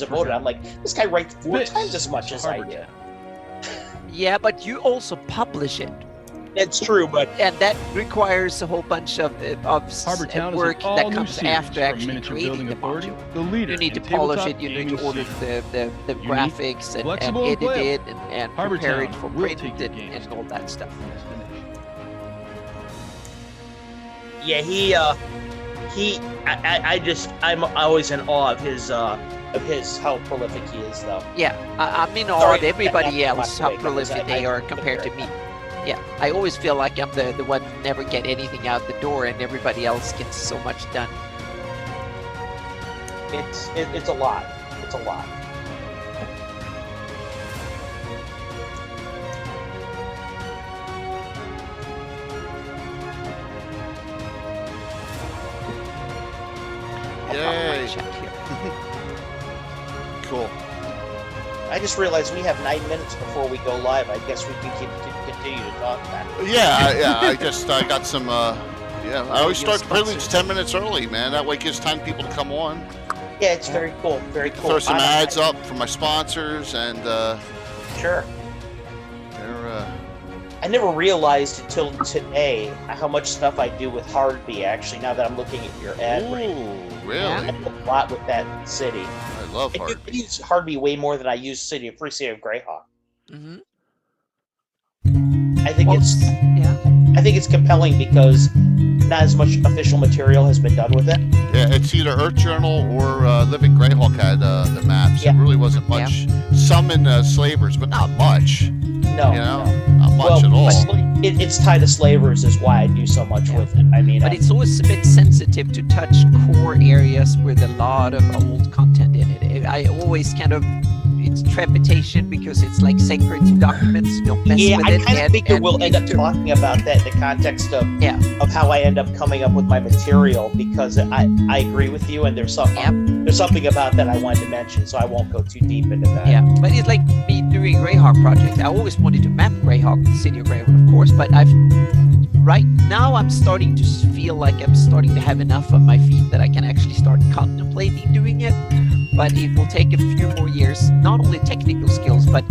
as a voter. I'm like, this guy writes 4 times as much as I do. Yeah, but you also publish it. It's true, but and that requires a whole bunch of work that comes after actually creating the module. You need to polish it, you need to order the graphics and edit it and prepare it for print and all that stuff. Yeah, I'm always in awe of his how prolific he is, though. Yeah, I'm in awe of everybody else, how prolific they are compared to me. Yeah, I always feel like I'm the one who never get anything out the door, and everybody else gets so much done. It's a lot. It's a lot. Yay! Cool. I just realized we have 9 minutes before we go live. I guess we can continue to talk about it. Yeah. I got some. I always start Preludes 10 minutes early, man. That way gives time people to come on. Yeah, it's very cool. Very cool. Throw some ads up for my sponsors and. Sure. They're. I never realized until today how much stuff I do with Hardby. Actually, now that I'm looking at your ad, really? I do a lot with that city. I love Hardby. I use Hardby way more than I use Free City of Greyhawk. Mm-hmm. I think it's compelling because not as much official material has been done with it. Yeah, it's either Earth Journal or Living Greyhawk had the maps. Yeah. It really wasn't much. Some in Slavers, but not much. No, not much at all. It's tied to Slavers is why I do so much with it. I mean, but it's always a bit sensitive to touch core areas with a lot of old content in it. I always it's trepidation because it's like sacred documents. Don't mess with it. I kind of think we'll end up talking about that in the context of how I end up coming up with my material, because I agree with you, and there's something about that I wanted to mention, so I won't go too deep into that. Yeah, but it's like me doing Greyhawk project. I always wanted to map Greyhawk, the city of Greyhawk, of course, but right now I'm starting to feel like I'm starting to have enough on my feet that I can actually start contemplating doing it. But it will take a few more years, not only technical skills, but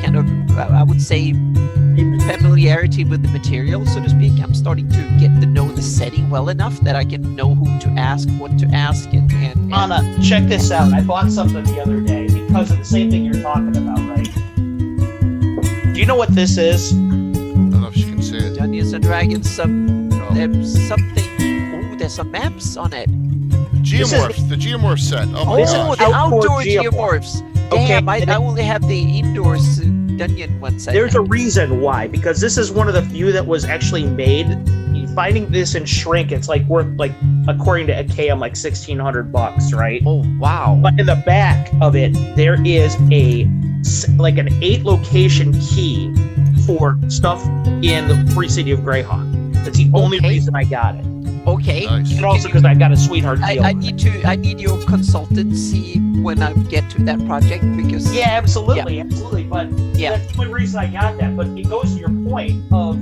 kind of, I would say, familiarity with the material, so to speak. I'm starting to get to know the setting well enough that I can know who to ask, what to ask, and Anna, check this out. I bought something the other day because of the same thing you're talking about, right? Do you know what this is? I don't know if you can see it. Dungeons and Dragons, something. Oh, there's some maps on it. Geomorphs, the Geomorph set. Oh my gosh. The outdoor Geomorphs. Damn, I only have the indoors dungeon ones. There's a reason why, because this is one of the few that was actually made. Finding this in shrink, it's like worth, like, according to AKM, like $1,600, right? Oh wow! But in the back of it, there is an 8 location key for stuff in the Free City of Greyhawk. That's the only reason I got it. Okay. Nice. And also because I got a sweetheart deal. I need your consultancy when I get to that project, because absolutely. But that's the only reason I got that. But it goes to your point of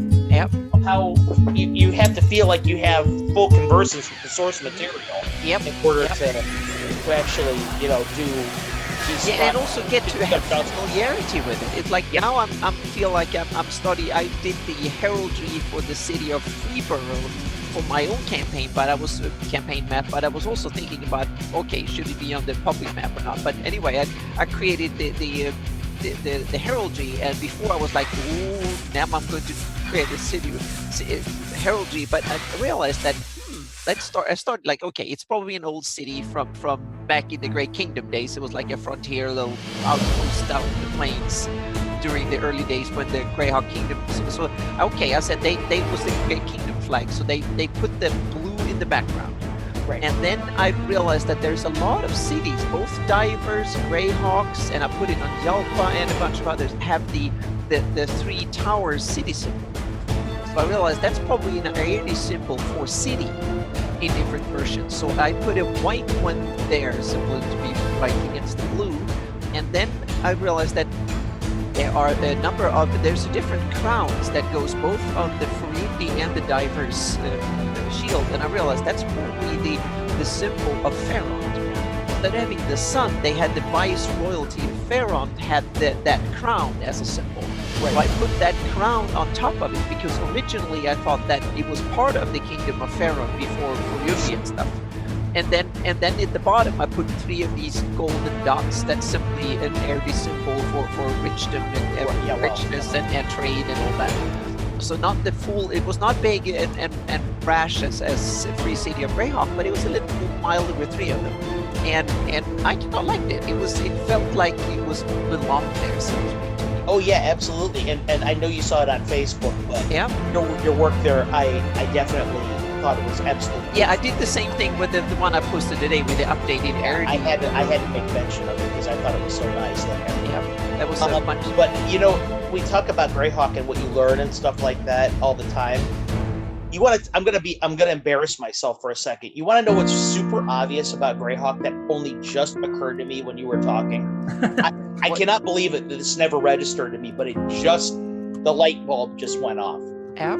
how you have to feel like you have full conversance with the source material in order to actually, do. And also get to have familiarity with it. It's like now I'm feel like I'm studying. I did the heraldry for the city of Freeborough for my own campaign, but I was campaign map. But I was also thinking about, okay, should it be on the public map or not? But anyway, I created the heraldry, and before I was like, ooh, now I'm going to create a city heraldry. But I realized that I started like, okay, it's probably an old city from back in the Great Kingdom days. It was like a frontier little outpost out in the plains during the early days when the Greyhawk Kingdom. So okay, I said they was the Great Kingdom flag, so they put the blue in the background. Right. And then I realized that there's a lot of cities, both divers, Greyhawks, and I put it on Yalpa and a bunch of others, have the 3 towers city symbol. So I realized that's probably an early symbol for city in different versions. So I put a white one there, symbol to be right against the blue. And then I realized that there's different crowns that goes both on the Farundi and the diver's shield, and I realized that's probably the symbol of Pharaoh. instead of having the sun, they had the vice royalty. Pharaoh had that crown as a symbol. Right. So I put that crown on top of it because originally I thought that it was part of the kingdom of Pharaoh before Peruvian stuff. And then at the bottom I put 3 of these golden dots. That's simply an Arabic symbol for richdom and richness and trade and all that. So not the full. It was not big and brash as Free City of Greyhawk, but it was a little bit milder with 3 of them. And I kind of liked it. It felt like it was belonged there. So to speak. Oh yeah, absolutely. And I know you saw it on Facebook, but yeah, your work there, I definitely thought it was absolutely. Yeah, I did the same thing with the one I posted today with the updated area. I had to make mention of it because I thought it was so nice. Yeah, that was so much. But we talk about Greyhawk and what you learn and stuff like that all the time. You want to? I'm gonna embarrass myself for a second. You want to know what's super obvious about Greyhawk that only just occurred to me when you were talking? I cannot believe it that this never registered to me, but the light bulb just went off. Yeah.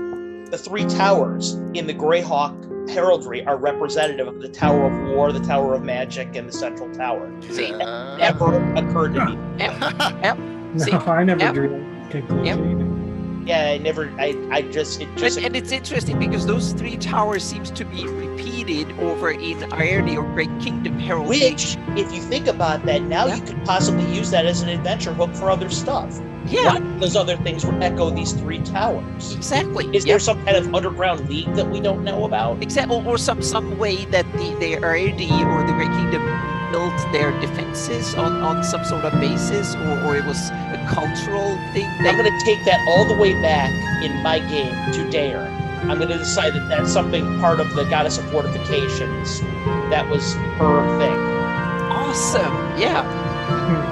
The 3 towers in the Greyhawk heraldry are representative of the Tower of War, the Tower of Magic, and the Central Tower. See, that never occurred to me. See, I never drew that conclusion. Yeah, I never. I just. And it's interesting because those 3 towers seems to be repeated over in Aerde or Great Kingdom heraldry. Which, if you think about that, now you could possibly use that as an adventure hook for other stuff. Yeah. What those other things echo these 3 towers? Exactly. Is there some kind of underground league that we don't know about? Exactly. Or some way that the Aerde or the Great Kingdom built their defenses on some sort of basis, or it was a cultural thing. I'm going to take that all the way back in my game to Dare. I'm going to decide that that's something part of the Goddess of Fortifications. That was her thing. Awesome. Yeah.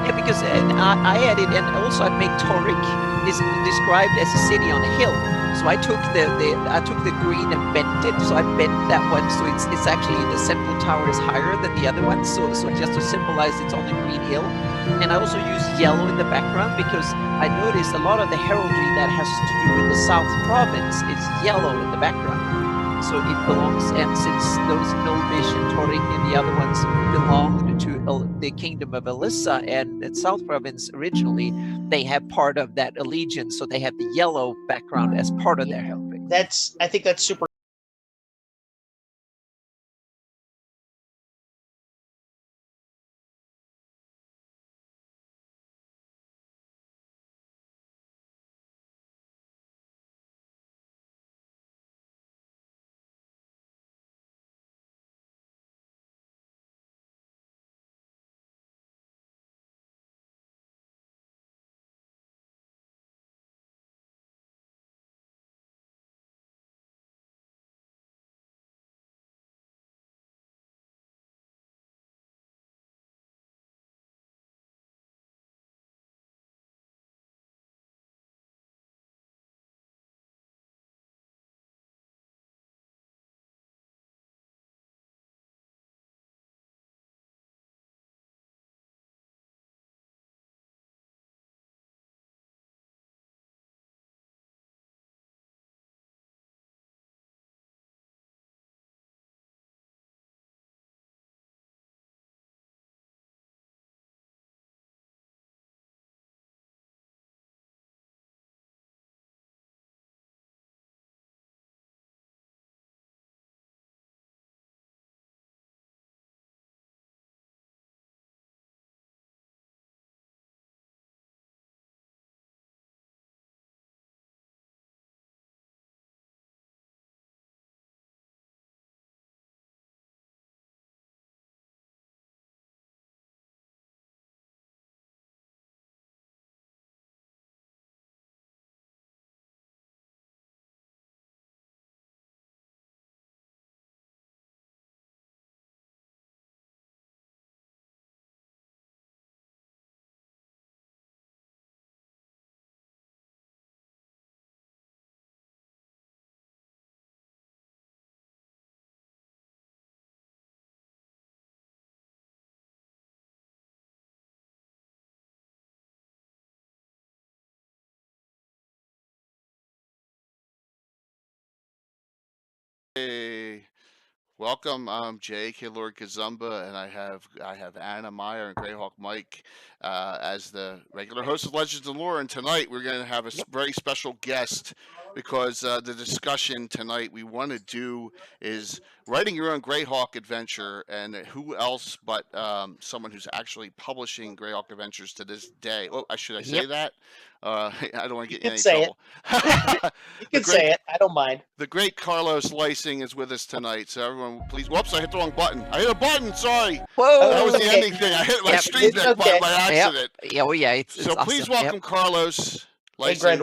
Yeah, because I added, and also I made Torik is described as a city on a hill. So I took the green and bent it. So I bent that one, so it's actually the central tower is higher than the other one. So just to symbolize it's on the green hill. And I also used yellow in the background because I noticed a lot of the heraldry that has to do with the South Province is yellow in the background. So it belongs, and since those Nulbish and Torik and the other ones belonged to the kingdom of Elissa and the South Province originally, they have part of that allegiance, so they have the yellow background as part of their heraldry. I think that's super Welcome, Jay, K. Lord Kazumba, and I have Anna Meyer and Greyhawk Mike as the regular host of Legends and Lore. And tonight we're going to have a very special guest because the discussion tonight we want to do is writing your own Greyhawk adventure, and who else but someone who's actually publishing Greyhawk adventures to this day. Oh, should I say that? I don't want to get you in any trouble. You can say it. I don't mind. The great Carlos Lising is with us tonight, so everyone, please. Whoops! I hit the wrong button. I hit a button. Sorry. Whoa! That was the ending thing. I hit my stream deck button by accident. Yeah, well, yeah. So please welcome Carlos Lising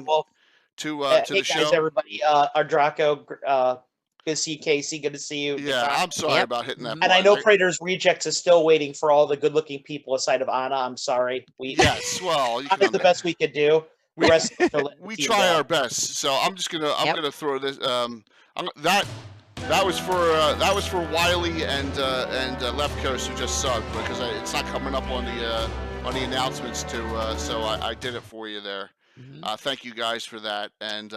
to the show. Hey guys, everybody. Ardraco, good to see you, Casey. Good to see you. Yeah, I'm sorry about hitting that button. And I know Praetor's Rejects is still waiting for all the good-looking people aside of Anna. I'm sorry. Yes, well, you did the best we could do. We try our best. So I'm just gonna throw this. That was for Wiley and Left Coast who just subbed because it's not coming up on the announcements too. So I did it for you there. Thank you guys for that, and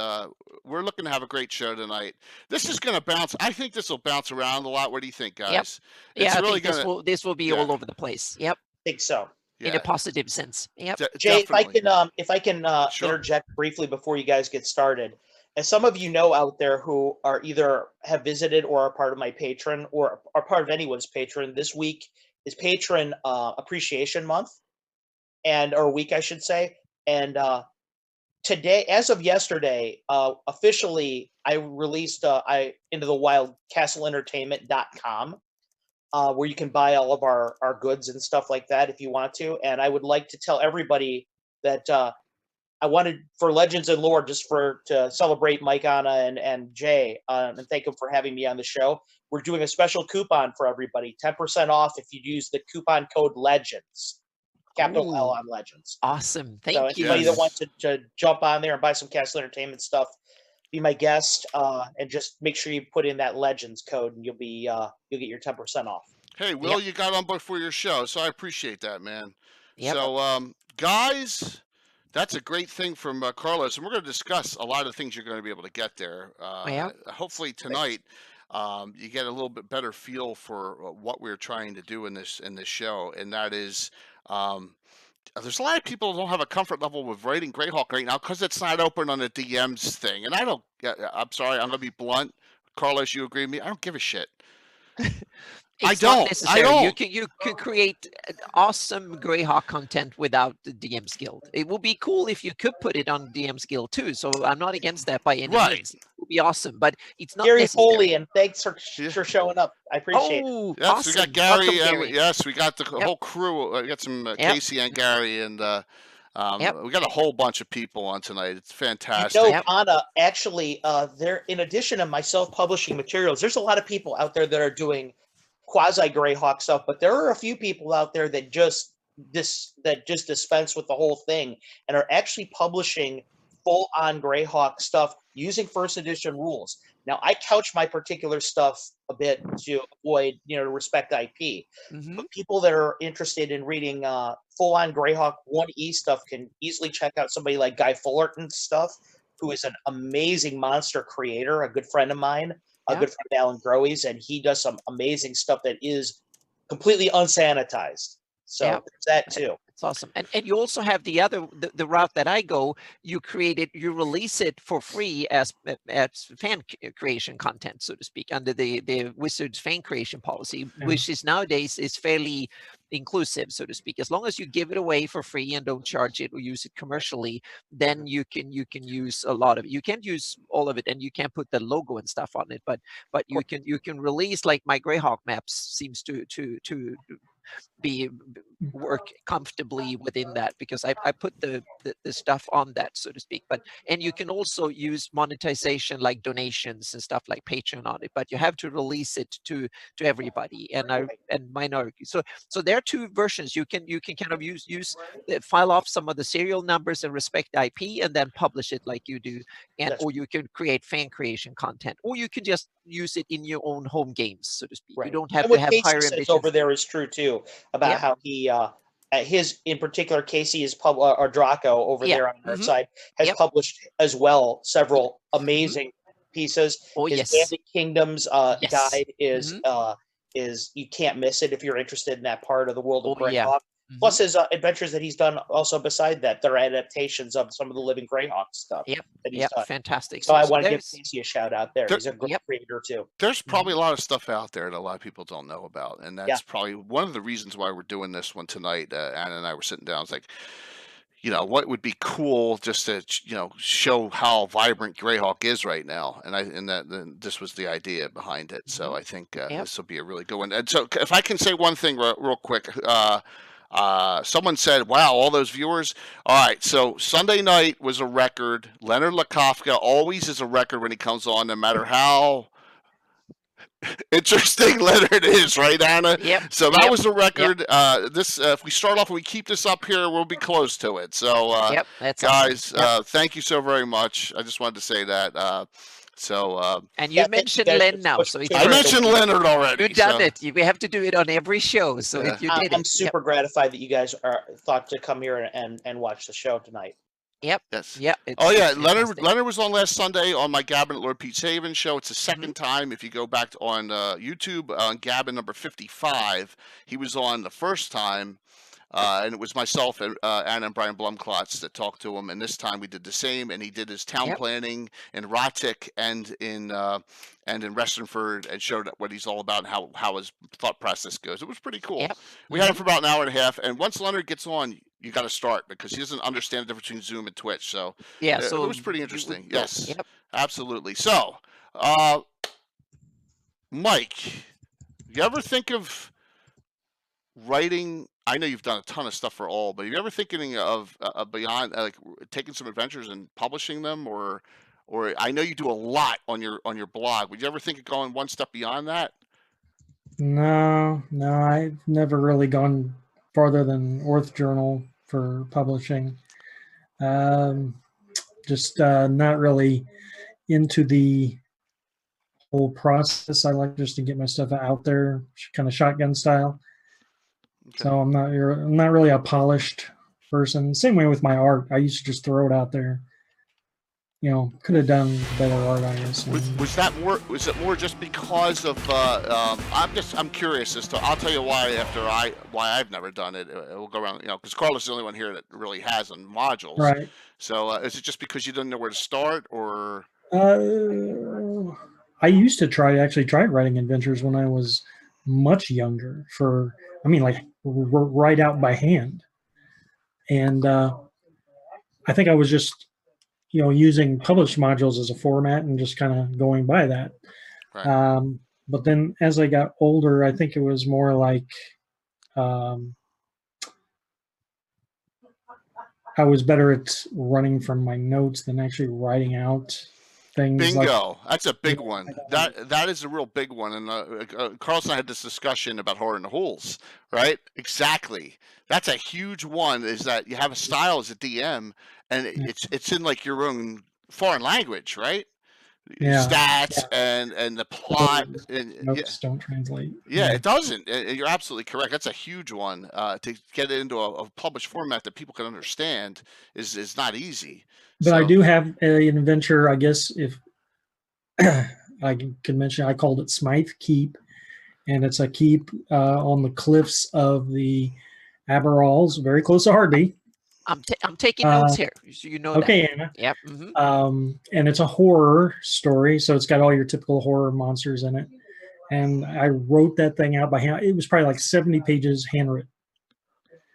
we're looking to have a great show tonight. This is going to bounce. I think this will bounce around a lot. What do you think, guys? Yep. I think this will be all over the place. Yep. I think so. In a positive sense. Yep. Jay, if I can interject briefly before you guys get started. As some of you know out there who are either have visited or are part of my Patreon or are part of anyone's Patreon, this week is Patreon Appreciation Month, or week, I should say. And today, as of yesterday, officially, I released into the wild castlentertainment.com. Where you can buy all of our goods and stuff like that if you want to. And I would like to tell everybody that I wanted for Legends and Lore just to celebrate Mike, Anna, and Jay, and thank them for having me on the show. We're doing a special coupon for everybody, 10% off if you use the coupon code LEGENDS, capital L on Legends. Awesome, thank you. Anybody that wants to jump on there and buy some Castle Entertainment stuff, be my guest, and just make sure you put in that Legends code, and you'll get your 10% off. Hey, Will, you got on before your show, so I appreciate that, man. So, guys, that's a great thing from Carlos, and we're going to discuss a lot of things you're going to be able to get there. Hopefully tonight, you get a little bit better feel for what we're trying to do in this show, and that is. There's a lot of people who don't have a comfort level with writing Greyhawk right now because it's not open on the DMs thing. And I'm sorry, I'm going to be blunt. Carlos, you agree with me? I don't give a shit. I don't. You can create awesome Greyhawk content without the DM's Guild. It would be cool if you could put it on DM's Guild too. So I'm not against that by any means. It would be awesome, but it's not Gary necessary. Foley, and thanks for showing up. I appreciate it. Yes, awesome. We got Gary, and yes, we got the whole crew. We got some Casey and Gary, and we got a whole bunch of people on tonight. It's fantastic. Anna, actually, there, in addition to my self-publishing materials, there's a lot of people out there that are doing quasi Greyhawk stuff, but there are a few people out there that just dispense with the whole thing and are actually publishing full-on Greyhawk stuff using first edition rules. Now, I couch my particular stuff a bit to avoid, to respect IP. But people that are interested in reading full-on Greyhawk 1E stuff can easily check out somebody like Guy Fullerton's stuff, who is an amazing monster creator, a good friend of mine. A good friend, Alan Groes, and he does some amazing stuff that is completely unsanitized. So there's that too. It's awesome. And you also have the route that I go. You release it for free as fan creation content, so to speak, under the Wizards fan creation policy, which is nowadays is fairly inclusive, so to speak. As long as you give it away for free and don't charge it or use it commercially, then you can use a lot of it. You can't use all of it, and you can't put the logo and stuff on it, but you can release, like my Greyhawk maps seems to work comfortably within that, because I put the stuff on that, so to speak. And you can also use monetization like donations and stuff like Patreon on it, but you have to release it to everybody and minority. So there are two versions. You can kind of use file off some of the serial numbers and respect IP and then publish it like you do, or you can create fan creation content, or you can just use it in your own home games, so to speak. You don't have to have higher ambitions. Over there is true too, about how he his, in particular, Casey is or Draco over there on our side has published as well several amazing pieces. His Bandit Kingdoms guide is you can't miss it if you're interested in that part of the world of Greyhawk. Plus his adventures that he's done also beside that, they're adaptations of some of the Living Greyhawk stuff. That he's done. Fantastic. So I want to give Casey a shout out there. He's a great creator too. There's probably a lot of stuff out there that a lot of people don't know about, and that's probably one of the reasons why we're doing this one tonight. Anna and I were sitting down. It's like, what would be cool just to show how vibrant Greyhawk is right now, and this was the idea behind it. So I think this will be a really good one. And so if I can say one thing real quick, someone said, "Wow, all those viewers!" All right, so Sunday night was a record. Leonard Lakofka always is a record when he comes on, no matter how interesting Leonard is, right, Anna? So that was a record. This, if we start off and we keep this up here, we'll be close to it. So, guys, thank you so very much. I just wanted to say that. And you mentioned Len now, so I mentioned Leonard already. You've done it. We have to do it on every show. So if you did I'm super gratified that you guys thought to come here and watch the show tonight. Yes. Leonard was on last Sunday on my Gavin at Lord Pete Saban show. It's the second time. If you go back on YouTube on Gavin number 55, he was on the first time, and it was myself and Anna and Brian Blumklotz that talked to him. And this time we did the same, and he did his town planning in Rotic and in Westernford, and showed what he's all about and how his thought process goes. It was pretty cool. We had him for about an hour and a half, and once Leonard gets on, you got to start, because he doesn't understand the difference between Zoom and Twitch. So it was pretty interesting. Yes, absolutely. So, Mike, you ever think of writing? I know you've done a ton of stuff for all, but have you ever thinking of beyond, like taking some adventures and publishing them, or I know you do a lot on your blog. Would you ever think of going one step beyond that? No, I've never really gone farther than Orth Journal for publishing. Just not really into the whole process. I like just to get my stuff out there, kind of shotgun style. Okay. So I'm not really a polished person. Same way with my art. I used to just throw it out there. Could have done better art, I guess. Was it more just because of? I'm curious as to. I'll tell you why why I've never done it. We'll go around, because Carlos is the only one here that really has on modules. Right. So is it just because you didn't know where to start, or? I used to try writing adventures when I was much younger. Write out by hand, and I think I was just using published modules as a format and just kind of going by that. Right. But then as I got older, I think it was more like I was better at running from my notes than actually writing out things. Bingo. That's a big one. That is a real big one. And Carlos and I had this discussion about Horror in the Holes, right? Exactly. That's a huge one, is that you have a style as a DM, and it's in like your own foreign language, right? Stats and the plot. And notes don't translate. Yeah, it doesn't. You're absolutely correct. That's a huge one. To get it into a published format that people can understand is not easy. But I do have an adventure, I guess, if I can mention, I called it Smythe Keep, and it's a keep on the cliffs of the Aberrals, very close to Hardby. I'm taking notes here, so you know that. Okay, Anna. Yep. And it's a horror story, so it's got all your typical horror monsters in it. And I wrote that thing out by hand. It was probably like 70 pages handwritten.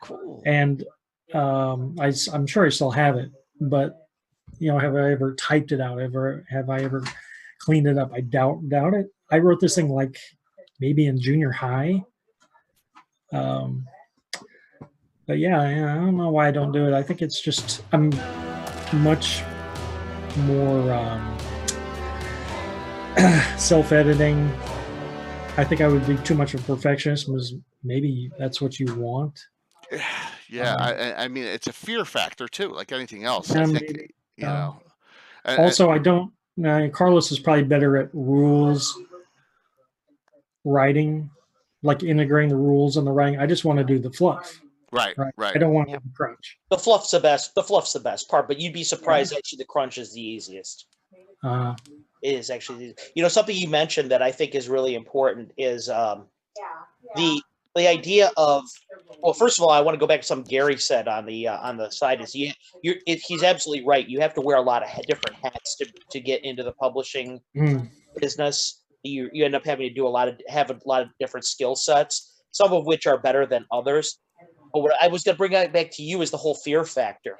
Cool. And I'm sure I still have it, but have I ever typed it out? Have I ever cleaned it up? I doubt it. I wrote this thing like maybe in junior high. But yeah, I don't know why I don't do it. I think it's just I'm much more self-editing. I think I would be too much of a perfectionist. Maybe that's what you want. Yeah, I mean, it's a fear factor too, like anything else. I think, also, I don't. Carlos is probably better at rules writing, like integrating the rules and the writing. I just want to do the fluff. Right. I don't want to crunch. The fluff's the best part, but you'd be surprised actually the crunch is the easiest. is actually, something you mentioned that I think is really important is the idea of, well, first of all, I want to go back to something Gary said on the side is he's absolutely right. You have to wear a lot of different hats to get into the publishing business. You end up having to have a lot of different skill sets, some of which are better than others. But what I was going to bring back to you is the whole fear factor.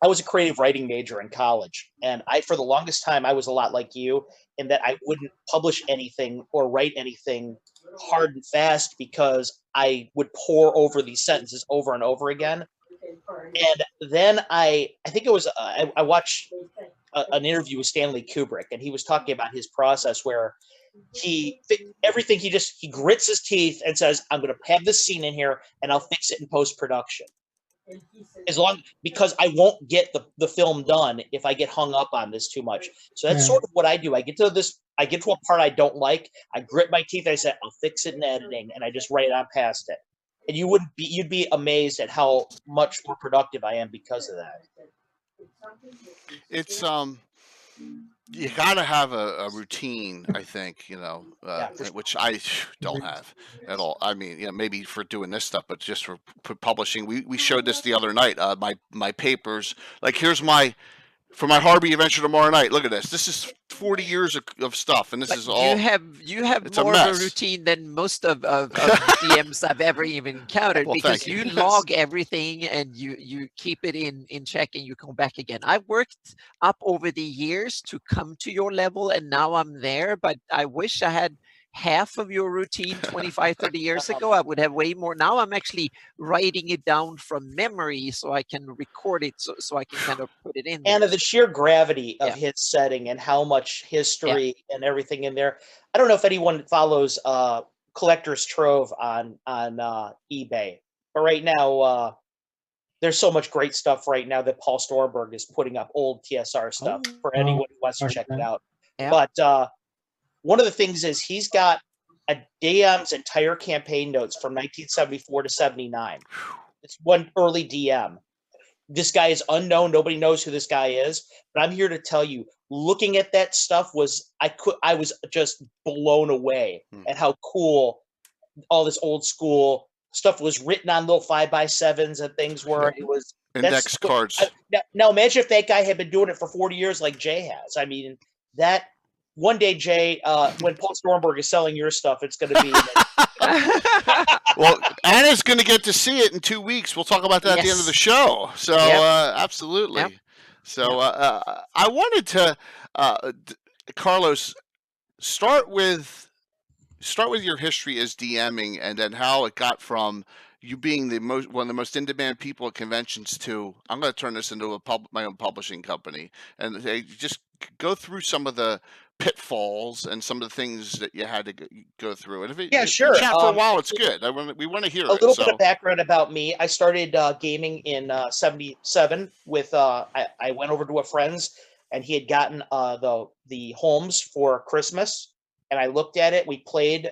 I was a creative writing major in college, and for the longest time, I was a lot like you in that I wouldn't publish anything or write anything hard and fast because I would pore over these sentences over and over again. And then I think it was I watched an interview with Stanley Kubrick, and he was talking about his process where he grits his teeth and says, I'm going to have this scene in here and I'll fix it in post-production. Because I won't get the film done if I get hung up on this too much. So that's sort of what I do. I get to a part I don't like, I grit my teeth, I say, I'll fix it in editing, and I just write on past it. And you'd be amazed at how much more productive I am because of that. It's you gotta have a routine, I think, which I don't have at all. I mean, maybe for doing this stuff, but just for publishing. We showed this the other night. My papers. Like, here's for my Harvey adventure tomorrow night. Look at this. This is 40 years of stuff, and this is all. You have more of a routine than most of DMs I've ever even encountered, because you log everything and you keep it in check and you come back again. I've worked up over the years to come to your level, and now I'm there. But I wish I had half of your routine 25, 30 years ago. I would have way more. Now I'm actually writing it down from memory so I can record it, so I can kind of put it in there. And the sheer gravity of his setting and how much history and everything in there. I don't know if anyone follows Collector's Trove on eBay, but right now there's so much great stuff right now that Paul Storberg is putting up old TSR stuff for anyone who wants to check it out. But one of the things is he's got a DM's entire campaign notes from 1974 to 79. It's one early DM. This guy is unknown. Nobody knows who this guy is. But I'm here to tell you, looking at that stuff I was just blown away at how cool all this old school stuff was written on little 5x7s and things were. It was index cards. Now imagine if that guy had been doing it for 40 years like Jay has. I mean, that one day, Jay, when Paul Stormberg is selling your stuff, it's going to be. Well, Anna's going to get to see it in 2 weeks. We'll talk about that at the end of the show. So, absolutely. Yep. So, I wanted to, Carlos, start with your history as DMing, and then how it got from you being one of the most in-demand people at conventions to, I'm going to turn this into my own publishing company, and just go through some of the pitfalls and some of the things that you had to go through. And if sure. Chat for a while, it's good. We want to hear a little bit of background about me. I started gaming in 77 with I went over to a friend's, and he had gotten the Holmes for Christmas, and I looked at it. We played.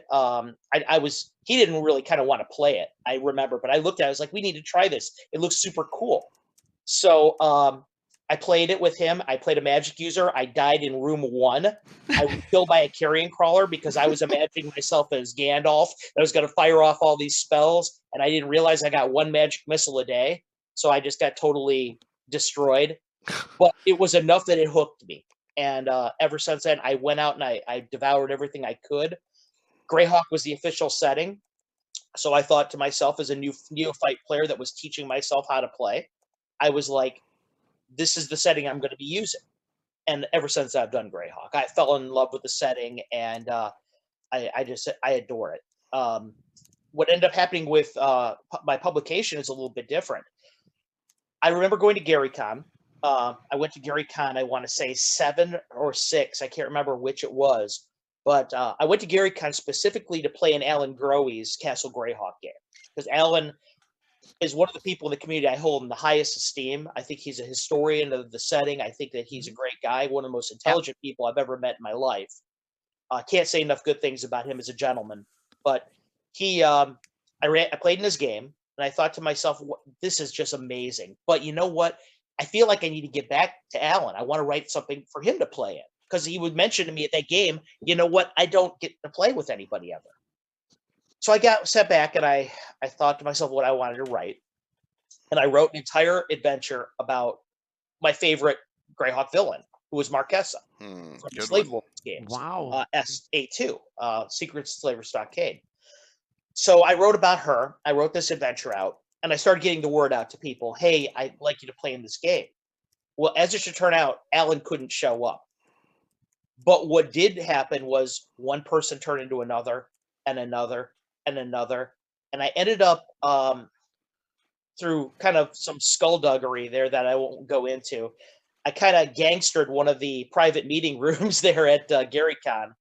He didn't really kind of want to play it, I remember, but I looked at it. I was like, we need to try this. It looks super cool. So I played it with him. I played a magic user. I died in room 1. I was killed by a carrion crawler because I was imagining myself as Gandalf. I was going to fire off all these spells, and I didn't realize I got 1 magic missile a day. So I just got totally destroyed. But it was enough that it hooked me. And ever since then, I went out and I devoured everything I could. Greyhawk was the official setting. So I thought to myself, as a neophyte player that was teaching myself how to play, I was like, this is the setting I'm going to be using. And ever since I've done Greyhawk, I fell in love with the setting, and I adore it. What ended up happening with my publication is a little bit different. I remember going to GaryCon. I went to GaryCon, I want to say 7 or 6. I can't remember which it was. But I went to GaryCon specifically to play in Alan Growe's Castle Greyhawk game. Because Alan is one of the people in the community I hold in the highest esteem. I think he's a historian of the setting. I think that he's a great guy, one of the most intelligent people I've ever met in my life. Can't say enough good things about him as a gentleman. But I played in his game, and I thought to myself, this is just amazing. But you know what? I feel like I need to get back to Alan. I want to write something for him to play in. because he would mention to me at that game, you know what, I don't get to play with anybody ever. So I sat back and I thought to myself what I wanted to write. And I wrote an entire adventure about my favorite Greyhawk villain, who was Marquesa from the Slave Lords games. Wow. SA2, Secrets of Slaver Stockade. So I wrote about her. I wrote this adventure out, and I started getting the word out to people. Hey, I'd like you to play in this game. Well, as it should turn out, Alan couldn't show up. But what did happen was one person turned into another and another and another. And I ended up through kind of some skullduggery there that I won't go into. I kind of gangstered one of the private meeting rooms there at GaryCon.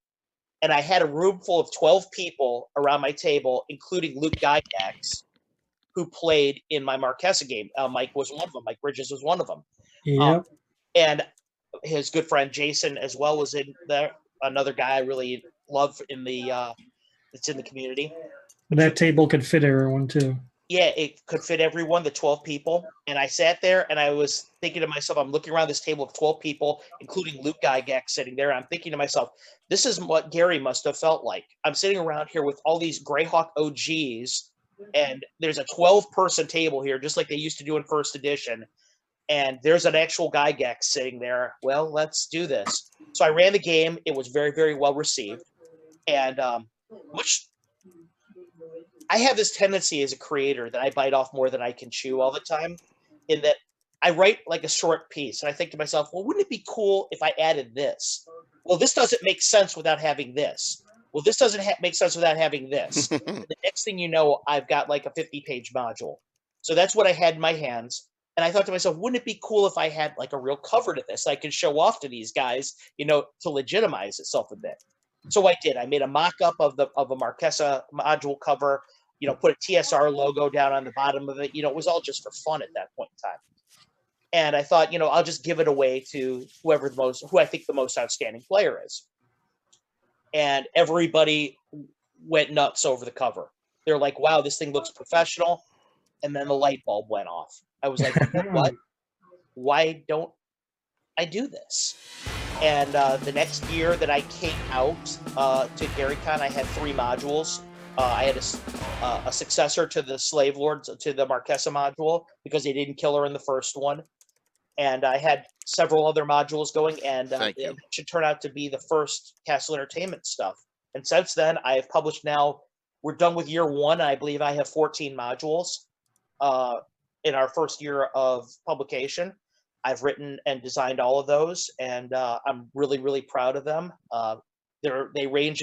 And I had a room full of 12 people around my table, including Luke Gygax, who played in my Marquesa game. Mike was one of them. Mike Bridges was one of them. Yep. And his good friend Jason as well was in there. Another guy I really love in the that's in the community. That table could fit everyone too. Yeah, it could fit everyone, the 12 people. And I sat there and I was thinking to myself, I'm looking around this table of 12 people, including Luke Gygax sitting there. And I'm thinking to myself, this is what Gary must have felt like. I'm sitting around here with all these Greyhawk OGs, and there's a 12-person table here, just like they used to do in first edition. And there's an actual Gygax sitting there. Well, let's do this. So I ran the game. It was very, very well received. And I have this tendency as a creator that I bite off more than I can chew all the time, in that I write like a short piece and I think to myself, well, wouldn't it be cool if I added this? Well, this doesn't make sense without having this. Well, this doesn't make sense without having this. The next thing you know, I've got like a 50-page module. So that's what I had in my hands. And I thought to myself, wouldn't it be cool if I had like a real cover to this I could show off to these guys, to legitimize itself a bit. So I did. I made a mock-up of a Marquesa module cover, put a TSR logo down on the bottom of it. It was all just for fun at that point in time. And I thought, I'll just give it away to who I think the most outstanding player is. And everybody went nuts over the cover. They're like, wow, this thing looks professional. And then the light bulb went off. I was like, you know what? Why don't I do this? And the next year that I came out to GaryCon, I had 3 modules. I had a successor to the Slave Lords, to the Marquesa module, because they didn't kill her in the first one. And I had several other modules going, and it should turn out to be the first Castle Entertainment stuff. And since then, I have published now, we're done with year 1, and I believe I have 14 modules in our first year of publication. I've written and designed all of those, and I'm really, really proud of them. They range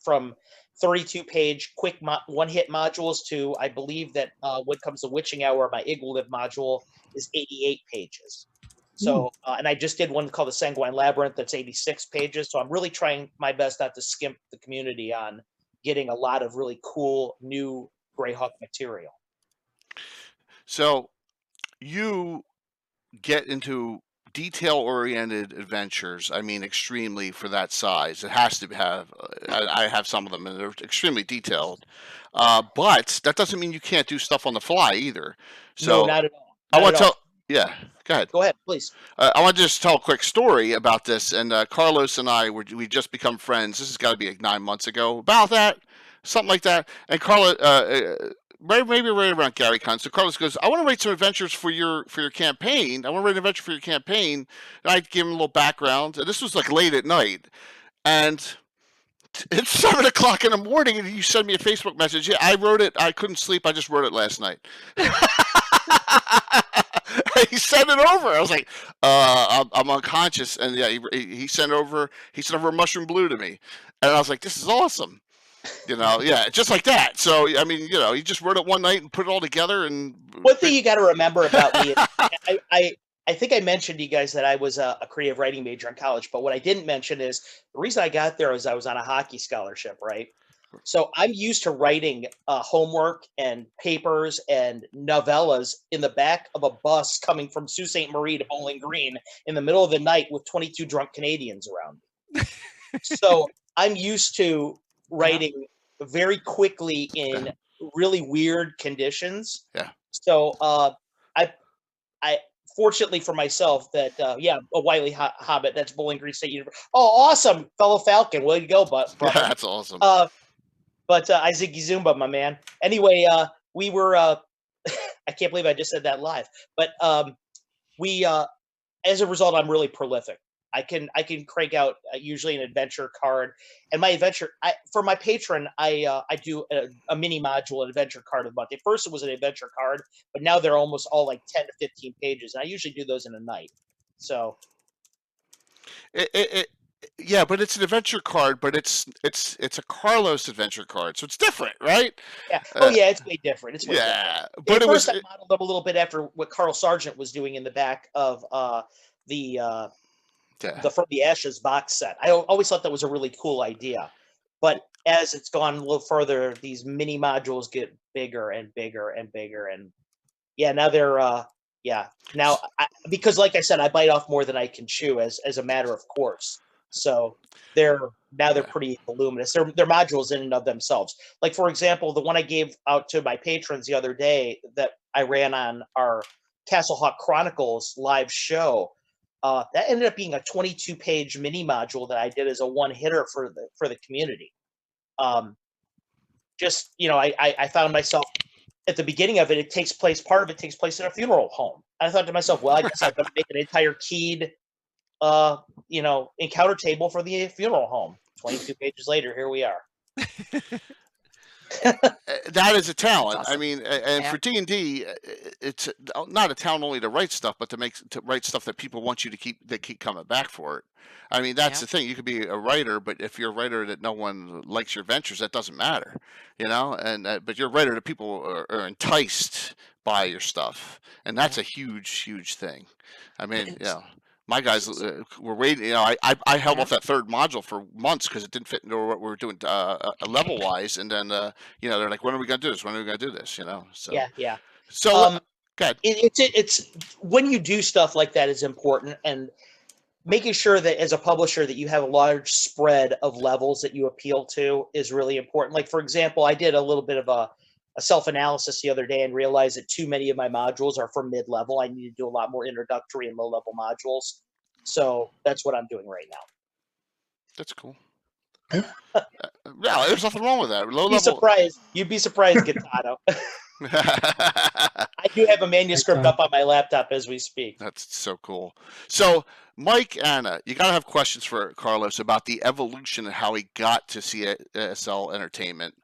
from 32-page quick one-hit modules to, I believe that when it comes to Witching Hour, my Igloliv module is 88 pages. So, and I just did one called the Sanguine Labyrinth that's 86 pages. So I'm really trying my best not to skimp the community on getting a lot of really cool new Greyhawk material. So you get into detail-oriented adventures. I mean, extremely for that size. It has to have. I have some of them, and they're extremely detailed. But that doesn't mean you can't do stuff on the fly either. So no, not at all. I want to tell. Yeah, go ahead. Go ahead, please. I want to just tell a quick story about this. And Carlos and I we just become friends. This has got to be like 9 months ago. About that, something like that. And Carlos. Maybe right around GaryCon. So Carlos goes, I want to write some adventures for your campaign. I want to write an adventure for your campaign. And I give him a little background. And this was like late at night. And it's 7 o'clock in the morning, and you send me a Facebook message. Yeah, I wrote it. I couldn't sleep. I just wrote it last night. He sent it over. I was like, I'm unconscious. And yeah, he sent over a Mushroom Blue to me. And I was like, this is awesome. Yeah, just like that. So, I mean, he just wrote it one night and put it all together. And one thing you got to remember about me, I think I mentioned to you guys that I was a creative writing major in college, but what I didn't mention is the reason I got there was I was on a hockey scholarship, right? So I'm used to writing homework and papers and novellas in the back of a bus coming from Sault Ste. Marie to Bowling Green in the middle of the night with 22 drunk Canadians around me. So I'm used to writing very quickly in really weird conditions. Yeah. So fortunately for myself, that a wily hobbit. That's Bowling Green State University. Oh, awesome, fellow Falcon. Way to go, brother. Yeah, that's awesome. But I Ziggy Zumba, my man. Anyway, we were. I can't believe I just said that live. But we, as a result, I'm really prolific. I can crank out usually an adventure card, and my adventure for my patron, I do a mini module, an adventure card a month. At first, it was an adventure card, but now they're almost all like 10 to 15 pages, and I usually do those in a night. So, yeah, but it's an adventure card, but it's a Carlos adventure card, so it's different, right? Yeah. Oh yeah, it's way different. It's way yeah, different. but at first I modeled them a little bit after what Carl Sargent was doing in the back of the From the Ashes box set. I always thought that was a really cool idea, but as it's gone a little further, these mini modules get bigger and bigger and bigger, and now they're now because like I said, I bite off more than I can chew as a matter of course. So they're pretty voluminous. They're modules in and of themselves. Like for example, the one I gave out to my patrons the other day that I ran on our Castle Hawk Chronicles live show. That ended up being a 22-page mini module that I did as a one-hitter for the community. Just I found myself at the beginning of it. Part of it takes place in a funeral home. I thought to myself, well, I guess I'm going to make an entire keyed, encounter table for the funeral home. 22 pages later, here we are. That is a talent. Awesome. I mean, and for D&D, it's not a talent only to write stuff, but to write stuff that people want you to keep coming back for it. I mean, that's the thing. You could be a writer, but if you're a writer that no one likes your ventures, that doesn't matter, And but you're a writer that people are enticed by your stuff, and that's a huge thing. I mean, my guys were waiting. I held off that third module for months because it didn't fit into what we were doing level wise. And then they're like, "When are we gonna do this? When are we gonna do this?" So yeah. So go ahead. It's when you do stuff like that is important, and making sure that as a publisher that you have a large spread of levels that you appeal to is really important. Like for example, I did a little bit of a self-analysis the other day and realized that too many of my modules are for mid-level. I need to do a lot more introductory and low-level modules. So that's what I'm doing right now. That's cool. Yeah, there's nothing wrong with that. You'd be surprised, Gaetano. I do have a manuscript up on my laptop as we speak. That's so cool. So, Mike, Anna, you got to have questions for Carlos about the evolution and how he got to CSL Entertainment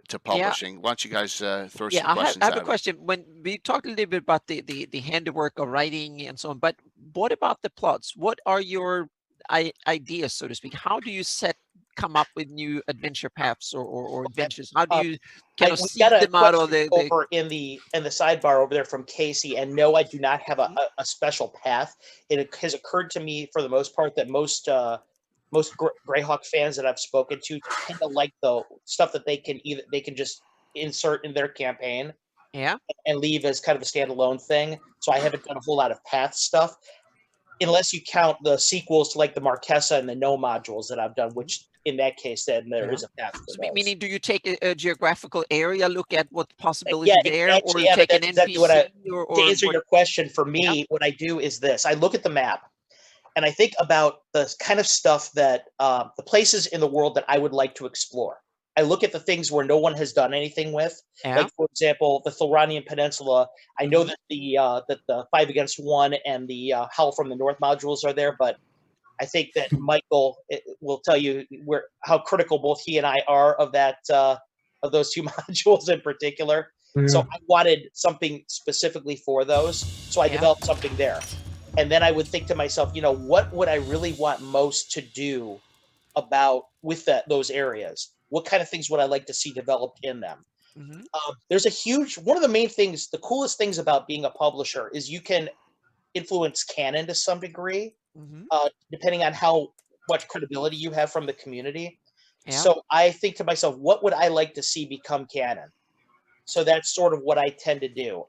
to publishing. Why don't you guys throw some questions I have a question. When we talked a little bit about the handiwork of writing and so on, but what about the plots? What are your ideas, so to speak? How do you come up with new adventure paths or adventures? How do you kind of see them out of over in the sidebar over there from Casey? And no, I do not have a special path. It has occurred to me for the most part that most Greyhawk fans that I've spoken to tend to like the stuff that they can just insert in their campaign, and leave as kind of a standalone thing. So I haven't done a whole lot of path stuff, unless you count the sequels to like the Marquesa and the No modules that I've done, which in that case, then there is a path. Meaning, do you take a geographical area, look at what possibilities there, or you take an NPC? Exactly to answer your question, for me, what I do is this: I look at the map, and I think about the kind of stuff that the places in the world that I would like to explore. I look at the things where no one has done anything with, like for example, the Thoranian Peninsula. I know that the 5 Against 1 and the Howl from the North modules are there, but I think that Michael will tell you how critical both he and I are of that of those 2 modules in particular. Yeah. So I wanted something specifically for those, so I developed something there, and then I would think to myself, what would I really want most to do with those areas? What kind of things would I like to see developed in them? Mm-hmm. There's one of the main things, the coolest things about being a publisher is you can influence canon to some degree, depending on how much credibility you have from the community. Yeah. So I think to myself, what would I like to see become canon? So that's sort of what I tend to do.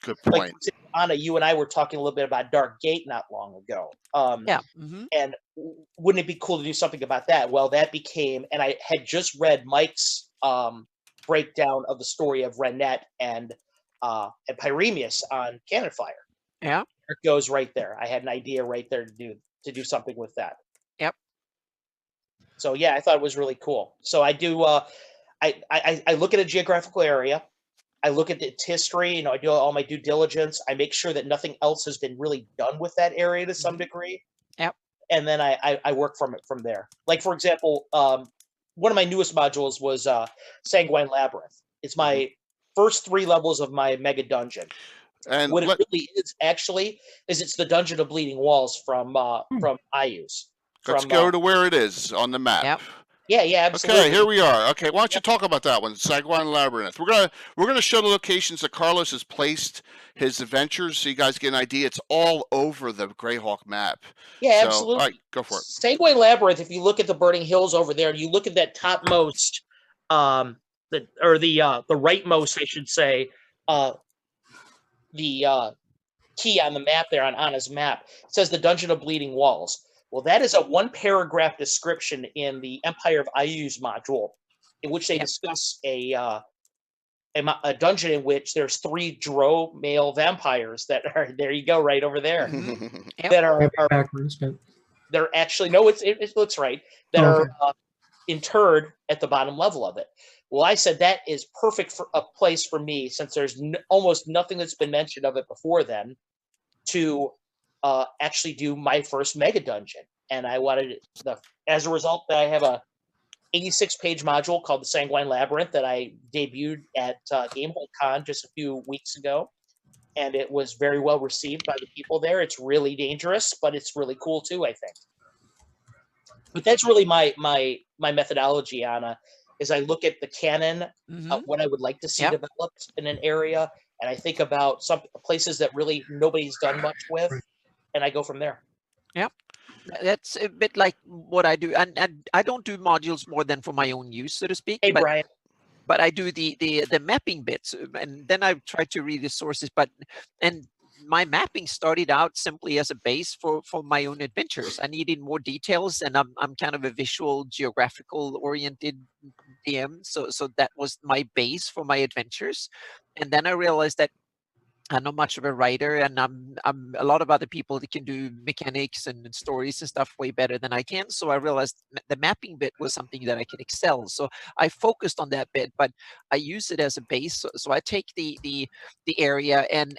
Good point. Like, Anna, you and I were talking a little bit about Dark Gate not long ago. And wouldn't it be cool to do something about that? Well, that became, and I had just read Mike's breakdown of the story of Renette and Pyremus on Cannon Fire. Yeah. It goes right there. I had an idea right there to do something with that. Yep. So yeah, I thought it was really cool. So I do. I look at a geographical area. I look at its history. I do all my due diligence. I make sure that nothing else has been really done with that area to some degree. Yep. And then I work from there. Like, for example, one of my newest modules was Sanguine Labyrinth. It's my first 3 levels of my mega dungeon. And what it really is actually is it's the Dungeon of Bleeding Walls from IU's. Let's go to where it is on the map. Yep. Yeah, absolutely. Okay, here we are. Okay, why don't you talk about that one, Sanguine Labyrinth? We're gonna show the locations that Carlos has placed his adventures, so you guys get an idea. It's all over the Greyhawk map. Yeah, so, absolutely. All right, go for it. Sanguine Labyrinth. If you look at the Burning Hills over there, and you look at that topmost, the rightmost, I should say, the key on the map there on Anna's map, it says the Dungeon of Bleeding Walls. Well, that is a 1-paragraph description in the Empire of IU's module, in which they discuss a dungeon in which there's 3 drow male vampires that are, there you go, right over there, that are backwards, but they're actually, no, it looks right, that are interred at the bottom level of it. Well, I said that is perfect for a place for me, since there's almost nothing that's been mentioned of it before then, to actually do my first mega dungeon. And I wanted as a result, I have a 86-page module called the Sanguine Labyrinth that I debuted at Gamehole Con just a few weeks ago, and it was very well received by the people there. It's really dangerous, but it's really cool too, I think. But that's really my methodology, Anna, is I look at the canon of what I would like to see developed in an area, and I think about some places that really nobody's done much with, and I go from there. Yep. That's a bit like what I do, and I don't do modules more than for my own use, so to speak. Hey, Brian. But I do the mapping bits, and then I try to read the sources. And my mapping started out simply as a base for my own adventures. I needed more details, and I'm kind of a visual, geographical oriented DM, so that was my base for my adventures. And then I realized that I'm not much of a writer, and I'm a lot of other people that can do mechanics and stories and stuff way better than I can. So I realized the mapping bit was something that I could excel. So I focused on that bit, but I use it as a base. So I take the area and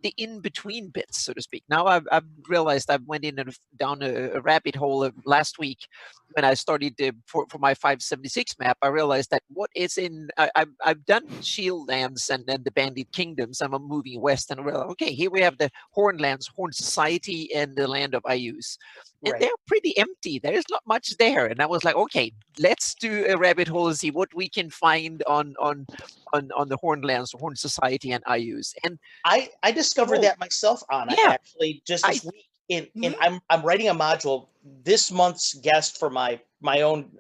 the in between bits, so to speak. Now I've realized I went in and down a rabbit hole last week when I started for my 576 map. I realized that what is in I've done Shieldlands and the Bandit Kingdoms. I'm moving west, and I realized, okay, here we have the Hornlands, Horn Society, and the land of Ayus. And they're pretty empty. There's not much there. And I was like, okay, let's do a rabbit hole and see what we can find on the Hornlands, Horn Society, and Ayus. And I discovered that myself, Anna, actually, just this week. I'm writing a module. This month's guest for my own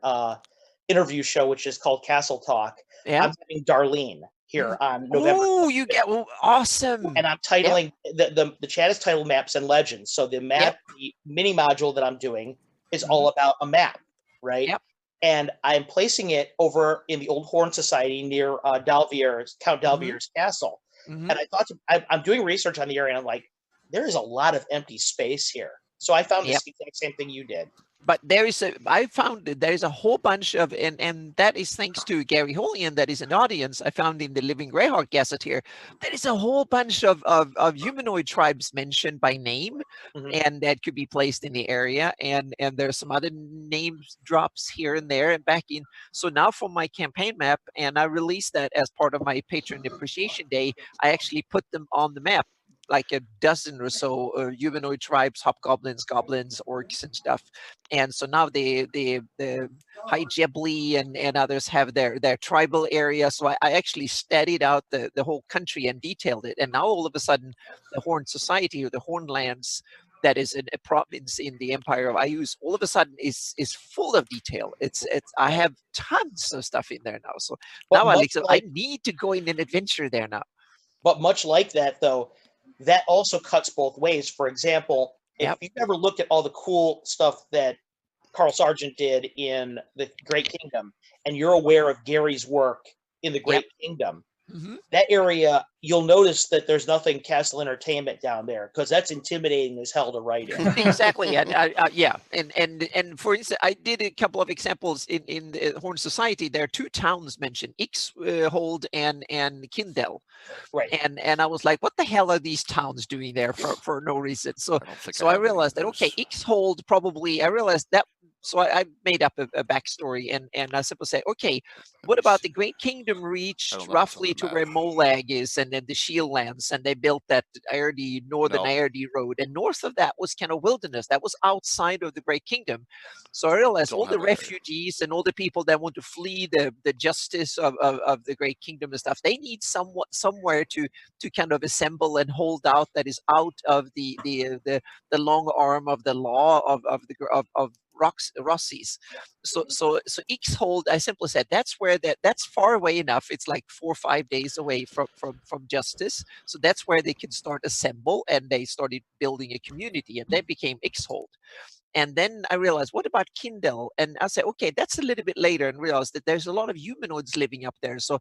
interview show, which is called Castle Talk. I'm having Darlene here on November. Oh, you get awesome! And I'm titling the chat is titled Maps and Legends. So the map, the mini module that I'm doing is all about a map, right? Yep. And I'm placing it over in the Old Horn Society near Count Dalvier's castle. And I thought I'm doing research on the area, and I'm like, there is a lot of empty space here. So I found this exact same thing you did. But I found that there is a whole bunch of, and that is thanks to Gary Holian, that is an audience. I found in the Living Greyhawk Gazette here, there is a whole bunch of humanoid tribes mentioned by name, and that could be placed in the area. And there's some other names drops here and there and back in. So now for my campaign map, and I released that as part of my Patron Appreciation Day, I actually put them on the map, like a dozen or so humanoid tribes, hobgoblins, goblins, orcs, and stuff. And so now the High Jebli and others have their tribal area. So I actually studied out the whole country and detailed it. And now all of a sudden, the Horn Society, or the Hornlands, that is a province in the Empire of Ayus, all of a sudden is full of detail. I have tons of stuff in there now. So now I need to go in an adventure there now. But much like that, though, that also cuts both ways. For example, if you've ever looked at all the cool stuff that Carl Sargent did in the Great Kingdom, and you're aware of Gary's work in the Great Kingdom, that area, you'll notice that there's nothing Castle Entertainment down there because that's intimidating as hell to write in. Exactly, and yeah, and for instance, I did a couple of examples in the Horn Society. There are two towns mentioned: Ixhold and Kindel, right? And I was like, what the hell are these towns doing there for no reason? So I realized that okay, Ixhold probably. I realized that. So I made up a backstory, and I simply said, okay, what about the Great Kingdom reached roughly to where Molag is, and then the Shield Lands, and they built that Northern Airdy Road, and north of that was kind of wilderness. That was outside of the Great Kingdom. So I realized all the refugees and all the people that want to flee the justice of the Great Kingdom and stuff, they need somewhere to kind of assemble and hold out that is out of the long arm of the law of Rossi's. So Ixhold, I simply said that's where that's far away enough. It's like 4 or 5 days away from justice. So that's where they can start assemble, and they started building a community, and that became Ixhold. And then I realized, what about Kindle? And I said, okay, that's a little bit later, and realized that there's a lot of humanoids living up there. So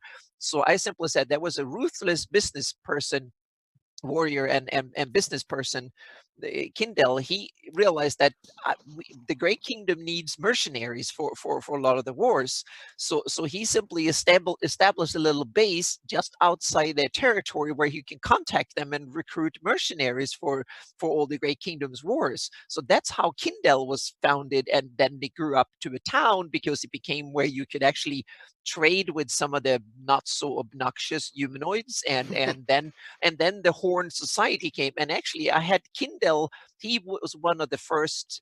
I simply said there was a ruthless business person, warrior and business person, Kindle. He realized that the Great Kingdom needs mercenaries for a lot of the wars. So he simply established a little base just outside their territory where you can contact them and recruit mercenaries for all the Great Kingdom's wars. So that's how Kindle was founded, and then they grew up to a town because it became where you could actually trade with some of the not so obnoxious humanoids, and then the Horn Society came. And actually I had Kindle. He was one of the first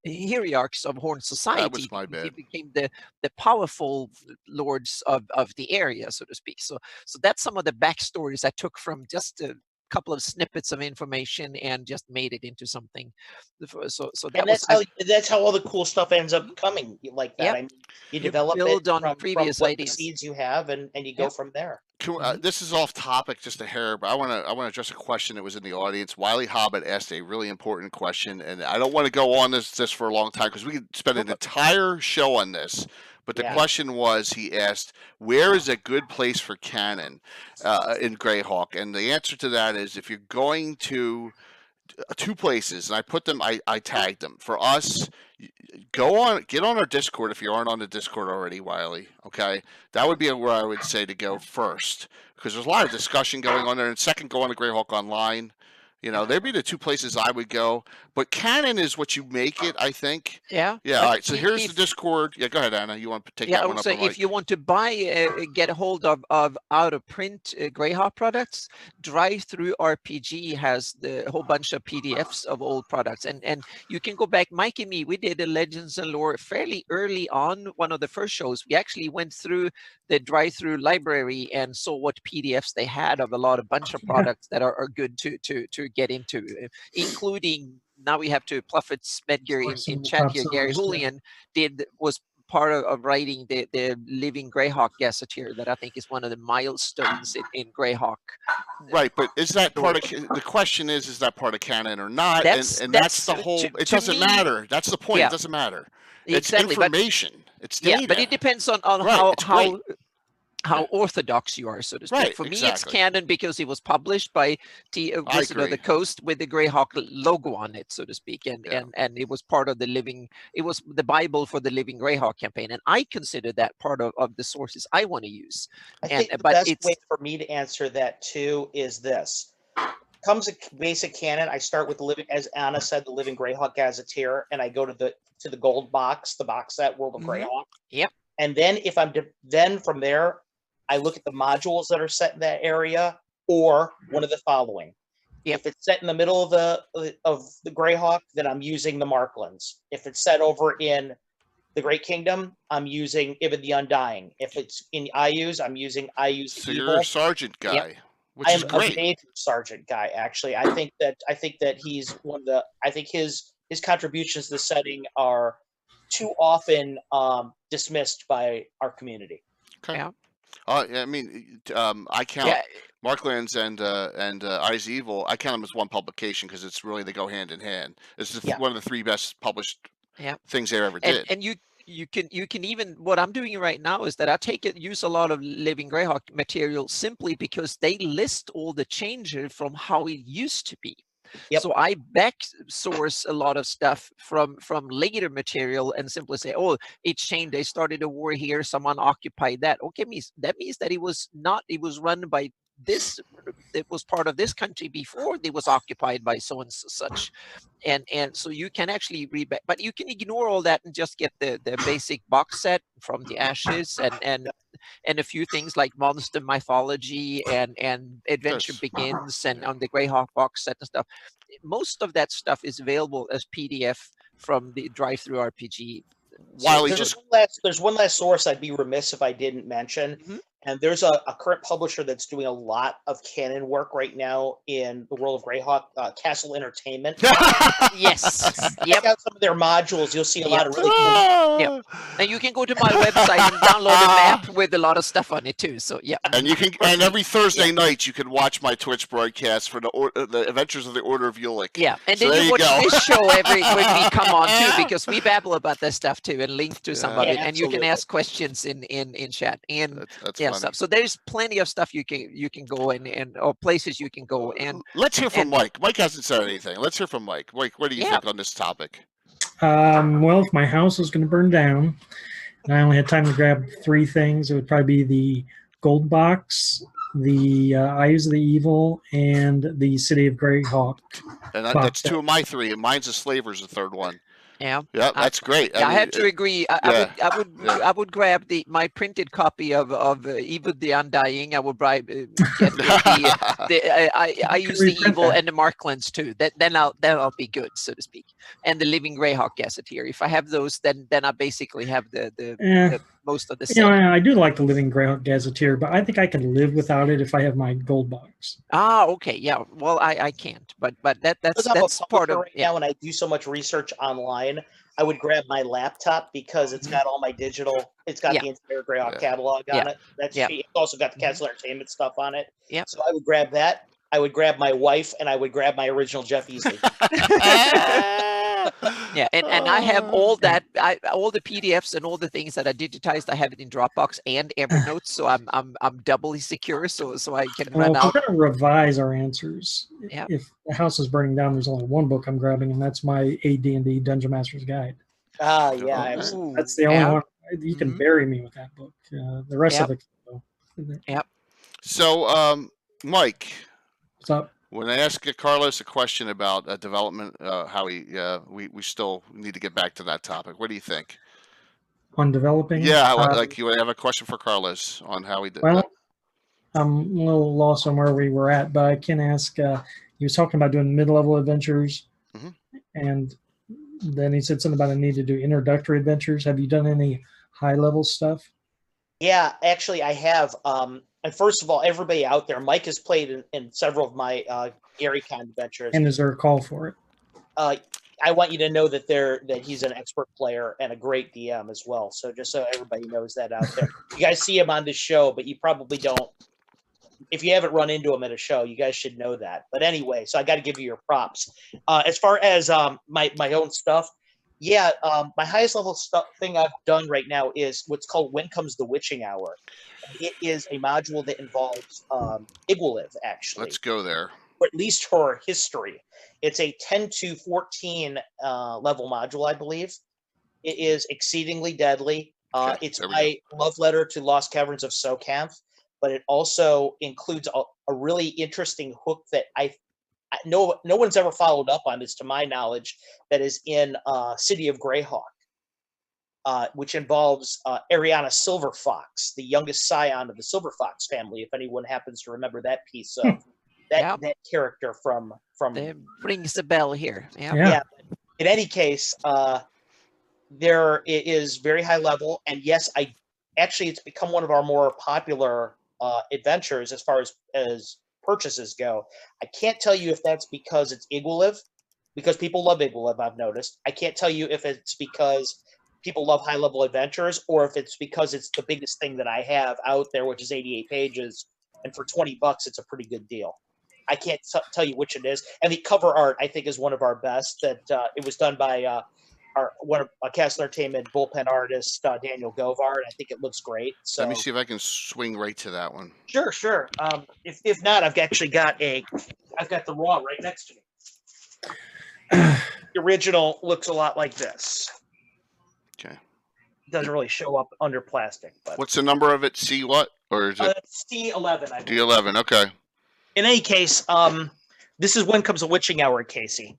hierarchs of Horn Society. That was my bad. He became the powerful lords of the area, so to speak. So that's some of the backstories I took from just a couple of snippets of information and just made it into something. So that's how all the cool stuff ends up coming like that. Yep. I mean, you develop build on previous from ideas. The seeds you have, and you go from there. This is off topic just a hair, but I want to address a question that was in the audience. Wiley Hobbit asked a really important question, and I don't want to go on this for a long time because we could spend an entire show on this. But the question was, he asked, where is a good place for cannon in Greyhawk? And the answer to that is, if you're going to two places, and I put them, I tagged them. For us, get on our Discord if you aren't on the Discord already, Wiley. Okay, that would be where I would say to go first, because there's a lot of discussion going on there. And second, go on to Greyhawk Online. You know, they'd be the two places I would go. But canon is what you make it, I think. Yeah. Yeah. All right. So here's the Discord. Yeah. Go ahead, Anna. You want to take that one up? So if you want to buy, get a hold of out of print Greyhawk products, Drive Through RPG has the whole bunch of PDFs of old products, and you can go back. Mike and me, we did a Legends and Lore fairly early on. One of the first shows, we actually went through the Drive Through library and saw what PDFs they had of a bunch of products that are good to get into, including, now we have to Pluffett Smedger in chat here. Gary Julian was part of writing the Living Greyhawk Gazetteer, that I think is one of the milestones in Greyhawk. Right, but is that part of the question? Is that part of canon or not? That's the whole. It doesn't matter. That's the point. It doesn't matter. Exactly, it's information. It's data. Yeah, but it depends on how orthodox you are, so to speak. Right, For me, it's canon because it was published by Wizard of the Coast with the Greyhawk logo on it, so to speak, and it was part of it was the Bible for the Living Greyhawk campaign, and I consider that part of the sources I want to use. I think the best way for me to answer that too is this. Comes a basic canon. I start with as Anna said, the Living Greyhawk Gazetteer, and I go to the gold box, the box set World of Greyhawk. Yep. And then then from there, I look at the modules that are set in that area, or one of the following. Yep. If it's set in the middle of the Greyhawk, then I'm using the Marklands. If it's set over in the Great Kingdom, I'm using Ibn the Undying. If it's in IUs, I'm using IUs. So you're a sergeant guy. Yep. Which is great. I'm a major sergeant guy, actually. I think that he's one of the. I think his contributions to the setting are too often dismissed by our community. Okay. Yeah. I mean, I count Marklands and Eyes Evil. I count them as one publication because they go hand in hand. It's one of the three best published things they ever did. And you can even, what I'm doing right now is that I use a lot of Living Greyhawk material simply because they list all the changes from how it used to be. Yep. So I back source a lot of stuff from later material and simply say, oh, it changed. They started a war here. Someone occupied that. Okay, that means that it was run by this. It was part of this country before it was occupied by so and such. And so you can actually read back, but you can ignore all that and just get the basic box set from the Ashes and a few things like Monster Mythology and Adventure Begins and on the Greyhawk box set and stuff. Most of that stuff is available as PDF from the Drive-Thru RPG. Wiley, there's one last source I'd be remiss if I didn't mention. Mm-hmm. And there's a current publisher that's doing a lot of canon work right now in the world of Greyhawk, Castle Entertainment. Yes. Check out some of their modules. You'll see a lot of really cool. Yep. And you can go to my website and download a map with a lot of stuff on it too. So yeah. And you can, and every Thursday night you can watch my Twitch broadcast for the Adventures of the Order of Ulick. Yeah, and then you watch this show when we come on too, because we babble about this stuff too and link to some of it, and you can ask questions in chat and that's stuff. So there's plenty of stuff you can go and or places you can go and. Let's hear from Mike. Mike hasn't said anything. Let's hear from Mike. Mike, what do you think on this topic? Well, if my house was going to burn down and I only had time to grab 3 things, it would probably be the gold box, the Eyes of the Evil, and the City of Greyhawk. And that's 2 of my 3, and mine's a Slaver's the 3rd one. Yeah, that's great. I have to agree. I would grab my printed copy of Evil the Undying. I would get I use the Evil and the Marklands too. Then I'll be good, so to speak. And the Living Greyhawk Gazetteer. If I have those, then I basically have the most of the set. I do like the Living Greyhawk Gazetteer, but I think I can live without it if I have my gold box. Okay, yeah. Well, I can't, but that's part of right now. When I do so much research online, I would grab my laptop because it's got all my digital. It's got the entire Greyhawk catalog on it. It's also got the Castle Entertainment stuff on it. Yeah. So I would grab that. I would grab my wife, and I would grab my original Jeff Easley. Yeah, and I have all that, all the PDFs and all the things that I digitized. I have it in Dropbox and Evernote, so I'm doubly secure. So I can run out. We're going to revise our answers. Yep. If the house is burning down, there's only one book I'm grabbing, and that's my AD&D Dungeon Master's Guide. Absolutely. That's the only one. You can bury me with that book. The rest of it. Yep. So, Mike. What's up? When I ask Carlos a question about development, how we still need to get back to that topic. What do you think? On developing? Yeah, like you have a question for Carlos on how he did. Well, I'm a little lost on where we were at, but I can ask. He was talking about doing mid-level adventures, and then he said something about a need to do introductory adventures. Have you done any high-level stuff? Yeah, actually, I have. And first of all, everybody out there, Mike has played in several of my GaryCon adventures. And is there a call for it? I want you to know that he's an expert player and a great DM as well. So just so everybody knows that out there. You guys see him on this show, but you probably don't. If you haven't run into him at a show, you guys should know that. But anyway, so I got to give you your props. As far as my own stuff, my highest level thing I've done right now is what's called When Comes the Witching Hour. It is a module that involves Igwaliv, actually. Let's go there. Or at least her history. It's a 10 to 14 level module, I believe. It is exceedingly deadly. It's my love letter to Lost Caverns of Sokath, but it also includes a really interesting hook that no one's ever followed up on this, to my knowledge, that is in City of Greyhawk. Which involves Ariana Silverfox, the youngest scion of the Silverfox family, if anyone happens to remember that piece of that character from that rings a bell here. Yeah. In any case, there it is very high level, and yes, it's become one of our more popular adventures as far as purchases go. I can't tell you if that's because it's Igwaliv, because people love Igwaliv, I've noticed. I can't tell you if it's because people love high-level adventures, or if it's because it's the biggest thing that I have out there, which is 88 pages, and for $20, it's a pretty good deal. I can't tell you which it is. And the cover art, I think, is one of our best. That it was done by a Castle Entertainment bullpen artist, Daniel Govard. I think it looks great. So let me see if I can swing right to that one. Sure. If not, I've got the raw right next to me. The original looks a lot like this. Okay. Doesn't really show up under plastic. But what's the number of it? C what? Or is it C11? D11? Okay. In any case, this is When Comes a Witching Hour, Casey.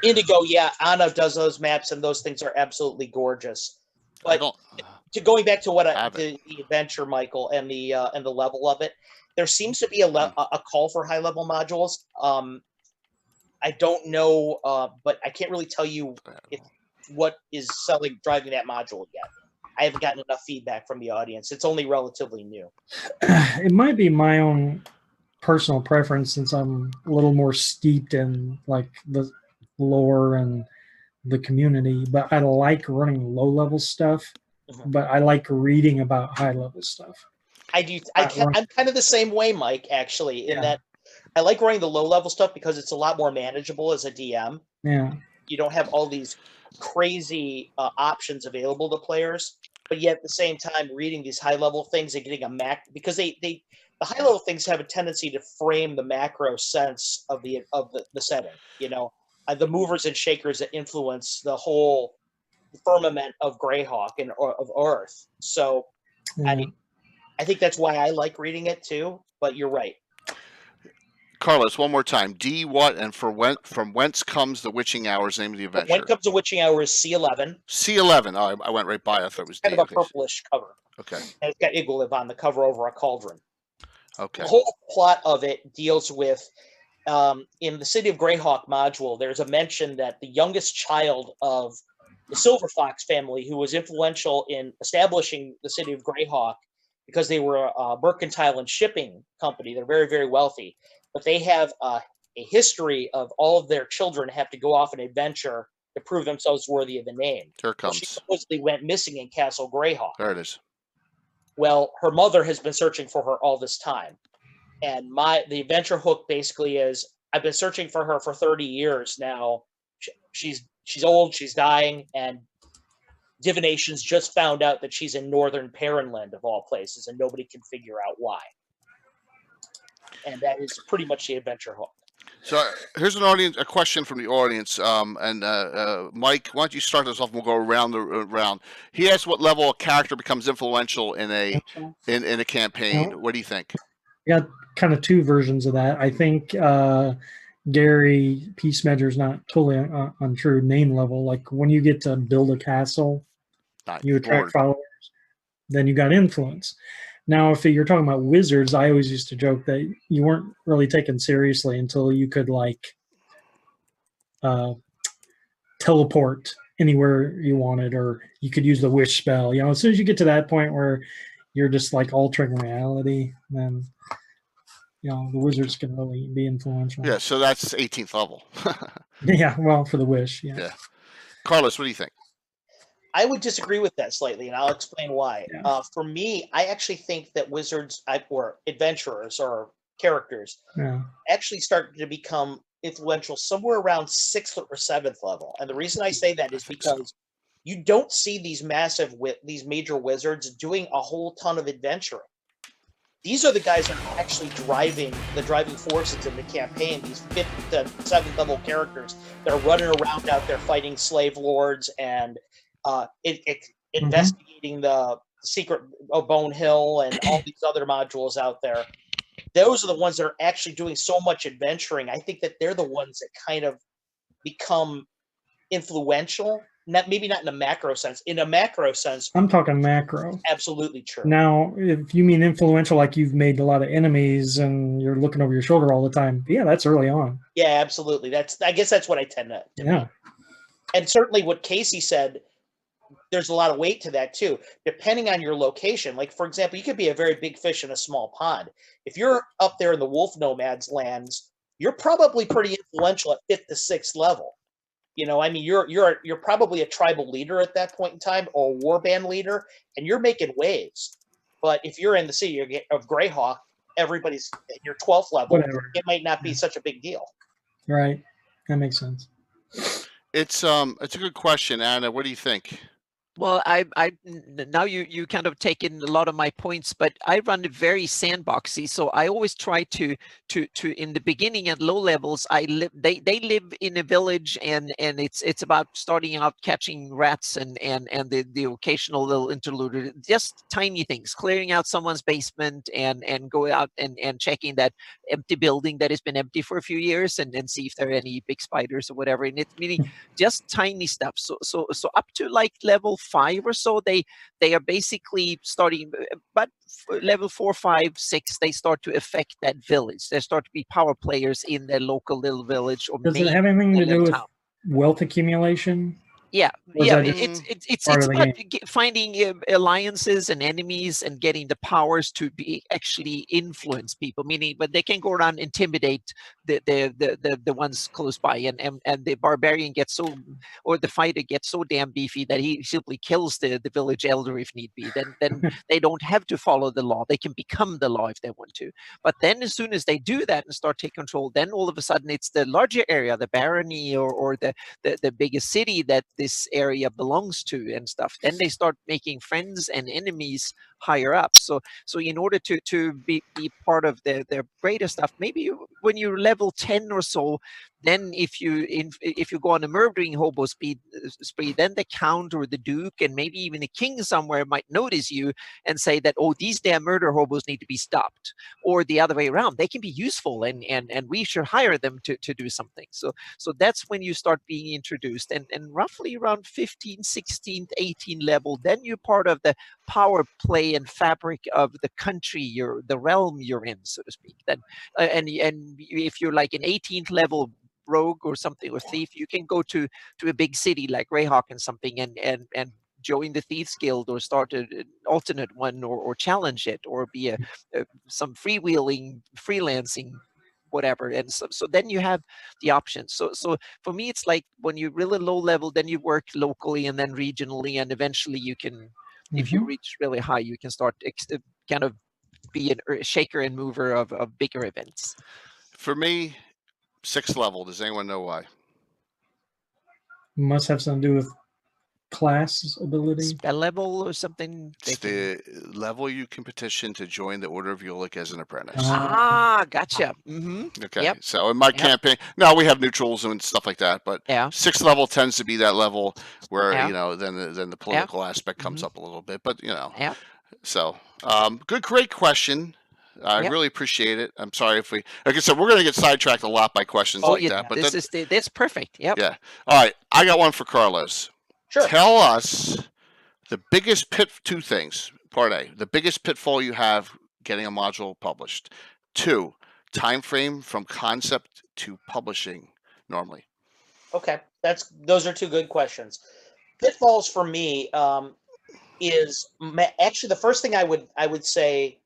Indigo, yeah, Anna does those maps, and those things are absolutely gorgeous. But going back to the adventure, Michael, and the level of it, there seems to be a call for high level modules. I don't know, but I can't really tell you what is driving that module yet. I haven't gotten enough feedback from the audience. It's only relatively new. It might be my own personal preference, since I'm a little more steeped in like the lore and the community, but I like running low level stuff, but I like reading about high level stuff. I do. I'm kind of the same way, Mike, actually, in that I like running the low level stuff because it's a lot more manageable as a DM. Yeah. You don't have all these crazy options available to players, but yet at the same time reading these high level things and getting because the high level things have a tendency to frame the macro sense of the setting. The movers and shakers that influence the whole firmament of Greyhawk and of Earth. So I think that's why I like reading it too. But you're right. Carlos, one more time. D what and from whence comes the witching hour's name of the adventure? When Comes the Witching Hour is C11. C11. Oh, I went right by. I thought it was kind D. of a purplish cover. Okay. And it's got Iggwolf on the cover over a cauldron. Okay. The whole plot of it deals with in the City of Greyhawk module, there's a mention that the youngest child of the Silver Fox family, who was influential in establishing the City of Greyhawk because they were a mercantile and shipping company. They're very, very wealthy. But they have a history of all of their children have to go off an adventure to prove themselves worthy of the name. Here it comes. So she supposedly went missing in Castle Greyhawk. There it is. Well, her mother has been searching for her all this time. And the adventure hook basically is, I've been searching for her for 30 years now. She's old, she's dying, and divinations just found out that she's in northern Perrinland of all places, and nobody can figure out why. And that is pretty much the adventure hook. So here's a question from the audience. Mike, why don't you start this off and we'll go around the round. He asked what level a character becomes influential in a campaign. What do you think? I got kind of two versions of that. I think Gary Peacemaker is not totally untrue. Name level, like when you get to build a castle, you attract followers, then you got influence. Now, if you're talking about wizards, I always used to joke that you weren't really taken seriously until you could teleport anywhere you wanted, or you could use the wish spell. As soon as you get to that point where you're just like altering reality, then the wizards can really be influential. Yeah, so that's 18th level. Yeah, well, for the wish, yeah. Carlos, what do you think? I would disagree with that slightly, and I'll explain why. Yeah. For me, I actually think that wizards or adventurers or characters actually start to become influential somewhere around 6th or 7th level. And the reason I say that is because you don't see these major wizards doing a whole ton of adventuring. These are the guys that are actually driving forces in the campaign. These 5th to 7th level characters that are running around out there fighting slave lords and investigating the secret of Bone Hill and all these other modules out there. Those are the ones that are actually doing so much adventuring. I think that they're the ones that kind of become influential. Maybe not in a macro sense. In a macro sense, I'm talking macro. Absolutely true. Now, if you mean influential, like you've made a lot of enemies and you're looking over your shoulder all the time, that's early on. Yeah, absolutely. I guess that's what I tend to mean. And certainly what Casey said, there's a lot of weight to that too, depending on your location. Like, for example, you could be a very big fish in a small pond. If you're up there in the wolf nomads lands, you're probably pretty influential at 5th to 6th level. You're probably a tribal leader at that point in time, or a warband leader, and you're making waves. But if you're in the city of Greyhawk, everybody's at your 12th level. Whatever. It might not be such a big deal. Right. That makes sense. It's a good question, Anna. What do you think? Well, now you kind of taken a lot of my points, but I run it very sandboxy. So I always try to in the beginning at low levels, they live in a village, and it's about starting out catching rats and the occasional little interlude, just tiny things, clearing out someone's basement and go out and checking that empty building that has been empty for a few years and see if there are any big spiders or whatever. And it's meaning just tiny stuff. So up to like level 5 or so, they are basically starting, but level 4, 5, 6, they start to affect that village. There start to be power players in their local little village or Does it have anything to do with town. Wealth accumulation? Yeah, it's about finding alliances and enemies and getting the powers to be actually influence people. Meaning, but they can go around intimidate the ones close by, and the barbarian gets so, or the fighter gets so damn beefy that he simply kills the village elder if need be. Then they don't have to follow the law; they can become the law if they want to. But then, as soon as they do that and start taking control, then all of a sudden it's the larger area, the barony, or the biggest city that this area belongs to and stuff. Then they start making friends and enemies higher up. So in order to be part of their greater stuff, maybe when you're level 10 or so, then if you go on a murdering hobo spree, then the count or the duke and maybe even a king somewhere might notice you and say that, oh, these damn murder hobos need to be stopped. Or the other way around, they can be useful and we should hire them to do something. So that's when you start being introduced, and roughly around 15, 16, 18 level, then you're part of the power play and fabric of the country, the realm you're in, so to speak. Then and if you're like an 18th level rogue or something, or thief, you can go to a big city like Greyhawk and something and join the Thieves Guild, or start an alternate one, or challenge it, or be some freewheeling, freelancing, whatever. And so then you have the options. So for me, it's like when you're really low level, then you work locally and then regionally, and eventually you can, if you reach really high, you can start kind of be a shaker and mover of bigger events. For me, 6th level. Does anyone know why? Must have something to do with class ability. Spell level or something. It's the level you can petition to join the Order of Ulick as an apprentice. Gotcha. Mm-hmm. Okay, yep. So in my campaign, now we have neutrals and stuff like that, but 6th level tends to be that level where then the political aspect comes up a little bit, but so great question. I really appreciate it. I'm sorry if like I said, we're going to get sidetracked a lot by questions like that. But that's perfect. Yep. Yeah. All right. I got one for Carlos. Sure. Tell us the biggest two things. Part A, the biggest pitfall you have getting a module published. 2, time frame from concept to publishing normally. Okay, those are 2 good questions. Pitfalls for me is actually the first thing I would say.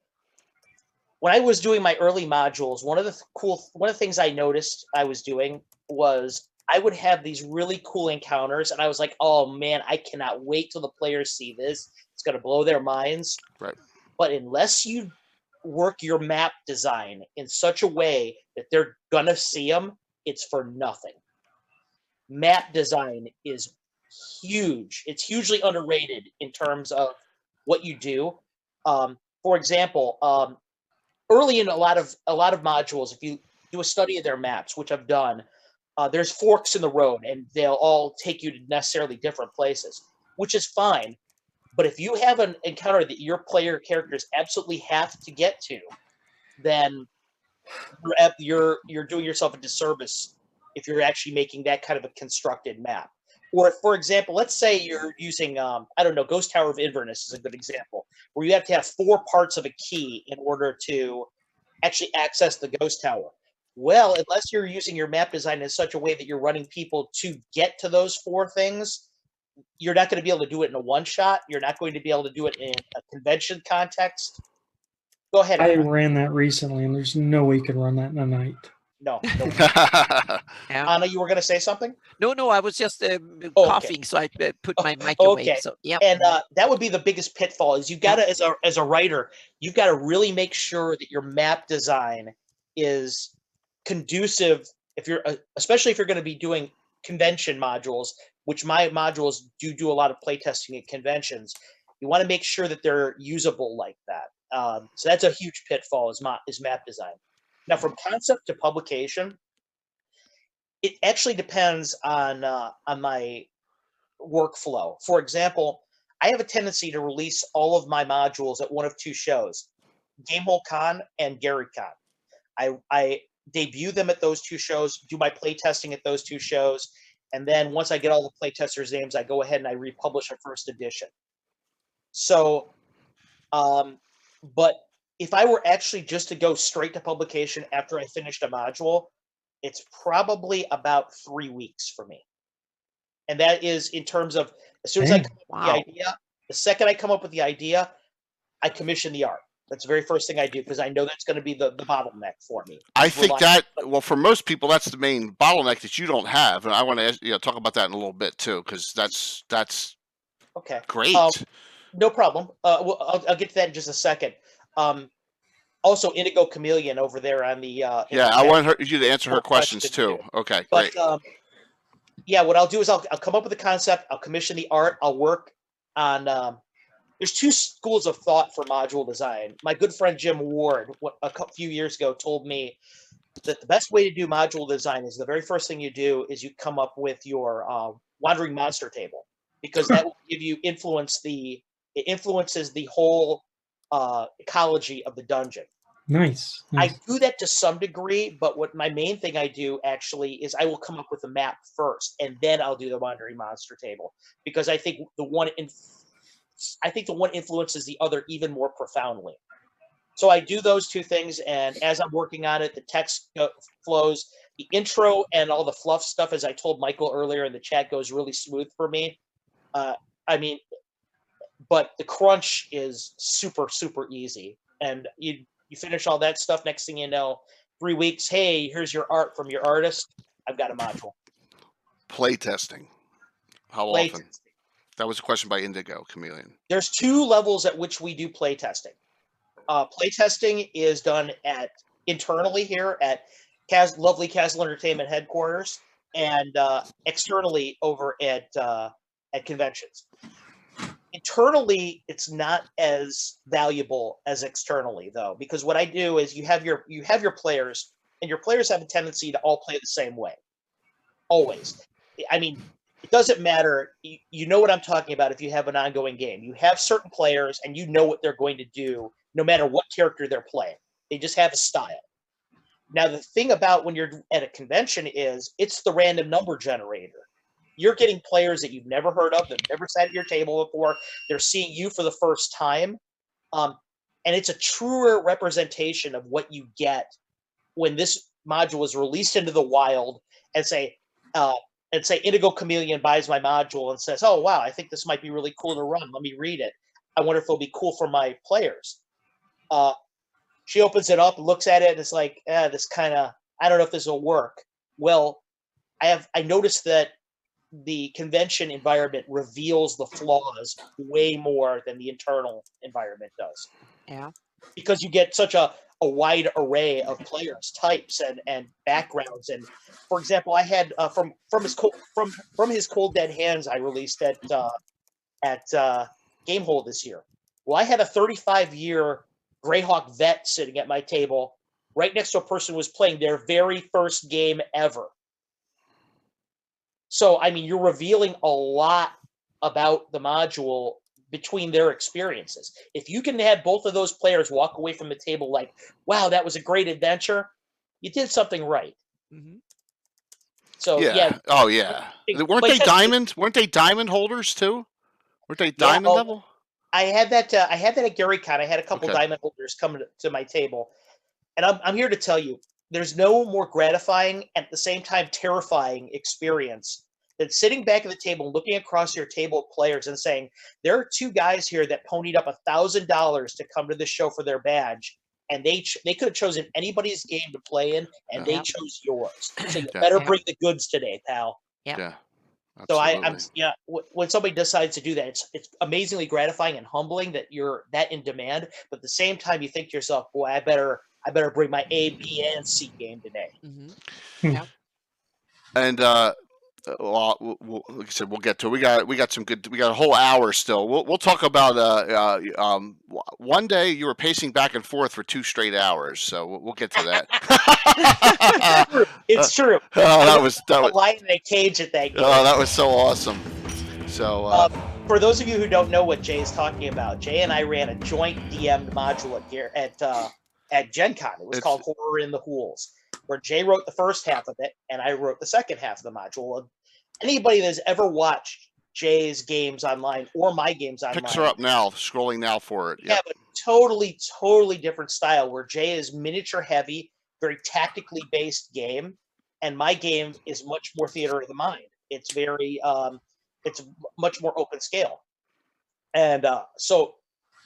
When I was doing my early modules, one of the things I noticed I was doing was I would have these really cool encounters, and I was like, oh man, I cannot wait till the players see this. It's going to blow their minds. Right. But unless you work your map design in such a way that they're going to see them, it's for nothing. Map design is huge. It's hugely underrated in terms of what you do. For example, early in a lot of modules, if you do a study of their maps, which I've done, there's forks in the road, and they'll all take you to necessarily different places, which is fine. But if you have an encounter that your player characters absolutely have to get to, then you're doing yourself a disservice if you're actually making that kind of a constructed map. Or, for example, let's say you're using, I don't know, Ghost Tower of Inverness is a good example, where you have to have 4 parts of a key in order to actually access the Ghost Tower. Well, unless you're using your map design in such a way that you're running people to get to those 4 things, you're not going to be able to do it in a one-shot. You're not going to be able to do it in a convention context. Go ahead. I ran that recently, and there's no way you could run that in a night. No. Anna, you were going to say something? No, I was just coughing, so I put my mic away. So, yeah. And that would be the biggest pitfall, is you've got to, as a writer, you've got to really make sure that your map design is conducive, especially if you're going to be doing convention modules, which my modules do a lot of playtesting at conventions. You want to make sure that they're usable like that. So that's a huge pitfall is map design. Now, from concept to publication, it actually depends on my workflow. For example, I have a tendency to release all of my modules at one of two shows, Gamehole Con and GaryCon. I debut them at those two shows, do my playtesting at those two shows, and then once I get all the playtesters' names, I go ahead and I republish a first edition. So, but if I were actually just to go straight to publication after I finished a module, it's probably about 3 weeks for me. And that is in terms of as soon as I come up with the idea, the second I come up with the idea, I commission the art. That's the very first thing I do because I know that's going to be the bottleneck for me. I think that, well, for most people, that's the main bottleneck that you don't have, and I want to talk about that in a little bit too, because that's okay. Great. No problem. I'll get to that in just a second. Also, Indigo Chameleon over there on the yeah, I want you to answer her questions too. Okay, great. But yeah, what I'll do is I'll come up with a concept. I'll commission the art. I'll work on. There's two schools of thought for module design. My good friend Jim Ward, a few years ago, told me that the best way to do module design is the very first thing you do is you come up with your wandering monster table, because that will give you influences the whole ecology of the dungeon. Nice. I do that to some degree, but what my main thing I do actually is I will come up with a map first, and then I'll do the wandering monster table, because I think the one influences the other even more profoundly. So I do those two things, and as I'm working on it, the text flows. The intro and all the fluff stuff, as I told Michael earlier in the chat, goes really smooth for me. But the crunch is super, super easy. And you finish all that stuff, next thing you know, 3 weeks, hey, here's your art from your artist. I've got a module. Playtesting. How often? That was a question by Indigo Chameleon. There's 2 levels at which we do playtesting. Playtesting is done internally here at lovely Castle Entertainment headquarters, and externally over at conventions. Internally, it's not as valuable as externally, though, because what I do is you have your players, and your players have a tendency to all play the same way, always. I mean, it doesn't matter. You know what I'm talking about if you have an ongoing game. You have certain players, and you know what they're going to do, no matter what character they're playing. They just have a style. Now, the thing about when you're at a convention is it's the random number generator. You're getting players that you've never heard of, that have never sat at your table before. They're seeing you for the first time. And it's a truer representation of what you get when this module is released into the wild, and say Indigo Chameleon buys my module and says, oh, wow, I think this might be really cool to run. Let me read it. I wonder if it'll be cool for my players. She opens it up, looks at it, and it's like, this kind of, I don't know if this will work. Well, I noticed that the convention environment reveals the flaws way more than the internal environment does. Yeah. Because you get such a wide array of players, types, and backgrounds. And for example, I had from his Cold Dead Hands I released at Gamehole this year. Well, I had a 35-year Greyhawk vet sitting at my table right next to a person who was playing their very first game ever. So, I mean, you're revealing a lot about the module between their experiences. If you can have both of those players walk away from the table like, wow, that was a great adventure, you did something right. Mm-hmm. So, yeah. Oh, yeah. Weren't they diamond? Weren't they diamond holders too? Weren't they diamond level? I had that at GaryCon. I had a couple diamond holders come to my table. And I'm here to tell you, there's no more gratifying, at the same time terrifying experience than sitting back at the table and looking across your table of players and saying, there are 2 guys here that ponied up $1,000 to come to this show for their badge, and they could have chosen anybody's game to play in, and they chose yours. So you better bring the goods today, pal. Yeah. Absolutely. So when somebody decides to do that, it's amazingly gratifying and humbling that you're that in demand. But at the same time, you think to yourself, boy, I better bring my A, B, and C game today. Mm-hmm. And Well, like I said, we'll get to it. We got a whole hour still. We'll talk about one day you were pacing back and forth for 2 straight hours, so we'll get to that. It's true. That was a lion in a cage at that game. Oh, that was so awesome. So for those of you who don't know what Jay is talking about, Jay and I ran a joint DM'd module at Gen Con. It was called Horror in the Hools, where Jay wrote the first half of it and I wrote the second half of the module. Anybody that's ever watched Jay's games online or my games online, picks her up now, scrolling now for it. Yeah, have a totally different style where Jay is miniature heavy, very tactically based game, and my game is much more theater of the mind. It's very it's much more open scale. And so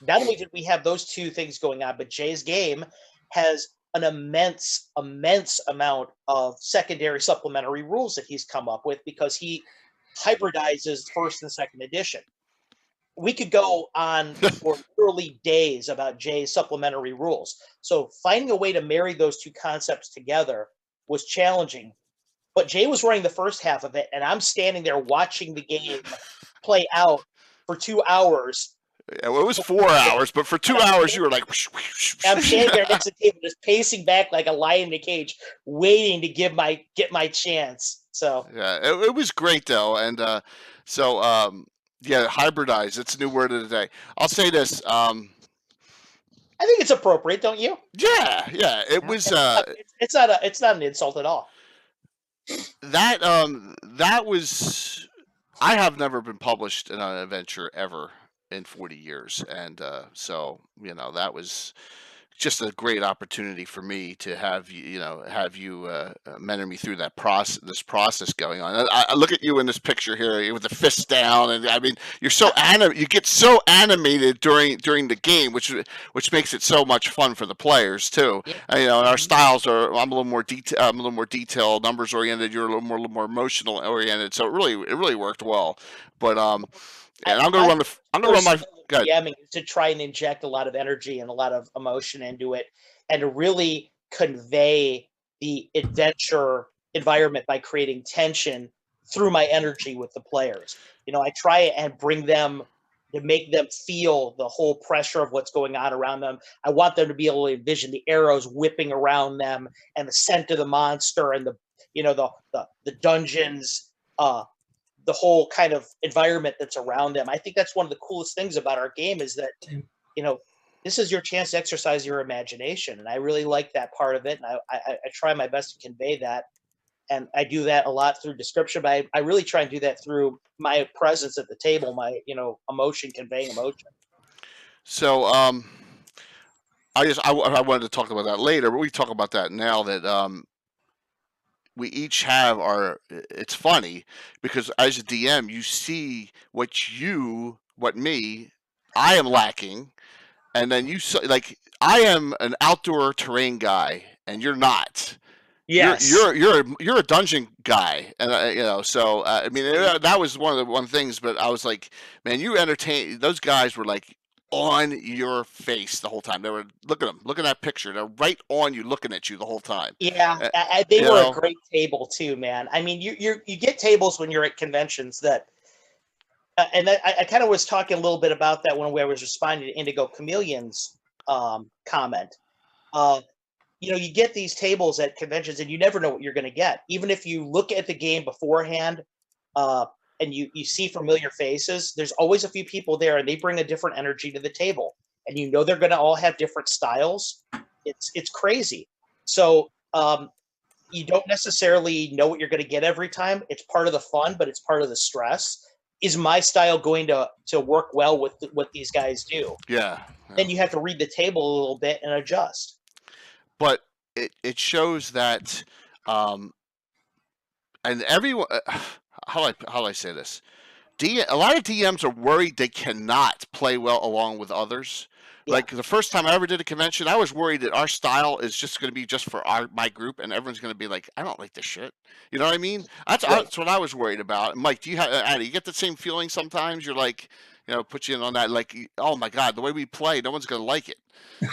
not only did we have those two things going on, but Jay's game has an immense amount of secondary supplementary rules that he's come up with because he hybridizes first and second edition. We could go on for literally days about Jay's supplementary rules. So finding a way to marry those two concepts together was challenging. But Jay was running the first half of it, and I'm standing there watching the game play out for 2 hours. Yeah, well, it was 4 hours, but for 2 hours you were like. I'm standing there next to the table, just pacing back like a lion in a cage, waiting to get my chance. So yeah, it was great though, and yeah, hybridize. It's a new word of the day. I'll say this. I think it's appropriate, don't you? Yeah. It was. It's not an insult at all. That was. I have never been published in an adventure ever in 40 years, and so that was just a great opportunity for me to have you mentor me through that this process going on. I look at you in this picture here with the fist down, and I mean you get so animated during the game, which makes it so much fun for the players too. Yeah. And our styles are I'm a little more detailed, numbers oriented. You're a little more emotional oriented, so it really worked well. But and I'm gonna run my DMing to try and inject a lot of energy and a lot of emotion into it, and to really convey the adventure environment by creating tension through my energy with the players. I try and bring them to make them feel the whole pressure of what's going on around them. I want them to be able to envision the arrows whipping around them and the scent of the monster and the dungeons. The whole kind of environment that's around them. I think that's one of the coolest things about our game is that, this is your chance to exercise your imagination. And I really like that part of it. And I try my best to convey that. And I do that a lot through description, but I really try and do that through my presence at the table, my, conveying emotion. So, I wanted to talk about that later, but we talk about that now that, we each have it's funny because as a DM, you see what I am lacking. And then I am an outdoor terrain guy and you're not. Yes. You're a dungeon guy. And, so, I mean, that was one of the things, but I was like, man, you entertain, those guys were like, on your face the whole time. They were looking at that picture. They're right on you, looking at you the whole time. Yeah, they were a great table too, man. I mean, you get tables when you're at conventions that, and I kind of was talking a little bit about that when I was responding to Indigo Chameleon's comment. You get these tables at conventions and you never know what you're going to get. Even if you look at the game beforehand, and you see familiar faces, there's always a few people there and they bring a different energy to the table. And they're going to all have different styles. It's crazy. So you don't necessarily know what you're going to get every time. It's part of the fun, but it's part of the stress. Is my style going to work well with what these guys do? Yeah. Then you have to read the table a little bit and adjust. But it shows that, and everyone... How do I say this? A lot of DMs are worried they cannot play well along with others. Yeah. Like the first time I ever did a convention, I was worried that our style is just going to be just for my group, and everyone's going to be like, "I don't like this shit." You know what I mean? That's what I was worried about. Mike, do you get the same feeling sometimes? You're like, put you in on that. Like, oh my God, the way we play, no one's gonna like it.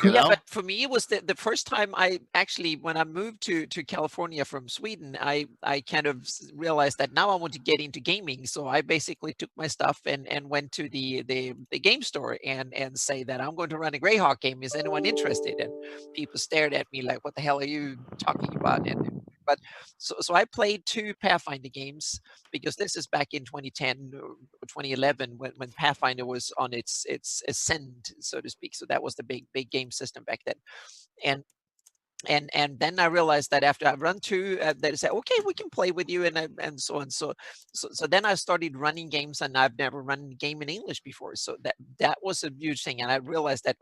You Yeah, know? but for me, it was the first time I actually, when I moved to California from Sweden, I kind of realized that now I want to get into gaming. So I basically took my stuff and went to the game store and say that I'm going to run a Greyhawk game. Is anyone interested? And people stared at me like, "What the hell are you talking about?" But so I played 2 Pathfinder games, because this is back in 2010 or 2011 when Pathfinder was on its ascend, so to speak. So that was the big game system back then. And then I realized that after I've run 2, they said, "Okay, we can play with you," and so on. So then I started running games, and I've never run a game in English before. So that was a huge thing, and I realized that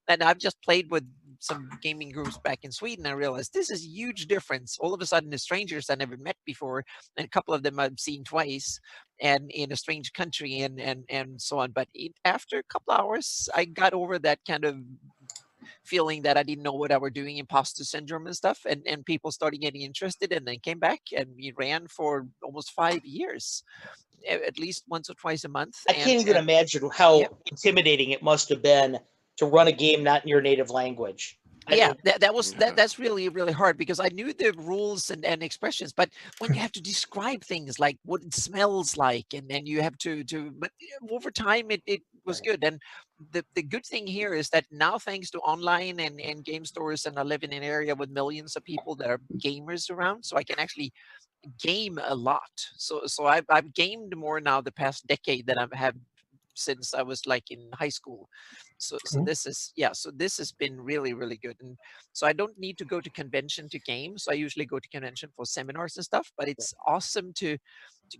and I've just played with some gaming groups back in Sweden. I realized this is a huge difference. All of a sudden, the strangers I never met before, and a couple of them I've seen twice, and in a strange country, and so on. But after a couple hours, I got over that kind of feeling that I didn't know what I were doing, imposter syndrome and stuff, and people started getting interested, and then came back, and we ran for almost 5 years, at least once or twice a month. I can't even imagine how intimidating it must have been to run a game not in your native language. Yeah, that's really, really hard, because I knew the rules and expressions, but when you have to describe things like what it smells like, and then you have to but over time it was good. And the good thing here is that now, thanks to online and game stores, and I live in an area with millions of people that are gamers around, so I can actually game a lot. So I've gamed more now the past decade than I've had since I was like in high school. So this is, so this has been really, really good. And so I don't need to go to convention to game. So I usually go to convention for seminars and stuff, but it's awesome to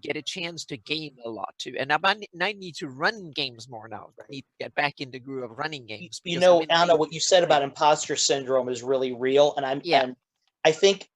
get a chance to game a lot too. And I need to run games more now. I need to get back in the groove of running games. Anna, what you said about imposter syndrome is really real. And and I think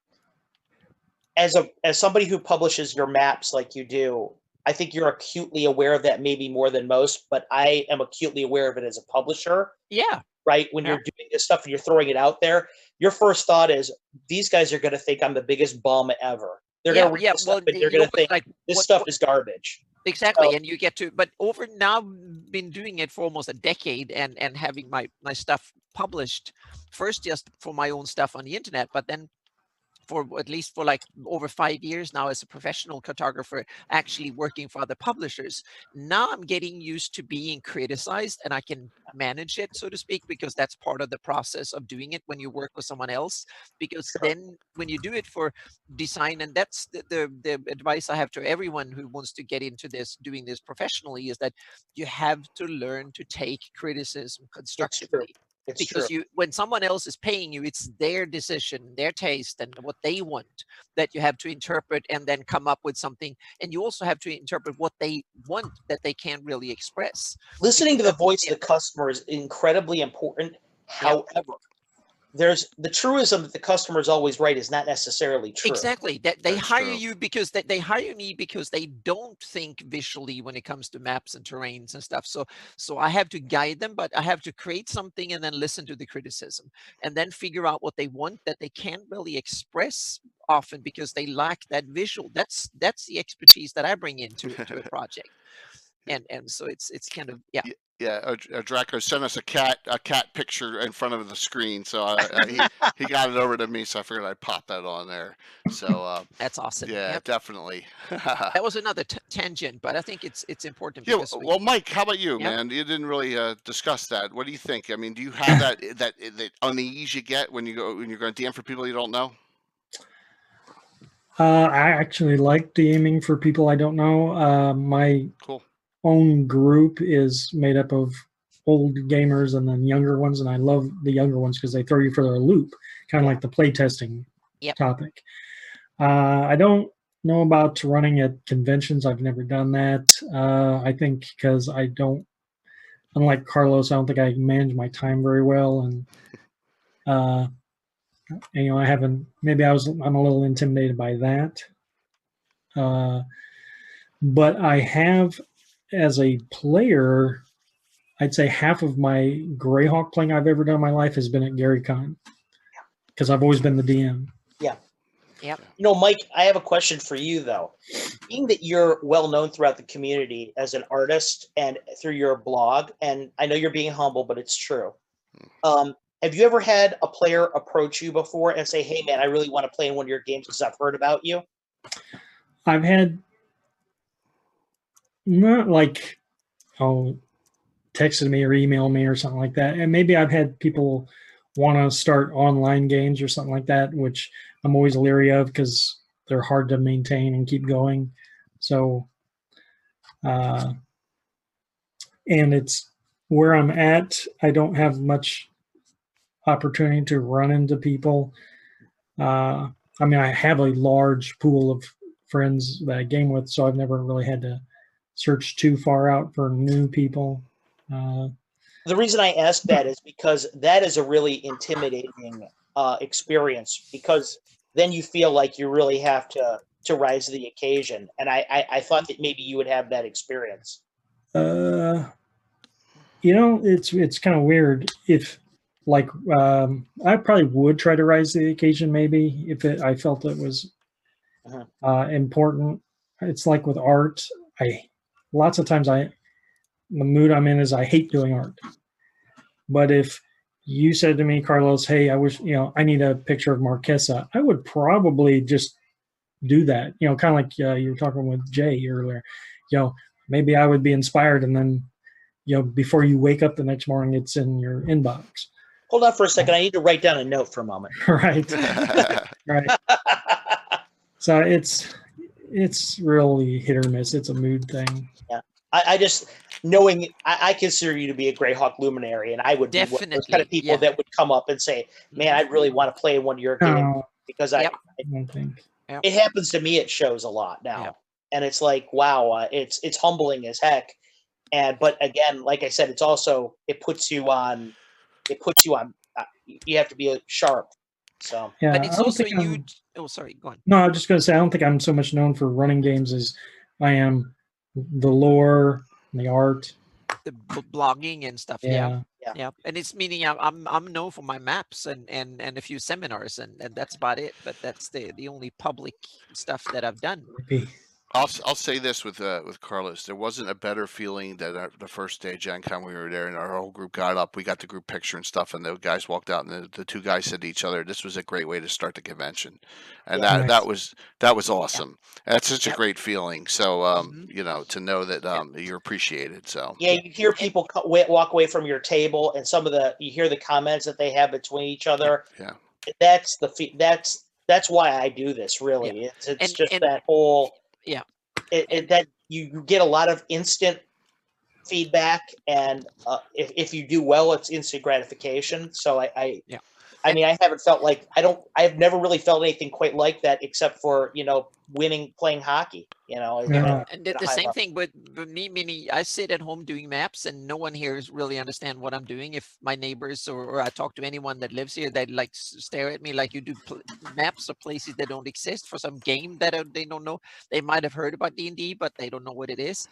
as somebody who publishes your maps like you do, I think you're acutely aware of that, maybe more than most, but I am acutely aware of it as a publisher. Yeah. Right? When you're doing this stuff and you're throwing it out there, your first thought is, these guys are going to think I'm the biggest bum ever. They're going to read this stuff, and they're going to think, like, this stuff is garbage. Exactly. So, and you get to, but over now, been doing it for almost a decade, and having my stuff published, first just for my own stuff on the internet, but then for at least for like over 5 years now as a professional cartographer, actually working for other publishers. Now I'm getting used to being criticized, and I can manage it, so to speak, because that's part of the process of doing it when you work with someone else. Because then when you do it for design, and that's the advice I have to everyone who wants to get into this, doing this professionally, is that you have to learn to take criticism constructively. Because when someone else is paying you, it's their decision, their taste, and what they want that you have to interpret, and then come up with something. And you also have to interpret what they want that they can't really express. Listening to the voice of the customer is incredibly important. However, there's the truism that the customer is always right is not necessarily true. Exactly. That they hire you because they hire me because they don't think visually when it comes to maps and terrains and stuff. So I have to guide them, but I have to create something and then listen to the criticism, and then figure out what they want that they can't really express often because they lack that visual. That's the expertise that I bring into a project. And so it's kind of Draco sent us a cat picture in front of the screen, so he got it over to me, so I figured I'd pop that on there. So that's awesome. Yeah, definitely. That was another tangent, but I think it's important. Yeah. Well, Mike, how about you, man? You didn't really discuss that. What do you think? I mean, do you have that unease you get when you're going to DM for people you don't know? I actually like DMing for people I don't know. My own group is made up of old gamers and then younger ones, and I love the younger ones because they throw you for their loop, kind of like the playtesting topic. I don't know about running at conventions. I've never done that. I think because I don't, unlike Carlos, I don't think I manage my time very well, and I haven't. Maybe I'm a little intimidated by that. But I have, as a player, I'd say half of my Greyhawk playing I've ever done in my life has been at GaryCon, because I've always been the DM. Yeah. Mike, I have a question for you though. being that you're well known throughout the community as an artist and through your blog, and I know you're being humble, but it's true. Have you ever had a player approach you before and say, "Hey, man, I really want to play in one of your games because I've heard about you"? I've had not like texted me or emailed me or something like that, and maybe I've had people want to start online games or something like that, which I'm always leery of because they're hard to maintain and keep going. So, and it's where I'm at. I don't have much opportunity to run into people. I mean, I have a large pool of friends that I game with, so I've never really had to search too far out for new people. The reason I ask that is because that is a really intimidating experience, because then you feel like you really have to rise to the occasion. And I thought that maybe you would have that experience. It's kind of weird. If like I probably would try to rise to the occasion, maybe if I felt it was important. It's like with art. Lots of times the mood I'm in is I hate doing art. But if you said to me, Carlos, hey, I wish, I need a picture of Marquesa, I would probably just do that. Kind of like you were talking with Jay earlier. Maybe I would be inspired, and then, before you wake up the next morning, it's in your inbox. Hold on for a second. I need to write down a note for a moment. Right. Right. So it's really hit or miss. It's a mood thing. Yeah. I just, knowing, I consider you to be a Greyhawk luminary, and I would be one of those kind of people that would come up and say, man, I really want to play one of your games, because I think. It happens to me at shows a lot now. And it's like, wow, it's humbling as heck. But again, like I said, it's also, it puts you on, you have to be sharp. So, yeah, but it's also huge. Oh, sorry, go on. No, I was just going to say, I don't think I'm so much known for running games as I am the lore, the art, the blogging and stuff. Yeah. And it's meaning I'm known for my maps and a few seminars, and that's about it. But that's the only public stuff that I've done. I'll say this with Carlos. There wasn't a better feeling than the first day Gen Con we were there, and our whole group got up. We got the group picture and stuff, and the guys walked out, and the two guys said to each other, "This was a great way to start the convention," and that was awesome. That's such a great feeling. So to know that you're appreciated. So you hear people walk away from your table, and you hear the comments that they have between each other. Yeah, that's why I do this. Really, it's just that whole. Yeah. That you get a lot of instant feedback, and if you do well, it's instant gratification. So I mean, I haven't felt like I've never really felt anything quite like that, except for playing hockey. And the same thing, but me, meaning I sit at home doing maps, and no one here really understand what I'm doing. If my neighbors or I talk to anyone that lives here, they like stare at me like, you do maps of places that don't exist for some game that they don't know. They might have heard about D&D, but they don't know what it is.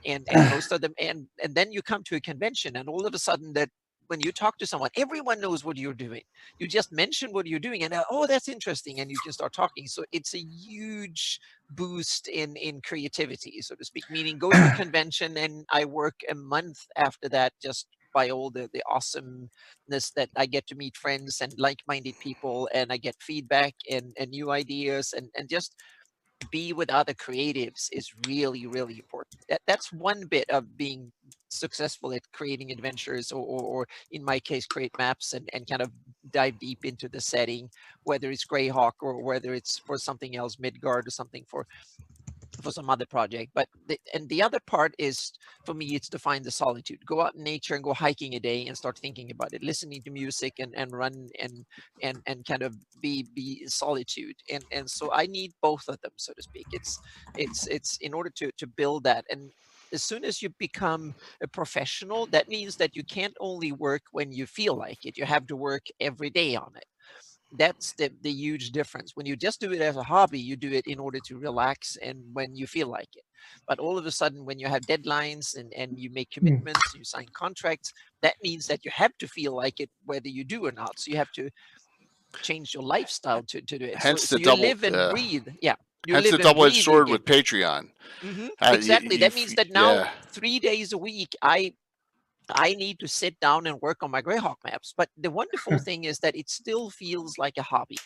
And most of them, and then you come to a convention, and all of a sudden that when you talk to someone, everyone knows what you're doing. You just mention what you're doing, and oh, that's interesting, and you can start talking. So it's a huge boost in creativity, so to speak. Meaning, go to a convention, and I work a month after that just by all the awesomeness that I get to meet friends and like-minded people, and I get feedback and new ideas, and just be with other creatives is really, really important. That's one bit of being successful at creating adventures, or in my case, create maps and kind of dive deep into the setting, whether it's Greyhawk or whether it's for something else, Midgard, or something for some other project. But the other part is, for me, it's to find the solitude. Go out in nature and go hiking a day and start thinking about it, listening to music and run and kind of be solitude. And so I need both of them, so to speak. It's in order to build that. And as soon as you become a professional, that means that you can't only work when you feel like it. You have to work every day on it. That's the huge difference. When you just do it as a hobby, you do it in order to relax and when you feel like it. But all of a sudden, when you have deadlines and you make commitments, you sign contracts, that means that you have to feel like it whether you do or not. So you have to change your lifestyle to do it. Hence so the you live and breathe. Yeah. Hence the live and double-edged breathe sword the with Patreon. Exactly. That means that now Yeah. 3 days a week, I need to sit down and work on my Greyhawk maps. But the wonderful thing is that it still feels like a hobby.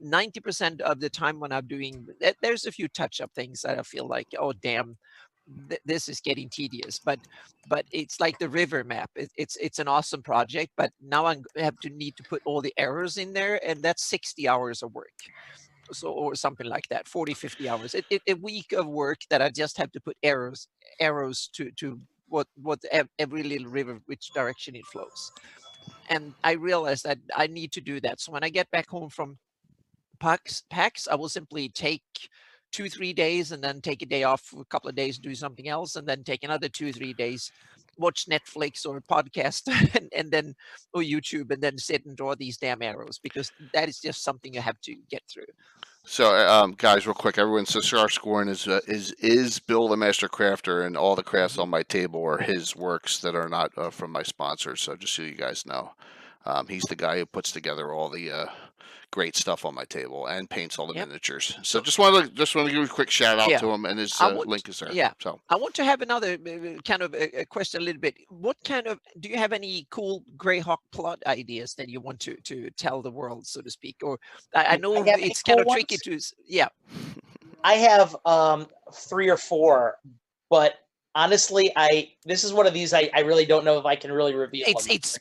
90% of the time when I'm doing, there's a few touch-up things that I feel like, oh damn, this is getting tedious. But it's like the river map. It's an awesome project. But now I have to need to put all the errors in there, and that's 60 hours of work. So, or something like that, 40, 50 hours. A week of work that I just have to put arrows to what every little river, which direction it flows. And I realized that I need to do that. So when I get back home from PAX, I will simply take 2-3 days and then take a day off for a couple of days, do something else, and then take another 2-3 days, watch Netflix or podcast and then or YouTube, and then sit and draw these damn arrows, because that is just something you have to get through. So, guys, real quick, everyone. So, Sharp Scoring is Bill the Master Crafter, and all the crafts on my table are his works that are not from my sponsors. So, just so you guys know, he's the guy who puts together all the great stuff on my table and paints all the miniatures. So, just want to give you a quick shout out to him, and his link is there. Yeah. So, I want to have another kind of a question a little bit. What kind of, do you have any cool Greyhawk plot ideas that you want to tell the world, so to speak? Or I know it's kind of tricky to, I have 3 or 4, but honestly, this is one of these I really don't know if I can really reveal. It's